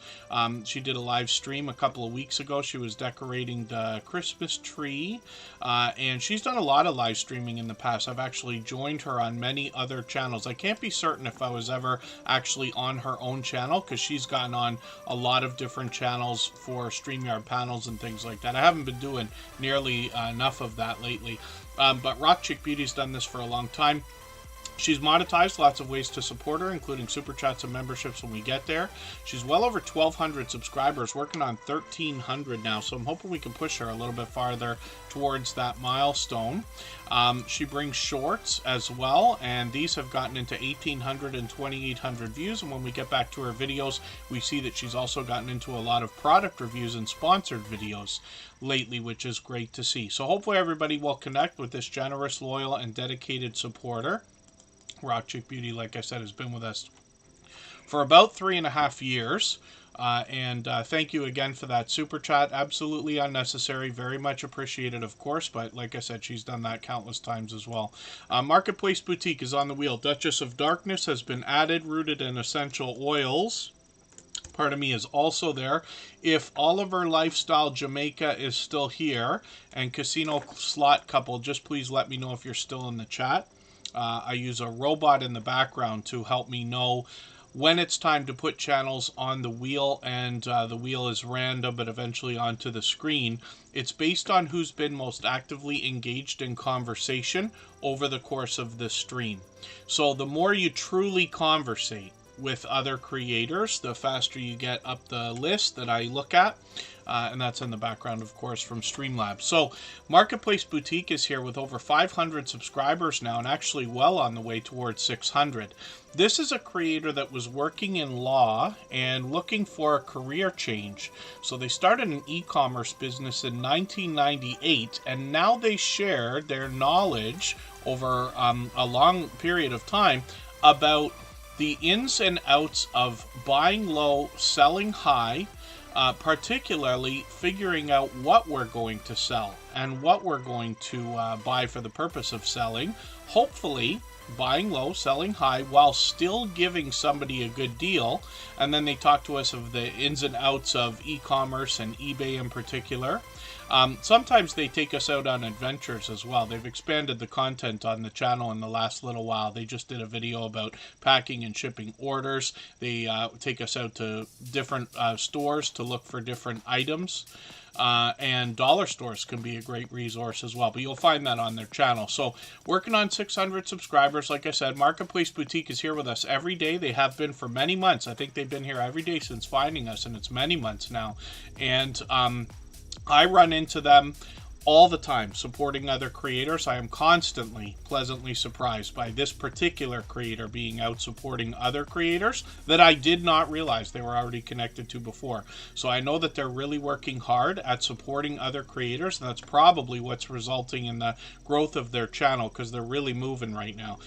A: She did a live stream a couple of weeks ago. She was decorating the Christmas tree, and she's done a lot of live streaming in the past. I've actually joined her on many other channels. I can't be certain if I was ever actually on her own channel, because she's gotten on a lot of different channels for StreamYard panels and things like that. I haven't been doing nearly enough of that lately. But Rock Chick Beauty's done this for a long time. She's monetized, lots of ways to support her, including super chats and memberships when we get there. She's well over 1,200 subscribers, working on 1,300 now, so I'm hoping we can push her a little bit farther towards that milestone. She brings shorts as well, and these have gotten into 1,800 and 2,800 views, and when we get back to her videos, we see that she's also gotten into a lot of product reviews and sponsored videos lately, which is great to see. So hopefully everybody will connect with this generous, loyal, and dedicated supporter. Rock Chick Beauty, like I said, has been with us for about 3.5 years. And thank you again for that super chat. Absolutely unnecessary. Very much appreciated, of course. But like I said, she's done that countless times as well. Marketplace Boutique is on the wheel. Duchess of Darkness has been added, rooted in essential oils. Part of me is also there. If Oliver Lifestyle Jamaica is still here, and Casino Slot Couple, just please let me know if you're still in the chat. I use a robot in the background to help me know when it's time to put channels on the wheel, and the wheel is random, but eventually onto the screen. It's based on who's been most actively engaged in conversation over the course of the stream. So the more you truly conversate with other creators, the faster you get up the list that I look at. And that's in the background, of course, from Streamlabs. So Marketplace Boutique is here with over 500 subscribers now, and actually well on the way towards 600. This is a creator that was working in law and looking for a career change. So they started an e-commerce business in 1998, and now they share their knowledge over a long period of time about the ins and outs of buying low, selling high, particularly figuring out what we're going to sell and what we're going to buy for the purpose of selling. Hopefully, buying low, selling high, while still giving somebody a good deal. And then they talk to us of the ins and outs of e-commerce and eBay in particular. Sometimes they take us out on adventures as well. They've expanded the content on the channel in the last little while. They just did a video about packing and shipping orders. They take us out to different stores to look for different items. And dollar stores can be a great resource as well, but you'll find that on their channel. So working on 600 subscribers, like I said. Marketplace Boutique is here with us every day. They have been for many months. I think they've been here every day since finding us, and it's many months now. And I run into them all the time supporting other creators. I am constantly pleasantly surprised by this particular creator being out supporting other creators that I did not realize they were already connected to before. So I know that they're really working hard at supporting other creators, and that's probably what's resulting in the growth of their channel, because they're really moving right now.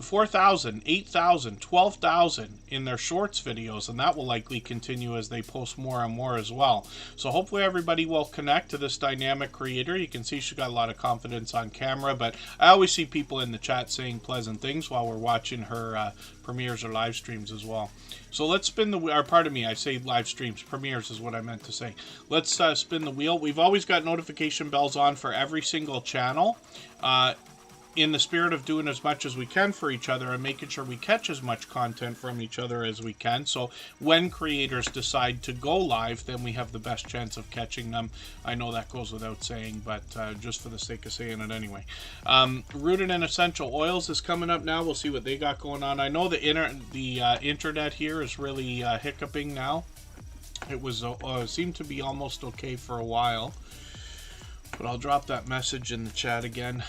A: 4,000, 8,000, 12,000 in their shorts videos, and that will likely continue as they post more and more as well. So hopefully everybody will connect to this dynamic creator. You can see she's got a lot of confidence on camera, but I always see people in the chat saying pleasant things while we're watching her premieres or live streams as well. So let's spin the wheel, or pardon me, I say live streams, premieres is what I meant to say. Let's spin the wheel. We've always got notification bells on for every single channel. in the spirit of doing as much as we can for each other and making sure we catch as much content from each other as we can. So when creators decide to go live, then we have the best chance of catching them. I know that goes without saying, but just for the sake of saying it anyway. Rooted in Essential Oils is coming up now. We'll see what they got going on. I know the internet here is really hiccuping now. It was seemed to be almost okay for a while, but I'll drop that message in the chat again.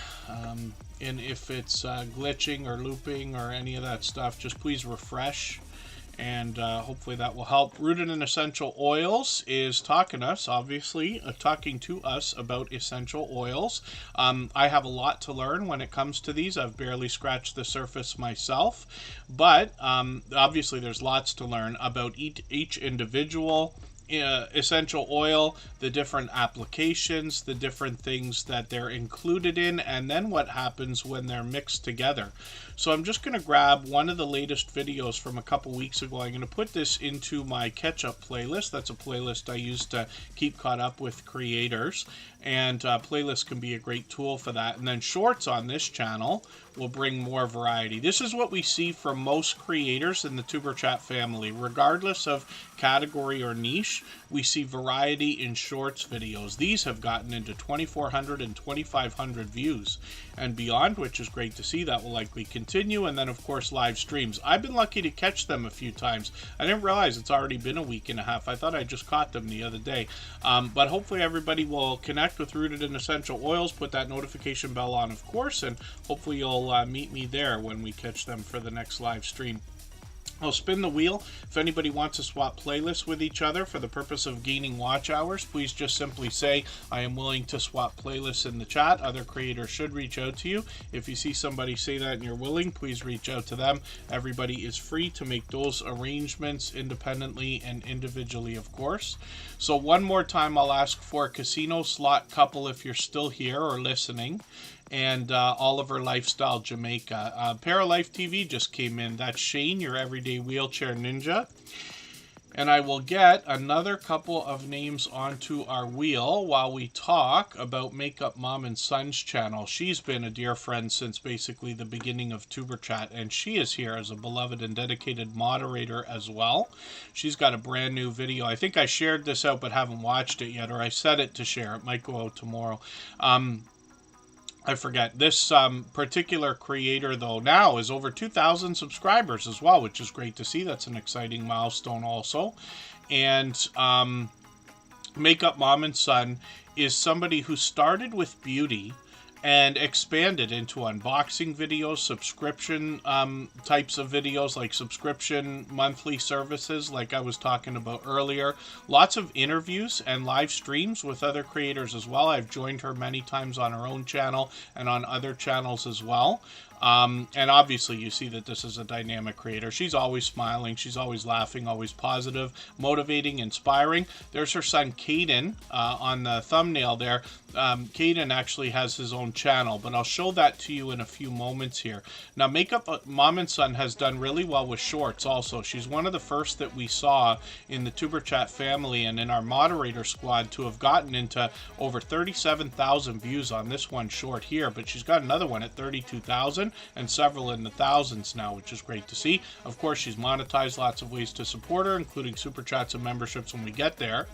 A: And if it's glitching or looping or any of that stuff, just please refresh, and hopefully that will help. Rooted in Essential Oils is talking to us about essential oils. I have a lot to learn when it comes to these. I've barely scratched the surface myself, but obviously there's lots to learn about each individual essential oil, the different applications, the different things that they're included in, and then what happens when they're mixed together. So I'm just going to grab one of the latest videos from a couple weeks ago. I'm going to put this into my catch-up playlist. That's a playlist I use to keep caught up with creators, and playlists can be a great tool for that. And then shorts on this channel will bring more variety. This is what we see from most creators in the Tuber Chat family. Regardless of category or niche, we see variety in shorts videos. These have gotten into 2,400 and 2,500 views and beyond, which is great to see. That will likely continue. And then, of course, live streams. I've been lucky to catch them a few times. I didn't realize it's already been a week and a half. I thought I just caught them the other day. But hopefully everybody will connect with Rooted in Essential Oils. Put that notification bell on, of course, and hopefully you'll meet me there when we catch them for the next live stream. I'll spin the wheel. If anybody wants to swap playlists with each other for the purpose of gaining watch hours, please just simply say, I am willing to swap playlists in the chat. Other creators should reach out to you. If you see somebody say that and you're willing, please reach out to them. Everybody is free to make those arrangements independently and individually, of course. So one more time, I'll ask for a casino slot couple if you're still here or listening. And Oliver Lifestyle Jamaica. Paralife TV just came in. That's Shane, your everyday wheelchair ninja. And I will get another couple of names onto our wheel while we talk about Makeup Mom and Son's channel. She's been a dear friend since basically the beginning of Tuber Chat, and she is here as a beloved and dedicated moderator as well. She's got a brand new video. I think I shared this out but haven't watched it yet, or I set it to share. It might go out tomorrow. I forget. This particular creator, though, now is over 2,000 subscribers as well, which is great to see. That's an exciting milestone also. And Makeup Mom and Son is somebody who started with beauty and expanded into unboxing videos, subscription types of videos, like subscription monthly services like I was talking about earlier. Lots of interviews and live streams with other creators as well. I've joined her many times on her own channel and on other channels as well. And obviously you see that this is a dynamic creator. She's always smiling, she's always laughing, always positive, motivating, inspiring. There's her son Caden on the thumbnail there. Caden actually has his own channel, but I'll show that to you in a few moments here. Now, Makeup Mom and Son has done really well with shorts also. She's one of the first that we saw in the Tuber Chat family and in our moderator squad to have gotten into over 37,000 views on this one short here, but she's got another one at 32,000 and several in the thousands now, which is great to see. Of course, she's monetized, lots of ways to support her, including super chats and memberships when we get there.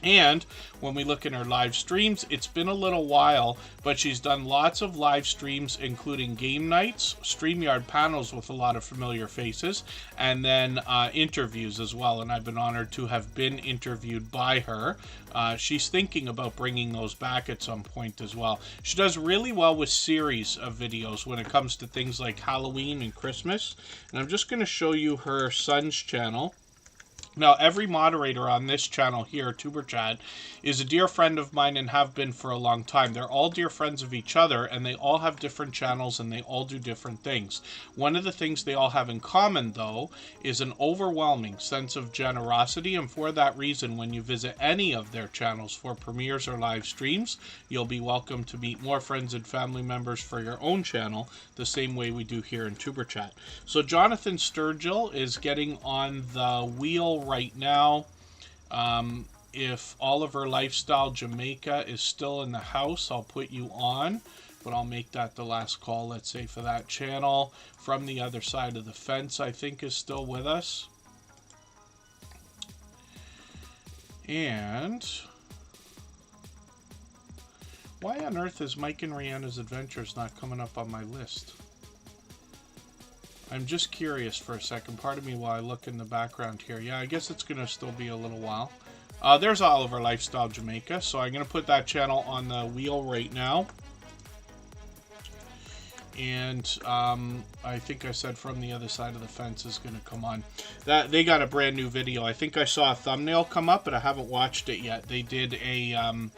A: And when we look in her live streams, it's been a little while, but she's done lots of live streams, including game nights, StreamYard panels with a lot of familiar faces, and then interviews as well. And I've been honored to have been interviewed by her. She's thinking about bringing those back at some point as well. She does really well with series of videos when it comes to things like Halloween and Christmas. And I'm just going to show you her son's channel. Now, every moderator on this channel here, Tuber Chat, is a dear friend of mine and have been for a long time. They're all dear friends of each other, and they all have different channels, and they all do different things. One of the things they all have in common, though, is an overwhelming sense of generosity, and for that reason, when you visit any of their channels for premieres or live streams, you'll be welcome to meet more friends and family members for your own channel, the same way we do here in Tuber Chat. So Jonathan Sturgill is getting on the wheel right now. If Oliver Lifestyle Jamaica is still in the house, I'll put you on. but I'll make that the last call, let's say, for that channel. From the other side of the fence, I think, is still with us. And why on earth is Mike and Rihanna's Adventures not coming up on my list? I'm just curious for a second. Pardon me while I look in the background here. Yeah, I guess it's going to still be a little while. There's Oliver Lifestyle Jamaica. So I'm going to put that channel on the wheel right now. And I think I said From the Other Side of the Fence is going to come on. They got a brand new video. I think I saw a thumbnail come up, but I haven't watched it yet. They did a...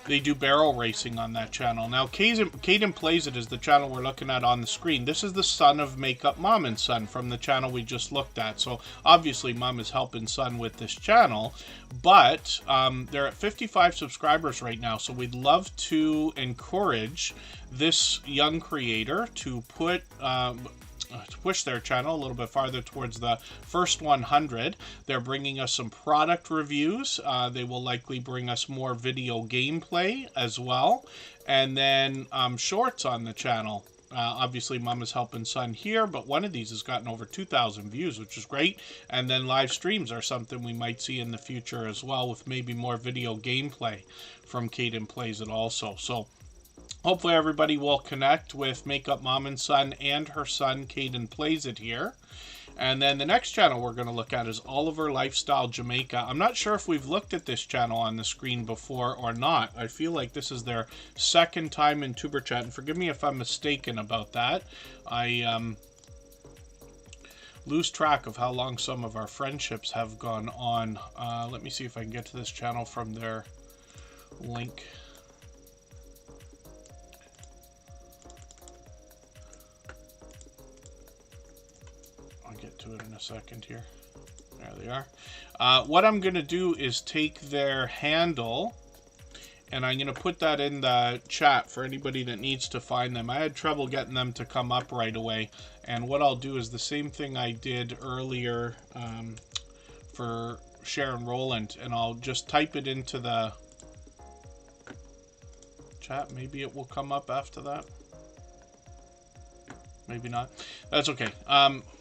A: They do barrel racing on that channel. Now, Caden Plays It is the channel we're looking at on the screen. This is the son of Makeup Mom and Son from the channel we just looked at. So, obviously, Mom is helping Son with this channel. But they're at 55 subscribers right now. So, we'd love to encourage this young creator to put... to push their channel a little bit farther towards the first 100. They're bringing us some product reviews. They will likely bring us more video gameplay as well. And then shorts on the channel. Obviously, Mom is helping Son here, but one of these has gotten over 2,000 views, which is great. And then live streams are something we might see in the future as well, with maybe more video gameplay from Caden Plays It also. So, hopefully everybody will connect with Makeup Mom and Son and her son, Caden Plays It here. And then the next channel we're going to look at is Oliver Lifestyle Jamaica. I'm not sure if we've looked at this channel on the screen before or not. I feel like this is their second time in Tuber Chat. And forgive me if I'm mistaken about that. I lose track of how long some of our friendships have gone on. Let me see if I can get to this channel from their link. To it in a second here. There they are. What I'm going to do is take their handle and I'm going to put that in the chat for anybody that needs to find them. I had trouble getting them to come up right away, and what I'll do is the same thing I did earlier for Sharon Rowland, and I'll just type it into the chat. Maybe it will come up after that. Maybe not. That's okay.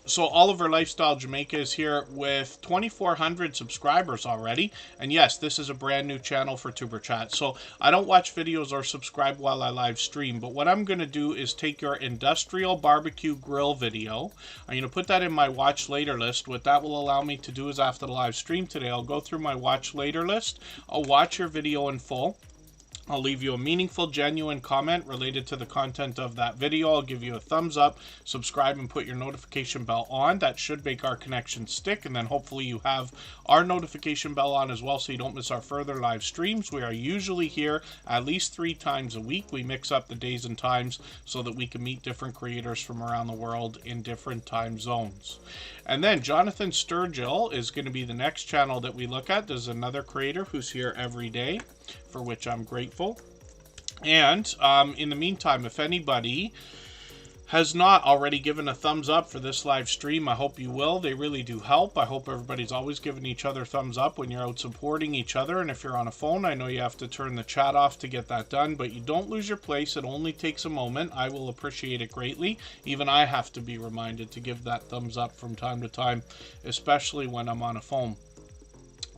A: So Oliver Lifestyle Jamaica is here with 2,400 subscribers already. And yes, this is a brand new channel for Tuber Chat. So I don't watch videos or subscribe while I live stream. But what I'm going to do is take your industrial barbecue grill video. I'm going to put that in my watch later list. What that will allow me to do is after the live stream today, I'll go through my watch later list. I'll watch your video in full. I'll leave you a meaningful, genuine comment related to the content of that video. I'll give you a thumbs up, subscribe, and put your notification bell on. That should make our connection stick, and then hopefully you have our notification bell on as well so you don't miss our further live streams. We are usually here at least 3 times a week. We mix up the days and times so that we can meet different creators from around the world in different time zones. And then Jonathan Sturgill is going to be the next channel that we look at. There's another creator who's here every day, for which I'm grateful. And in the meantime, if anybody has not already given a thumbs up for this live stream, I hope you will. They really do help. I hope everybody's always giving each other thumbs up when you're out supporting each other. And if you're on a phone, I know you have to turn the chat off to get that done, but you don't lose your place. It only takes a moment. I will appreciate it greatly. Even I have to be reminded to give that thumbs up from time to time, especially when I'm on a phone.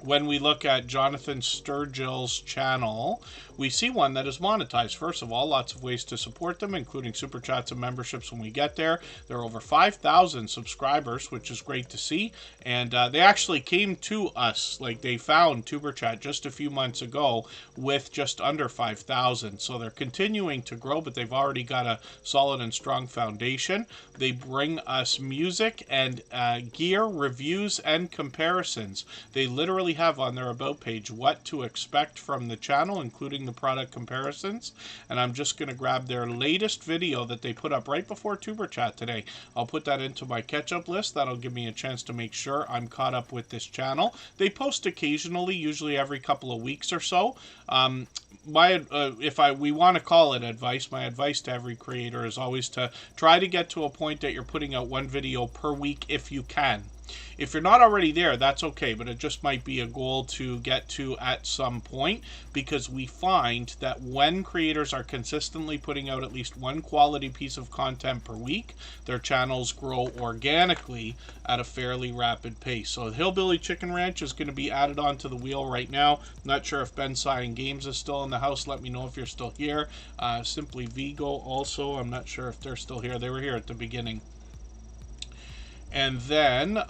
A: When we look at Jonathan Sturgill's channel, we see one that is monetized. First of all, lots of ways to support them, including super chats and memberships when we get there. There are over 5,000 subscribers, which is great to see. And they actually came to us, like they found Tuber Chat just a few months ago with just under 5,000. So they're continuing to grow, but they've already got a solid and strong foundation. They bring us music and gear reviews and comparisons. They literally have on their about page what to expect from the channel, including the product comparisons. And I'm just going to grab their latest video that they put up right before Tuber Chat today. I'll put that into my catch-up list. That'll give me a chance to make sure I'm caught up with this channel. They post occasionally, usually every couple of weeks or so. We want to call it advice, my advice to every creator is always to try to get to a point that you're putting out one video per week if you can. If you're not already there, that's okay, but it just might be a goal to get to at some point, because we find that when creators are consistently putting out at least one quality piece of content per week, their channels grow organically at a fairly rapid pace. So Hillbilly Chicken Ranch is going to be added onto the wheel right now. Not sure if Ben Cyan Games is still in the house. Let me know if you're still here. Simply Vigo also. I'm not sure if they're still here. They were here at the beginning. And then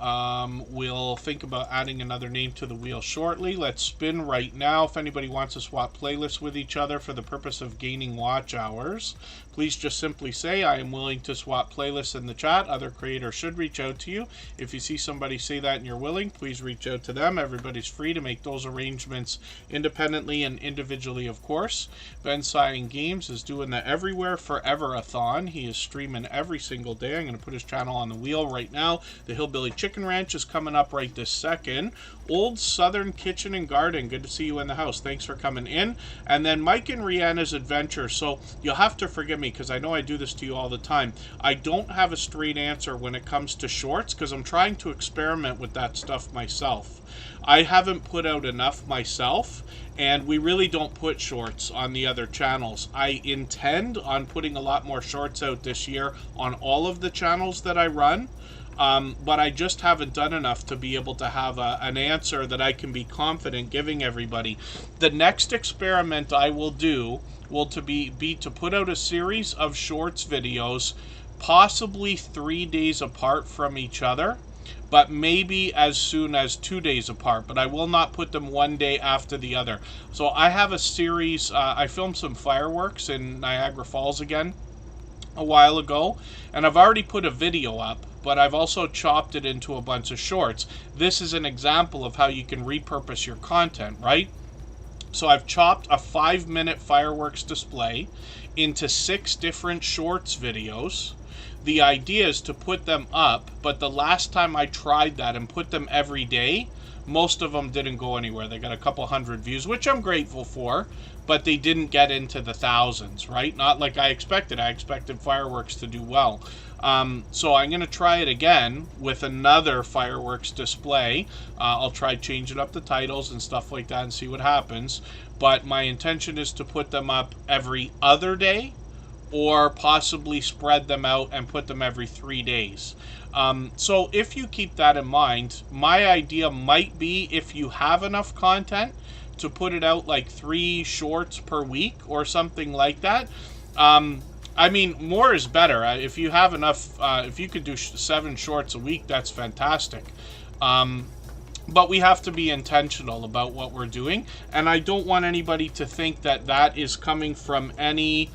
A: we'll think about adding another name to the wheel shortly. Let's spin right now. If anybody wants to swap playlists with each other for the purpose of gaining watch hours, please just simply say, I am willing to swap playlists in the chat. Other creators should reach out to you. If you see somebody say that and you're willing, please reach out to them. Everybody's free to make those arrangements independently and individually, of course. Ben Cyan Games is doing the Everywhere Forever-a-thon. He is streaming every single day. I'm going to put his channel on the wheel right now. The Hillbilly Chicken Ranch is coming up right this second. Old Southern Kitchen and Garden, good to see you in the house. Thanks for coming in. And then Mike and Rihanna's Adventure. So you'll have to forgive me, because I know I do this to you all the time. I don't have a straight answer when it comes to shorts, because I'm trying to experiment with that stuff myself. I haven't put out enough myself, and we really don't put shorts on the other channels. I intend on putting a lot more shorts out this year on all of the channels that I run. But I just haven't done enough to be able to have an answer that I can be confident giving everybody. The next experiment I will do will be to put out a series of shorts videos, possibly 3 days apart from each other, but maybe as soon as 2 days apart. But I will not put them one day after the other. So I have a series. I filmed some fireworks in Niagara Falls again a while ago, and I've already put a video up, but I've also chopped it into a bunch of shorts. This is an example of how you can repurpose your content, right? So I've chopped a 5-minute fireworks display into 6 different shorts videos. The idea is to put them up, but the last time I tried that and put them every day, most of them didn't go anywhere. They got a couple hundred views, which I'm grateful for, but they didn't get into the thousands, right? Not like I expected. I expected fireworks to do well. So I'm going to try it again with another fireworks display. I'll try changing up the titles and stuff like that and see what happens. But my intention is to put them up every other day, or possibly spread them out and put them every 3 days. So if you keep that in mind, my idea might be, if you have enough content, to put it out like 3 shorts per week or something like that. I mean, more is better. If you have enough, if you could do 7 shorts a week, that's fantastic. But we have to be intentional about what we're doing. And I don't want anybody to think that that is coming from any...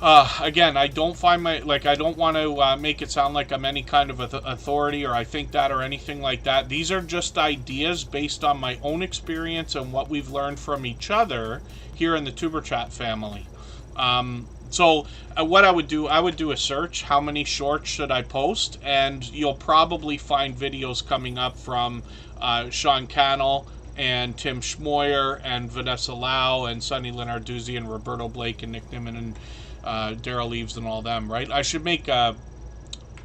A: again, I don't find I don't want to make it sound like I'm any kind of authority, or I think that, or anything like that. These are just ideas based on my own experience and what we've learned from each other here in the Tuber Chat family. So what I would do a search, how many shorts should I post? And you'll probably find videos coming up from Sean Cannell and Tim Schmoyer and Vanessa Lau and Sonny Lenarduzzi and Roberto Blake and Nick Nimmin and Daryl Leaves and all them, right? I should make a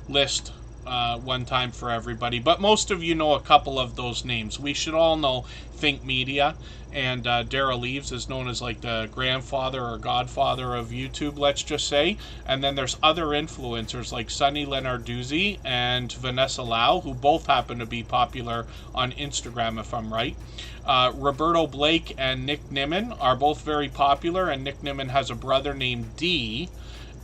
A: list one time for everybody, but most of you know a couple of those names. We should all know Think Media, and Daryl Leaves is known as like the grandfather or godfather of YouTube, let's just say. And then there's other influencers like Sonny Lenarduzzi and Vanessa Lau, who both happen to be popular on Instagram, if I'm right. Roberto Blake and Nick Nimmin are both very popular, and Nick Nimmin has a brother named D,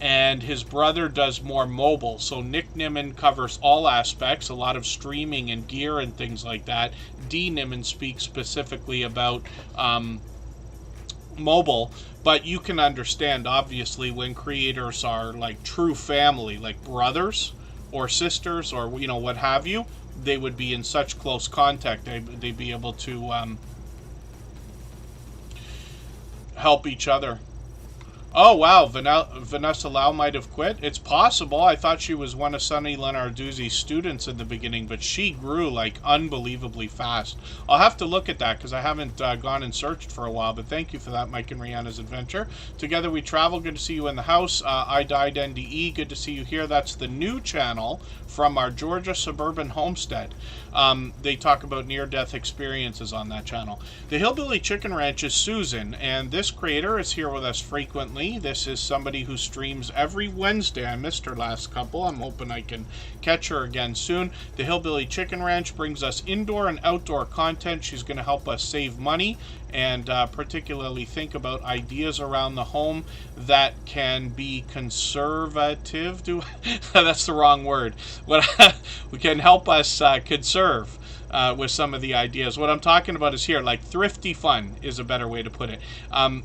A: and his brother does more mobile. So Nick Nimmin covers all aspects, a lot of streaming and gear and things like that. D Nimmin speaks specifically about mobile, but you can understand, obviously, when creators are like true family, like brothers or sisters or, you know, what have you, they would be in such close contact. They'd be able to help each other. Oh wow, Vanessa Lau might have quit. It's possible. I thought she was one of Sonny Lenarduzzi's students in the beginning, but she grew like unbelievably fast. I'll have to look at that because I haven't gone and searched for a while. But thank you for that, Mike and Rihanna's adventure. Together we travel. Good to see you in the house. I died NDE. Good to see you here. That's the new channel from our Georgia suburban homestead. They talk about near-death experiences on that channel. The Hillbilly Chicken Ranch is Susan, and this creator is here with us frequently. This is somebody who streams every Wednesday. I missed her last couple. I'm hoping I can catch her again soon. The Hillbilly Chicken Ranch brings us indoor and outdoor content. She's going to help us save money and particularly think about ideas around the home that can be conservative. That's the wrong word. We can help us conserve with some of the ideas. What I'm talking about is here, like thrifty fun is a better way to put it.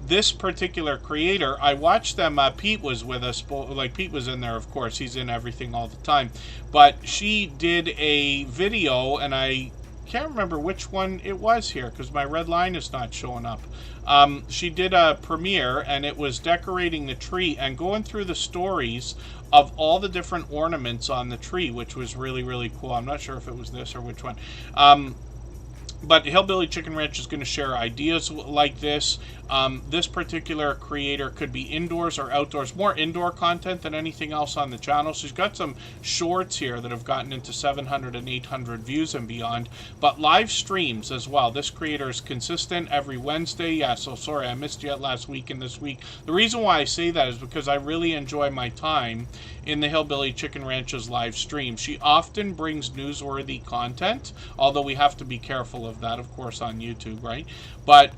A: This particular creator, I watched them. Pete was with us. Like Pete was in there, of course. He's in everything all the time. But she did a video, and I can't remember which one it was here because my red line is not showing up. She did a premiere, and it was decorating the tree and going through the stories of all the different ornaments on the tree, which was really, really cool. I'm not sure if it was this or which one. But Hillbilly Chicken Ranch is going to share ideas like this. This particular creator could be indoors or outdoors, more indoor content than anything else on the channel. She's got some shorts here that have gotten into 700 and 800 views and beyond, but live streams as well. This creator is consistent every Wednesday. Yeah, so sorry I missed you last week and this week. The reason why I say that is because I really enjoy my time in the Hillbilly Chicken Ranch's live stream. She often brings newsworthy content, although we have to be careful of that, of course, on YouTube, right? But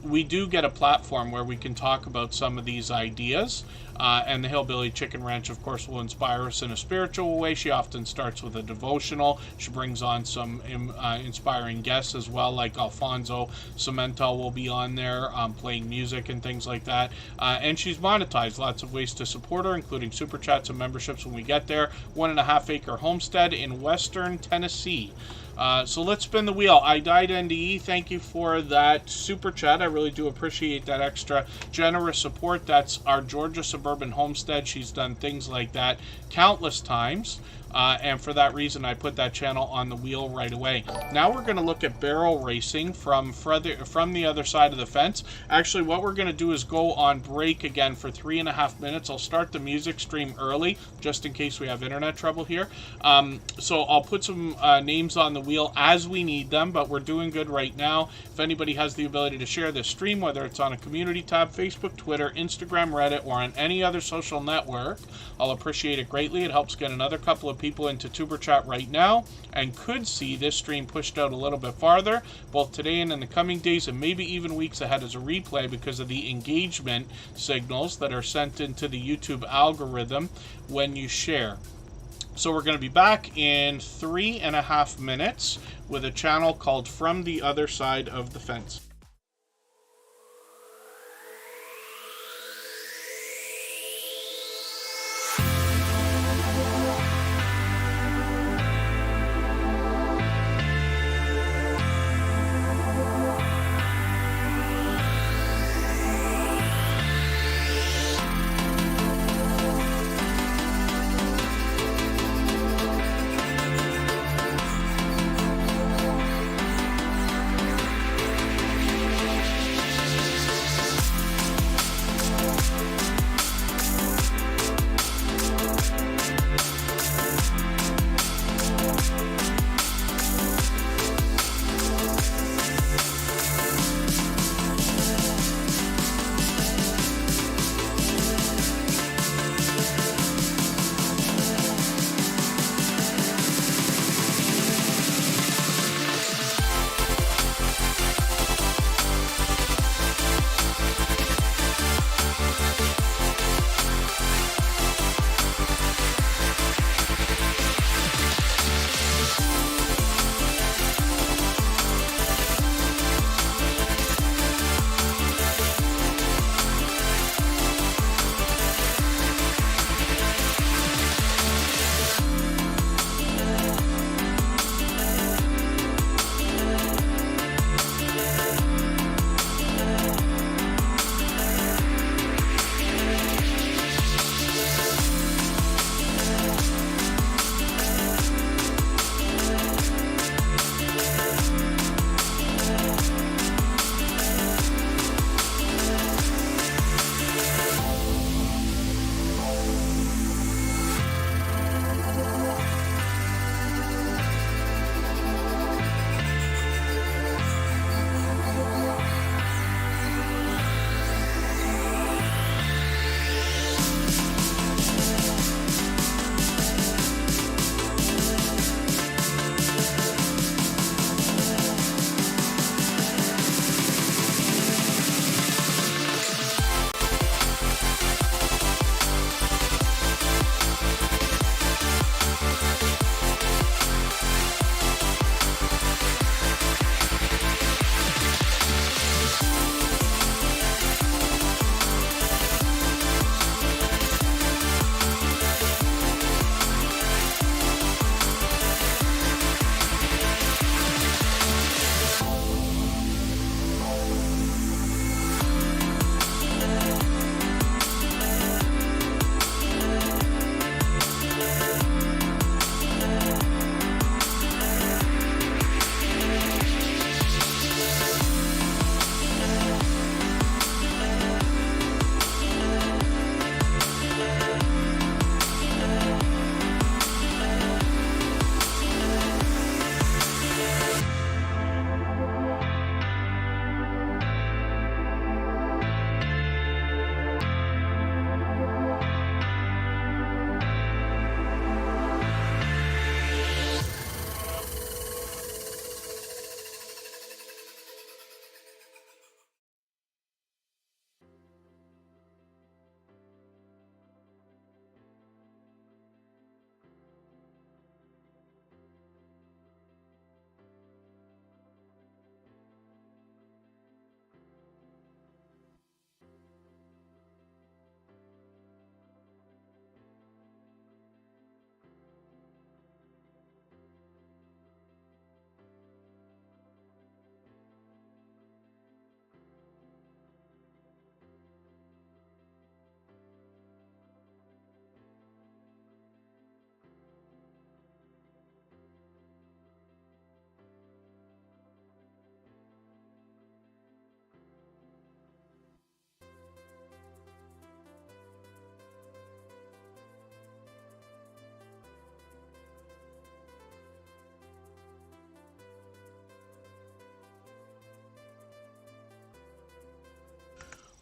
A: we do get a platform where we can talk about some of these ideas. And the Hillbilly Chicken Ranch, of course, will inspire us in a spiritual way. She often starts with a devotional. She brings on some inspiring guests as well, like Alfonso Cemental will be on there playing music and things like that. And she's monetized. Lots of ways to support her, including super chats and memberships when we get there. 1.5 acre homestead in western Tennessee. So let's spin the wheel. I died NDE. Thank you for that super chat. I really do appreciate that extra generous support. That's our Georgia suburban homestead. She's done things like that countless times. And for that reason, I put that channel on the wheel right away. Now we're going to look at barrel racing from the other side of the fence. Actually, what we're going to do is go on break again for 3.5 minutes. I'll start the music stream early, just in case we have internet trouble here. So I'll put some names on the wheel as we need them, but we're doing good right now. If anybody has the ability to share this stream, whether it's on a community tab, Facebook, Twitter, Instagram, Reddit, or on any other social network, I'll appreciate it greatly. It helps get another couple of people into Tuber Chat right now and could see this stream pushed out a little bit farther, both today and in the coming days, and maybe even weeks ahead as a replay because of the engagement signals that are sent into the YouTube algorithm when you share. So we're going to be back in 3.5 minutes with a channel called From the Other Side of the Fence.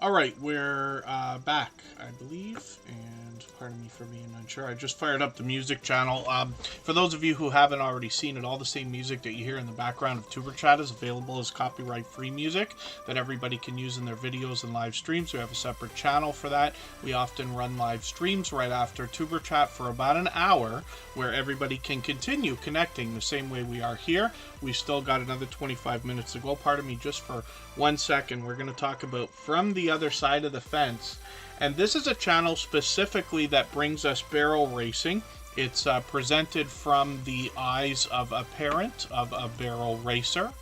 A: All right, we're back, I believe, and pardon me for being unsure. I just fired up the music channel. For those of you who haven't already seen it, all the same music that you hear in the background of Tuber Chat is available as copyright-free music that everybody can use in their videos and live streams. We have a separate channel for that. We often run live streams right after Tuber Chat for about an hour, where everybody can continue connecting the same way we are here. We've still got another 25 minutes to go. Pardon me just for 1 second. We're going to talk about From the Other Side of the Fence. And this is a channel specifically that brings us barrel racing. It's presented from the eyes of a parent of a barrel racer.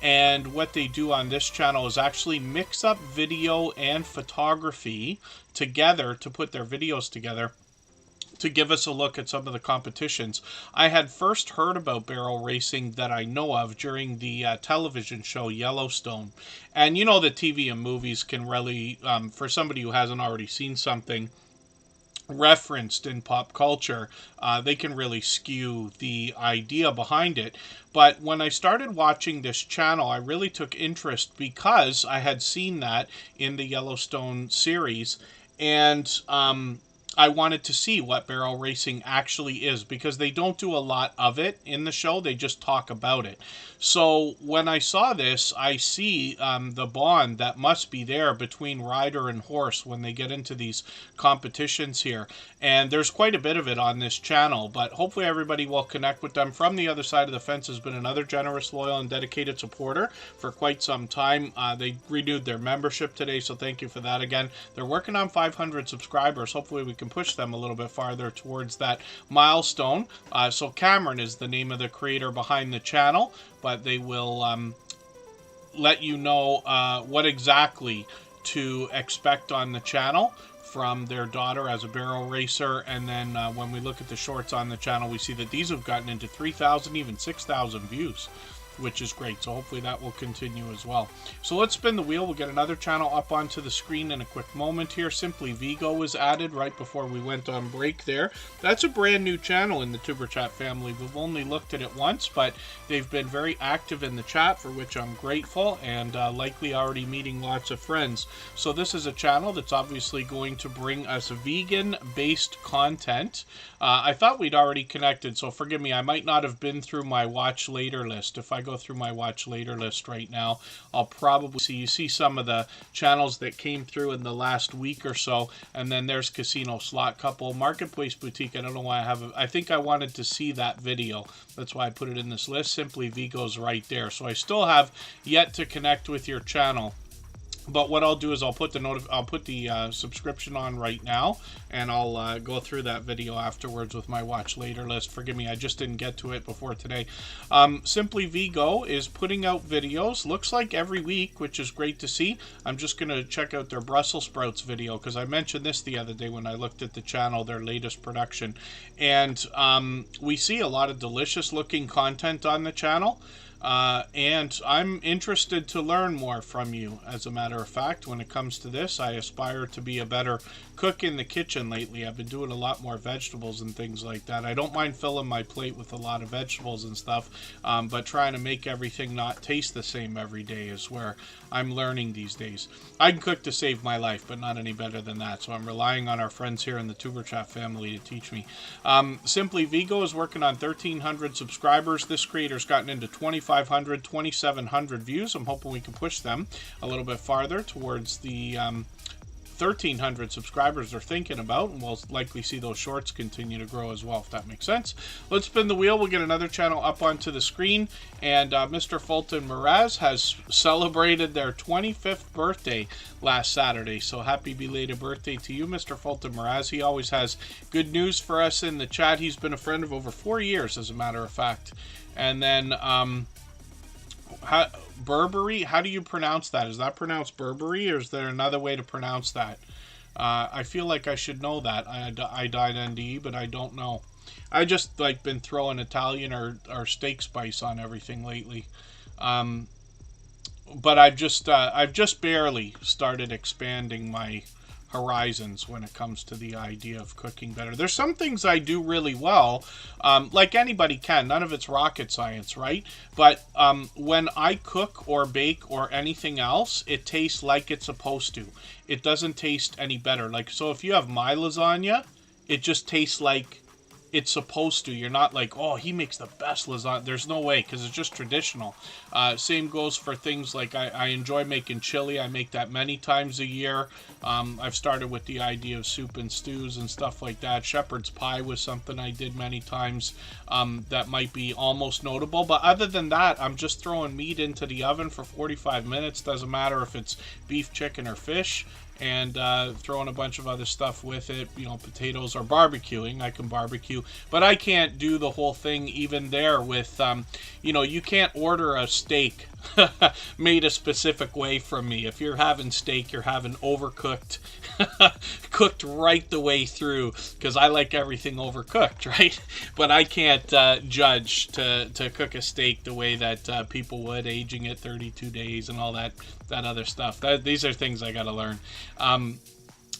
A: And what they do on this channel is actually mix up video and photography together to put their videos together to give us a look at some of the competitions. I had first heard about barrel racing that I know of during the television show Yellowstone. And you know that TV and movies can really, for somebody who hasn't already seen something referenced in pop culture, they can really skew the idea behind it. But when I started watching this channel, I really took interest because I had seen that in the Yellowstone series. And I wanted to see what barrel racing actually is, because they don't do a lot of it in the show. They just talk about it. So when I saw this, I see the bond that must be there between rider and horse when they get into these competitions here. And there's quite a bit of it on this channel, but hopefully everybody will connect with them. From the Other Side of the Fence has been another generous, loyal, and dedicated supporter for quite some time. They renewed their membership today, so thank you for that again. They're working on 500 subscribers. Hopefully we can push them a little bit farther towards that milestone. So Cameron is the name of the creator behind the channel, but they will let you know what exactly to expect on the channel from their daughter as a barrel racer. And then when we look at the shorts on the channel, we see that these have gotten into 3,000, even 6,000 views, which is great. So hopefully that will continue as well. So let's spin the wheel. We'll get another channel up onto the screen in a quick moment here. Simply Vigo was added right before we went on break there. That's a brand new channel in the Tuber Chat family. We've only looked at it once, but they've been very active in the chat, for which I'm grateful, and likely already meeting lots of friends. So this is a channel that's obviously going to bring us vegan-based content. I thought we'd already connected, so forgive me. I might not have been through my watch later list. If I go through my watch later list right now, I'll probably see some of the channels that came through in the last week or so. And then there's Casino Slot Couple, Marketplace Boutique. I don't know why I have it. I think I wanted to see that video. That's why I put it in this list. Simply Vigo's right there. So I still have yet to connect with your channel. But what I'll do is I'll put the subscription on right now, and I'll go through that video afterwards with my watch later list. Forgive me, I just didn't get to it before today. Simply Vigo is putting out videos, looks like every week, which is great to see. I'm just going to check out their Brussels sprouts video, because I mentioned this the other day when I looked at the channel, their latest production. And we see a lot of delicious looking content on the channel. And I'm interested to learn more from you. As a matter of fact, when it comes to this, I aspire to be a better cook in the kitchen lately. I've been doing a lot more vegetables and things like that. I don't mind filling my plate with a lot of vegetables and stuff, but trying to make everything not taste the same every day is where I'm learning these days. I can cook to save my life, but not any better than that. So I'm relying on our friends here in the Tuber Chat family to teach me. Simply Vigo is working on 1,300 subscribers. This creator's gotten into 2,500, 2,700 views. I'm hoping we can push them a little bit farther towards the 1,300 subscribers they're thinking about, and we'll likely see those shorts continue to grow as well, if that makes sense. Let's spin the wheel. We'll get another channel up onto the screen, and Mr. Fulton Mraz has celebrated their 25th birthday last Saturday, so happy belated birthday to you, Mr. Fulton Mraz. He always has good news for us in the chat. He's been a friend of over 4 years, as a matter of fact. And then Burberry, how do you pronounce that? Is that pronounced Burberry, or is there another way to pronounce that? I feel like I should know that. I died NDE, but I don't know. I just like been throwing Italian or steak spice on everything lately. But I've just barely started expanding my horizons when it comes to the idea of cooking better. There's some things I do really well, like anybody can. None of it's rocket science, right? But when I cook or bake or anything else, it tastes like it's supposed to. It doesn't taste any better. Like, so if you have my lasagna, it just tastes like it's supposed to. You're not like, oh, he makes the best lasagna. There's no way, because it's just traditional. Same goes for things like I enjoy making chili. I make that many times a year. I've started with the idea of soup and stews and stuff like that. Shepherd's pie was something I did many times that might be almost notable. But other than that, I'm just throwing meat into the oven for 45 minutes. Doesn't matter if it's beef, chicken, or fish. And throwing a bunch of other stuff with it, you know, potatoes, or barbecuing. I can barbecue, but I can't do the whole thing even there with, you know, you can't order a steak made a specific way from me. If you're having steak, you're having overcooked, cooked right the way through, because I like everything overcooked, right? But I can't judge to cook a steak the way that people would, aging it 32 days and all that other stuff. These are things I got to learn.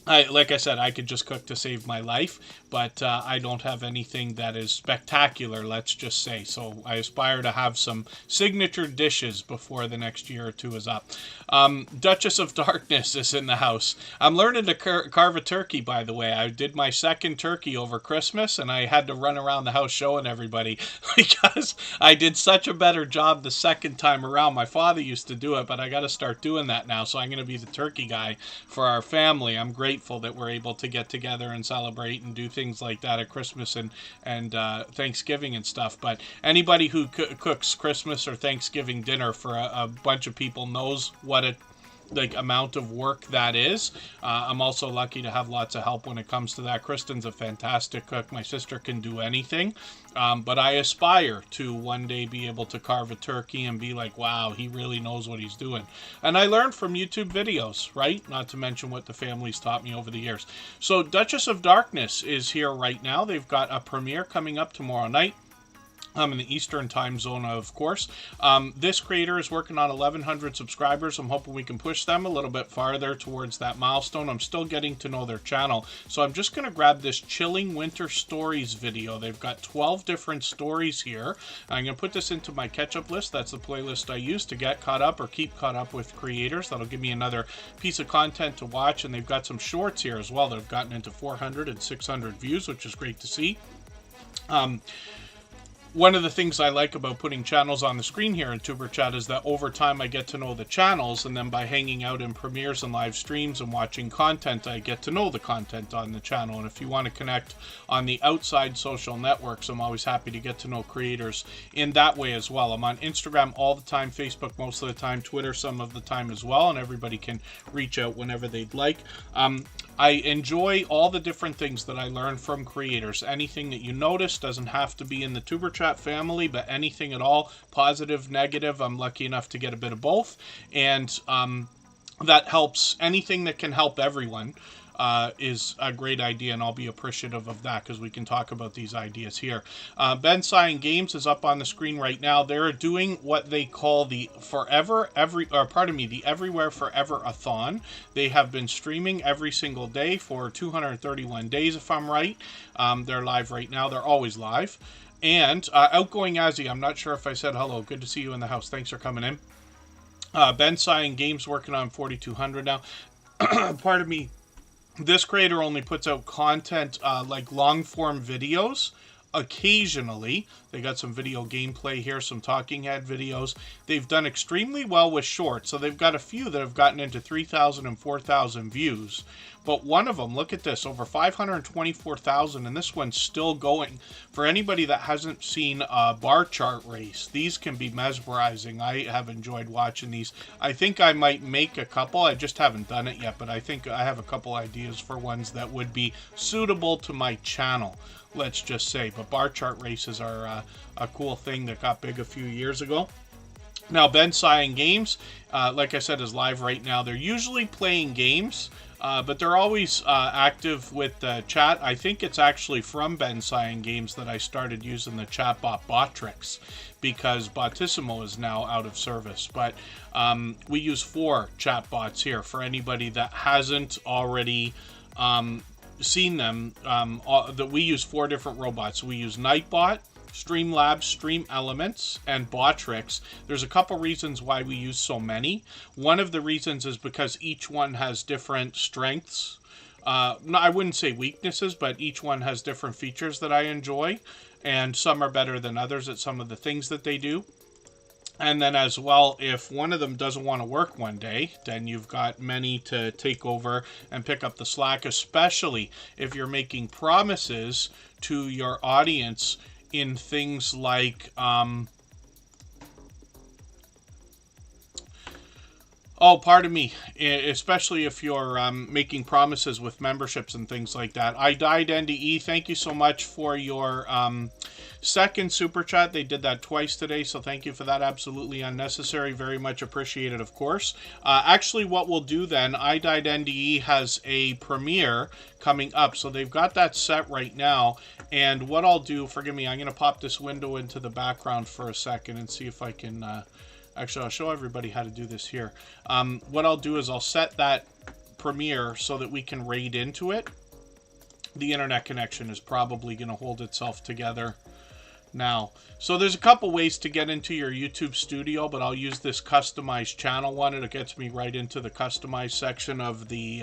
A: Like I said, I could just cook to save my life, but I don't have anything that is spectacular, let's just say. So I aspire to have some signature dishes before the next year or two is up. Duchess of Darkness is in the house. I'm learning to carve a turkey, by the way. I did my second turkey over Christmas, and I had to run around the house showing everybody because I did such a better job the second time around. My father used to do it, but I got to start doing that now. So I'm going to be the turkey guy for our family. I'm grateful that we're able to get together and celebrate and do things like that at Christmas and Thanksgiving and stuff. But anybody who cooks Christmas or Thanksgiving dinner for a bunch of people knows what a amount of work that is. I'm also lucky to have lots of help when it comes to that. Kristen's a fantastic cook. My sister can do anything, but I aspire to one day be able to carve a turkey and be like, wow, he really knows what he's doing. And I learned from YouTube videos, right? Not to mention what the family's taught me over the years. So Duchess of Darkness is here right now. They've got a premiere coming up tomorrow night. I'm in the Eastern time zone, of course. This creator is working on 1,100 subscribers. I'm hoping we can push them a little bit farther towards that milestone. I'm still getting to know their channel. So I'm just going to grab this Chilling Winter Stories video. They've got 12 different stories here. I'm going to put this into my catch-up list. That's the playlist I use to get caught up or keep caught up with creators. That'll give me another piece of content to watch. And they've got some shorts here as well that have gotten into 400 and 600 views, which is great to see. One of the things I like about putting channels on the screen here in Tuber Chat is that over time I get to know the channels, and then by hanging out in premieres and live streams and watching content, I get to know the content on the channel. And if you want to connect on the outside social networks, I'm always happy to get to know creators in that way as well. I'm on Instagram all the time, Facebook most of the time, Twitter some of the time as well, and everybody can reach out whenever they'd like. I enjoy all the different things that I learn from creators. Anything that you notice doesn't have to be in the Tuber Chat family, but anything at all, positive, negative, I'm lucky enough to get a bit of both. And that helps. Anything that can help everyone is a great idea, and I'll be appreciative of that because we can talk about these ideas here. Ben Cyan Games is up on the screen right now. They're doing what they call the the Everywhere Forever-a-thon. They have been streaming every single day for 231 days, if I'm right. They're live right now. They're always live. And Outgoing Azzy, I'm not sure if I said hello. Good to see you in the house. Thanks for coming in. Ben Cyan Games working on 4,200 now. Pardon me. This creator only puts out content like long-form videos occasionally. They got some video gameplay here, some talking head videos. They've done extremely well with shorts. So they've got a few that have gotten into 3,000 and 4,000 views. But one of them, look at this, over 524,000, and this one's still going. For anybody that hasn't seen a bar chart race, these can be mesmerizing. I have enjoyed watching these. I think I might make a couple. I just haven't done it yet, but I think I have a couple ideas for ones that would be suitable to my channel, let's just say. But bar chart races are a cool thing that got big a few years ago. Now, Ben Cyan Games, like I said, is live right now. They're usually playing games. But they're always active with the chat. I think it's actually from Ben Cyan Games that I started using the chatbot Botrix, because Bottissimo is now out of service. But we use 4 chatbots here for anybody that hasn't already seen them. That we use 4 different robots. We use Nightbot, Streamlabs, Stream Elements, and Botrix. There's a couple reasons why we use so many. One of the reasons is because each one has different strengths. No, I wouldn't say weaknesses, but each one has different features that I enjoy, and some are better than others at some of the things that they do. And then as well, if one of them doesn't want to work one day, then you've got many to take over and pick up the slack, especially if you're making promises to your audience in things like oh, pardon me, especially if you're making promises with memberships and things like that. I Died NDE, thank you so much for your second super chat. They did that twice today, so thank you for that. Absolutely unnecessary, very much appreciated, of course. Actually, what we'll do then, I Died NDE has a premiere coming up, so they've got that set right now. And what I'll do, forgive me, I'm going to pop this window into the background for a second and see if I can... Actually, I'll show everybody how to do this here. What I'll do is I'll set that premiere so that we can raid into it. The internet connection is probably going to hold itself together now. So there's a couple ways to get into your YouTube studio, but I'll use this customized channel one. It gets me right into the customized section of the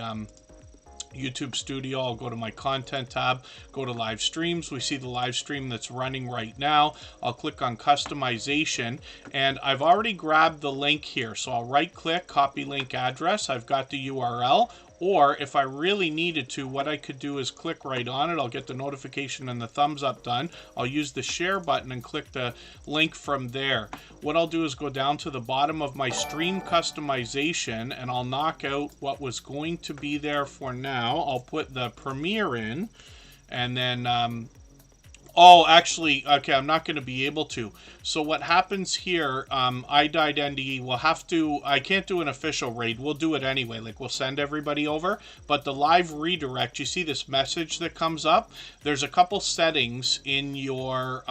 A: YouTube studio. I'll go to my content tab, go to live streams. We see the live stream that's running right now. I'll click on customization, and I've already grabbed the link here. So I'll right click, copy link address. I've got the URL. Or if I really needed to, what I could do is click right on it. I'll get the notification and the thumbs up done. I'll use the share button and click the link from there. What I'll do is go down to the bottom of my stream customization, and I'll knock out what was going to be there for now. I'll put the premiere in, and then... oh, actually, okay, I'm not going to be able to. So what happens here, I Died NDE, we'll have to, I can't do an official raid. We'll do it anyway. Like, we'll send everybody over. But the live redirect, you see this message that comes up? There's a couple settings in your,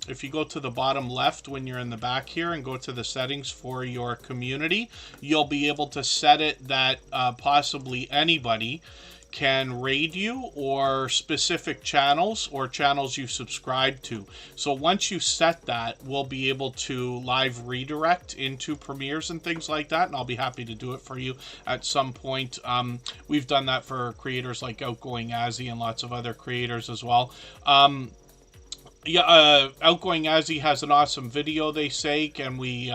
A: if you go to the bottom left when you're in the back here and go to the settings for your community, you'll be able to set it that possibly anybody can raid you, or specific channels or channels you subscribe to. So once you set that, we'll be able to live redirect into premieres and things like that, and I'll be happy to do it for you at some point. We've done that for creators like Outgoing Azzy and lots of other creators as well. Yeah, Outgoing Azzy has an awesome video, they say. Can we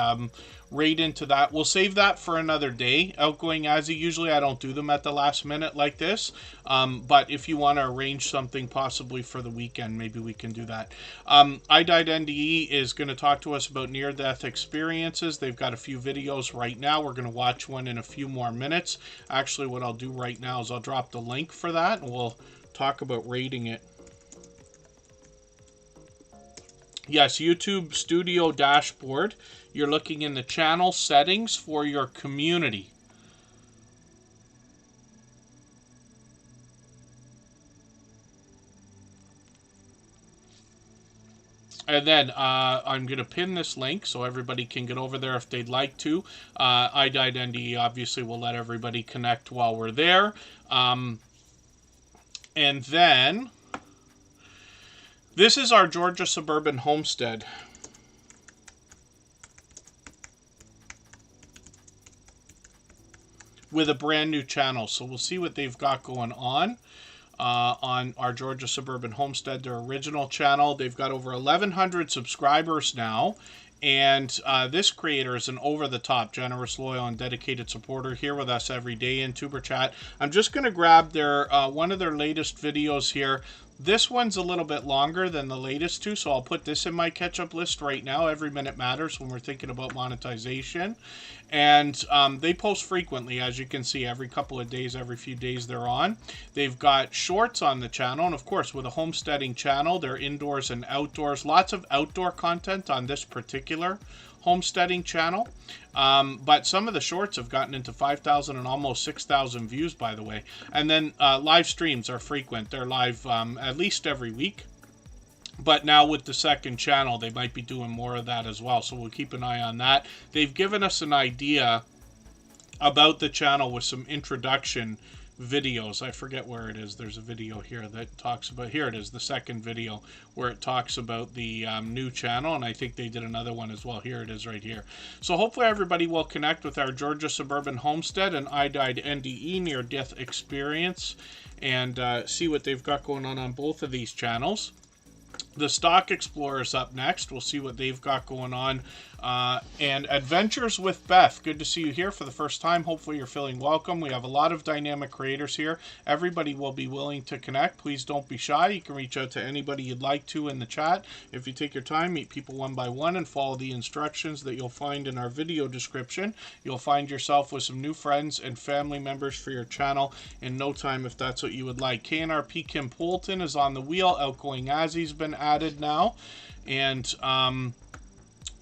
A: raid into that? We'll save that for another day. Outgoing Azzy, usually I don't do them at the last minute like this, but if you want to arrange something possibly for the weekend, maybe we can do that. I Died NDE is going to talk to us about near-death experiences. They've got a few videos right now. We're going to watch one in a few more minutes. Actually, what I'll do right now is I'll drop the link for that, and we'll talk about raiding it. Yes, YouTube Studio dashboard. You're looking in the channel settings for your community. And then I'm going to pin this link so everybody can get over there if they'd like to. I Died NDE, obviously, will let everybody connect while we're there. And then... this is our Georgia suburban homestead. With a brand new channel. So we'll see what they've got going on our Georgia suburban homestead, their original channel. They've got over 1,100 subscribers now. And this creator is an over-the-top, generous, loyal, and dedicated supporter here with us every day in Tuber Chat. I'm just going to grab their one of their latest videos here. This one's a little bit longer than the latest two, so I'll put this in my catch-up list right now. Every minute matters when we're thinking about monetization. And they post frequently, as you can see, every couple of days, every few days they're on. They've got shorts on the channel, and of course, with a homesteading channel, they're indoors and outdoors. Lots of outdoor content on this particular regular homesteading channel. But some of the shorts have gotten into 5,000 and almost 6,000 views, by the way. And then live streams are frequent. They're live at least every week. But now with the second channel, they might be doing more of that as well. So we'll keep an eye on that. They've given us an idea about the channel with some introduction videos. I forget where it is. There's a video here that talks about, here it is, the second video where it talks about the new channel, and I think they did another one as well. Here it is right here. So hopefully everybody will connect with our Georgia Suburban Homestead and I Died NDE Near Death Experience and see what they've got going on both of these channels. The Stock Explorer's up next. We'll see what they've got going on. And Adventures with Beth. Good to see you here for the first time. Hopefully you're feeling welcome. We have a lot of dynamic creators here. Everybody will be willing to connect. Please don't be shy. You can reach out to anybody you'd like to in the chat. If you take your time, meet people one by one and follow the instructions that you'll find in our video description. You'll find yourself with some new friends and family members for your channel in no time if that's what you would like. KNRP Kim Poulton is on the wheel. Outgoing Azzy's been added now. And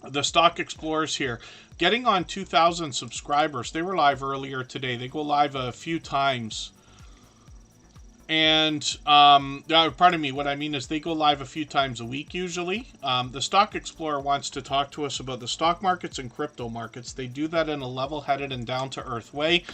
A: the Stock Explorers here, getting on 2,000 subscribers. They were live earlier today. They go live a few times. And, pardon me, what I mean is they go live a few times a week usually. The Stock Explorer wants to talk to us about the stock markets and crypto markets. They do that in a level-headed and down-to-earth way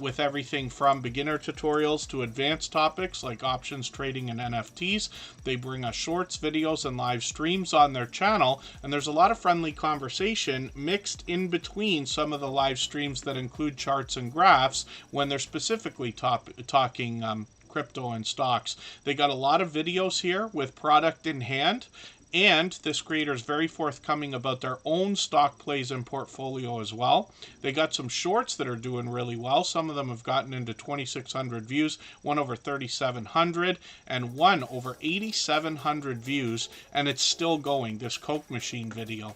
A: with everything from beginner tutorials to advanced topics like options trading and NFTs. They bring us shorts, videos, and live streams on their channel. And there's a lot of friendly conversation mixed in between some of the live streams that include charts and graphs when they're specifically talking crypto and stocks. They got a lot of videos here with product in hand, and this creator is very forthcoming about their own stock plays and portfolio as well. They got some shorts that are doing really well. Some of them have gotten into 2,600 views, one over 3,700, and one over 8,700 views, and it's still going, this Coke machine video.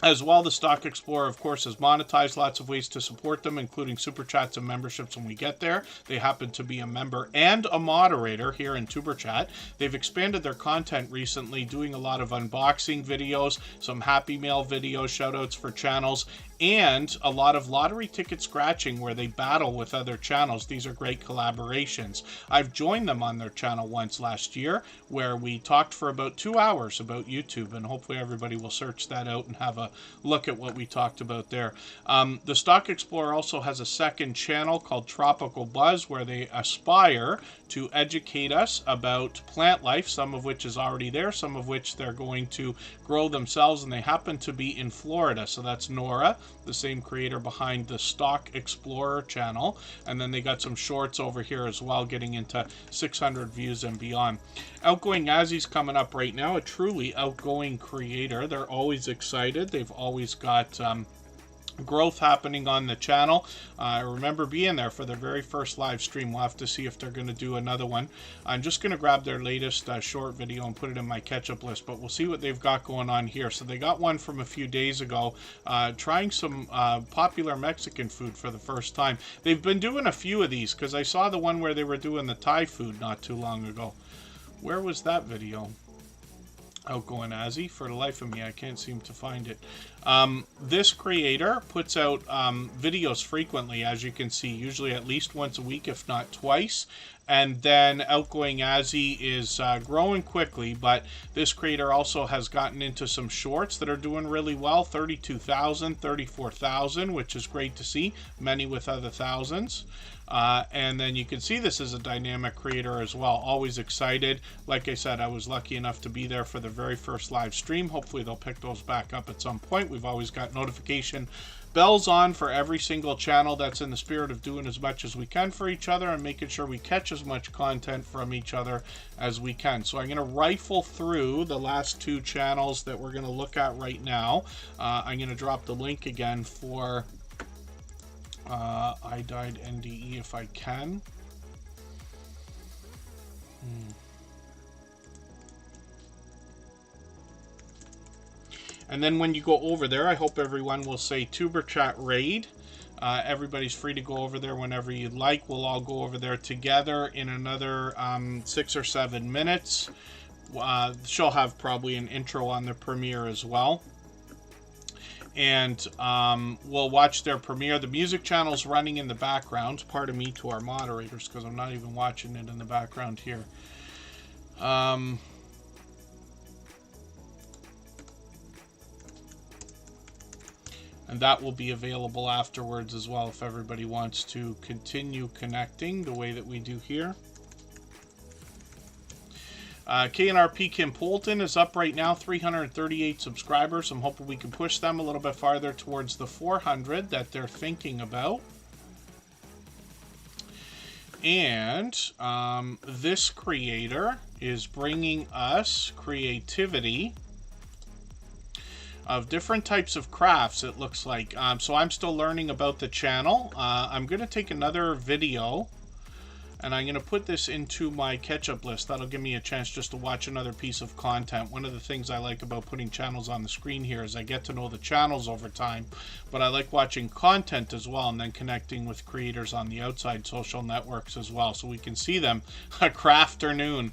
A: As well, the Stock Explorer, of course, has monetized lots of ways to support them, including super chats and memberships when we get there. They happen to be a member and a moderator here in Tuber Chat. They've expanded their content recently, doing a lot of unboxing videos, some Happy Mail videos, shoutouts for channels, and a lot of lottery ticket scratching where they battle with other channels. These are great collaborations. I've joined them on their channel once last year where we talked for about 2 hours about YouTube, and hopefully everybody will search that out and have a look at what we talked about there. The Stock Explorer also has a second channel called Tropical Buzz where they aspire to educate us about plant life, some of which is already there, some of which they're going to grow themselves, and they happen to be in Florida. So that's Nora, the same creator behind the Stock Explorer channel. And then they got some shorts over here as well, getting into 600 views and beyond. Outgoing Azzy's coming up right now, a truly outgoing creator. They're always excited. They've always got growth happening on the channel. I remember being there for their very first live stream. We'll have to see if they're going to do another one. I'm just going to grab their latest short video and put it in my catch-up list, but we'll see what they've got going on here. So they got one from a few days ago, trying some popular Mexican food for the first time. They've been doing a few of these because I saw the one where they were doing the Thai food not too long ago. Where was that video? Outgoing Azzy, for the life of me, I can't seem to find it. This creator puts out videos frequently, as you can see, usually at least once a week, if not twice. And then Outgoing Azzy is growing quickly, but this creator also has gotten into some shorts that are doing really well, 32,000, 34,000, which is great to see, many with other thousands. And then you can see this is a dynamic creator as well, always excited. Like I said, I was lucky enough to be there for the very first live stream. Hopefully they'll pick those back up at some point. We've always got notification bells on for every single channel. That's in the spirit of doing as much as we can for each other and making sure we catch as much content from each other as we can. So I'm going to rifle through the last two channels that we're going to look at right now. I'm going to drop the link again for I Died NDE if I can. And then when you go over there, I hope everyone will say Tuber Chat Raid. Everybody's free to go over there whenever you'd like. We'll all go over there together in another 6 or 7 minutes. She'll have probably an intro on the premiere as well. and we'll watch their premiere. The music channel's running in the background. Pardon me to our moderators, because I'm not even watching it in the background here. And that will be available afterwards as well if everybody wants to continue connecting the way that we do here. KNRP Kim Polton is up right now, 338 subscribers. I'm hoping we can push them a little bit farther towards the 400 that they're thinking about. And this creator is bringing us creativity of different types of crafts, it looks like. So I'm still learning about the channel. I'm going to take another video, and I'm going to put this into my catch-up list. That'll give me a chance just to watch another piece of content. One of the things I like about putting channels on the screen here is I get to know the channels over time, but I like watching content as well, and then connecting with creators on the outside social networks as well, so we can see them. A crafternoon,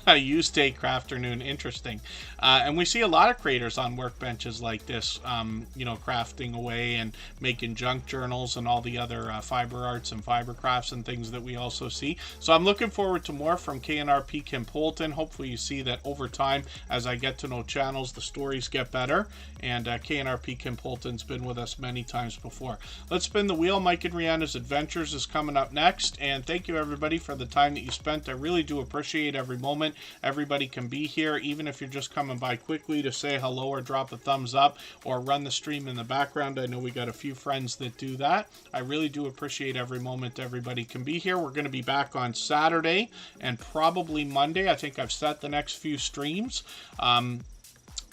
A: a use day crafternoon, interesting. And we see a lot of creators on workbenches like this, you know, crafting away and making junk journals and all the other fiber arts and fiber crafts and things that we also see. So I'm looking forward to more from KNRP Kim Polton. Hopefully you see that over time, as I get to know channels, the stories get better. And KNRP Kim Polton's been with us many times before. Let's spin the wheel. Mike and Rihanna's Adventures is coming up next. And thank you everybody for the time that you spent. I really do appreciate every moment. Everybody can be here, even if you're just coming by quickly to say hello or drop a thumbs up or run the stream in the background. I know we got a few friends that do that. I really do appreciate every moment everybody can be here. We're going to be back on Saturday and probably Monday. I think I've set the next few streams.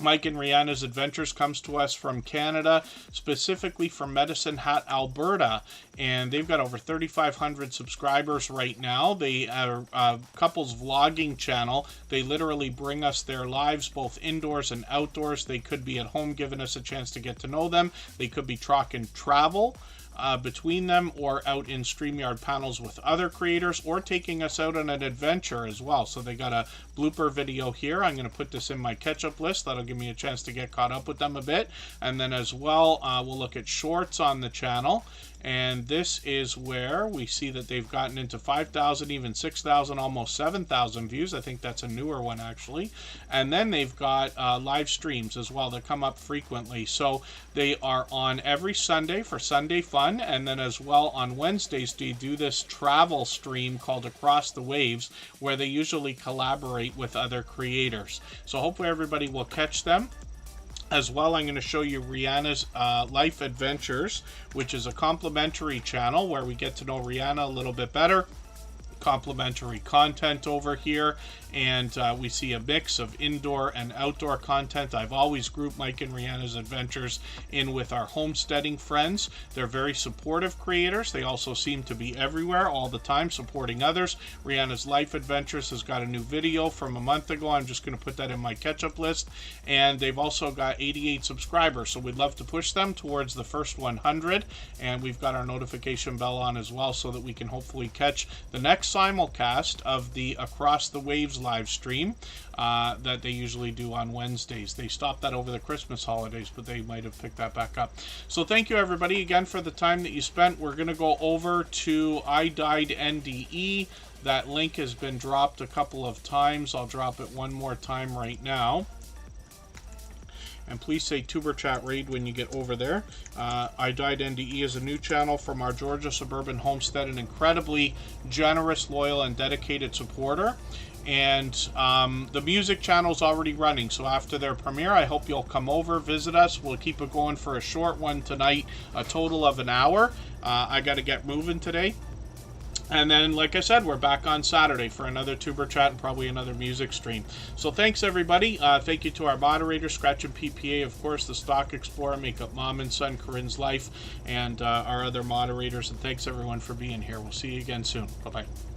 A: Mike and Rihanna's Adventures comes to us from Canada, specifically from Medicine Hat, Alberta, and they've got over 3,500 subscribers right now. They are a couples vlogging channel. They literally bring us their lives, both indoors and outdoors. They could be at home giving us a chance to get to know them. They could be talking travel between them, or out in StreamYard panels with other creators, or taking us out on an adventure as well. So they got a blooper video here. I'm going to put this in my catch-up list. That'll give me a chance to get caught up with them a bit. And then as well, we'll look at shorts on the channel. And this is where we see that they've gotten into 5,000, even 6,000, almost 7,000 views. I think that's a newer one, actually. And then they've got live streams as well that come up frequently. So they are on every Sunday for Sunday Fun. And then as well on Wednesdays, they do this travel stream called Across the Waves, where they usually collaborate with other creators. So hopefully everybody will catch them. As well, I'm going to show you Rihanna's Life Adventures, which is a complimentary channel where we get to know Rihanna a little bit better. Complimentary content over here, and we see a mix of indoor and outdoor content. I've always grouped Mike and Rihanna's Adventures in with our homesteading friends. They're very supportive creators. They also seem to be everywhere all the time, supporting others. Rihanna's Life Adventures has got a new video from a month ago. I'm just going to put that in my catch-up list. And they've also got 88 subscribers, so we'd love to push them towards the first 100. And we've got our notification bell on as well, so that we can hopefully catch the next simulcast of the Across the Waves live stream that they usually do on Wednesdays. They stopped that over the Christmas holidays, but they might have picked that back up. So thank you everybody again for the time that you spent. We're going to go over to I Died NDE. That link has been dropped a couple of times. I'll drop it one more time right now. And please say Tuber Chat Raid when you get over there. I Died NDE is a new channel from our Georgia suburban homestead, an incredibly generous, loyal, and dedicated supporter. And the music channel's already running, so after their premiere, I hope you'll come over, visit us. We'll keep it going for a short one tonight, a total of an hour. I got to get moving today. And then, like I said, we're back on Saturday for another Tuber Chat and probably another music stream. So thanks, everybody. Thank you to our moderators, Scratch and PPA, of course, the Stock Explorer, Makeup Mom and Son, Corinne's Life, and our other moderators. And thanks, everyone, for being here. We'll see you again soon. Bye-bye.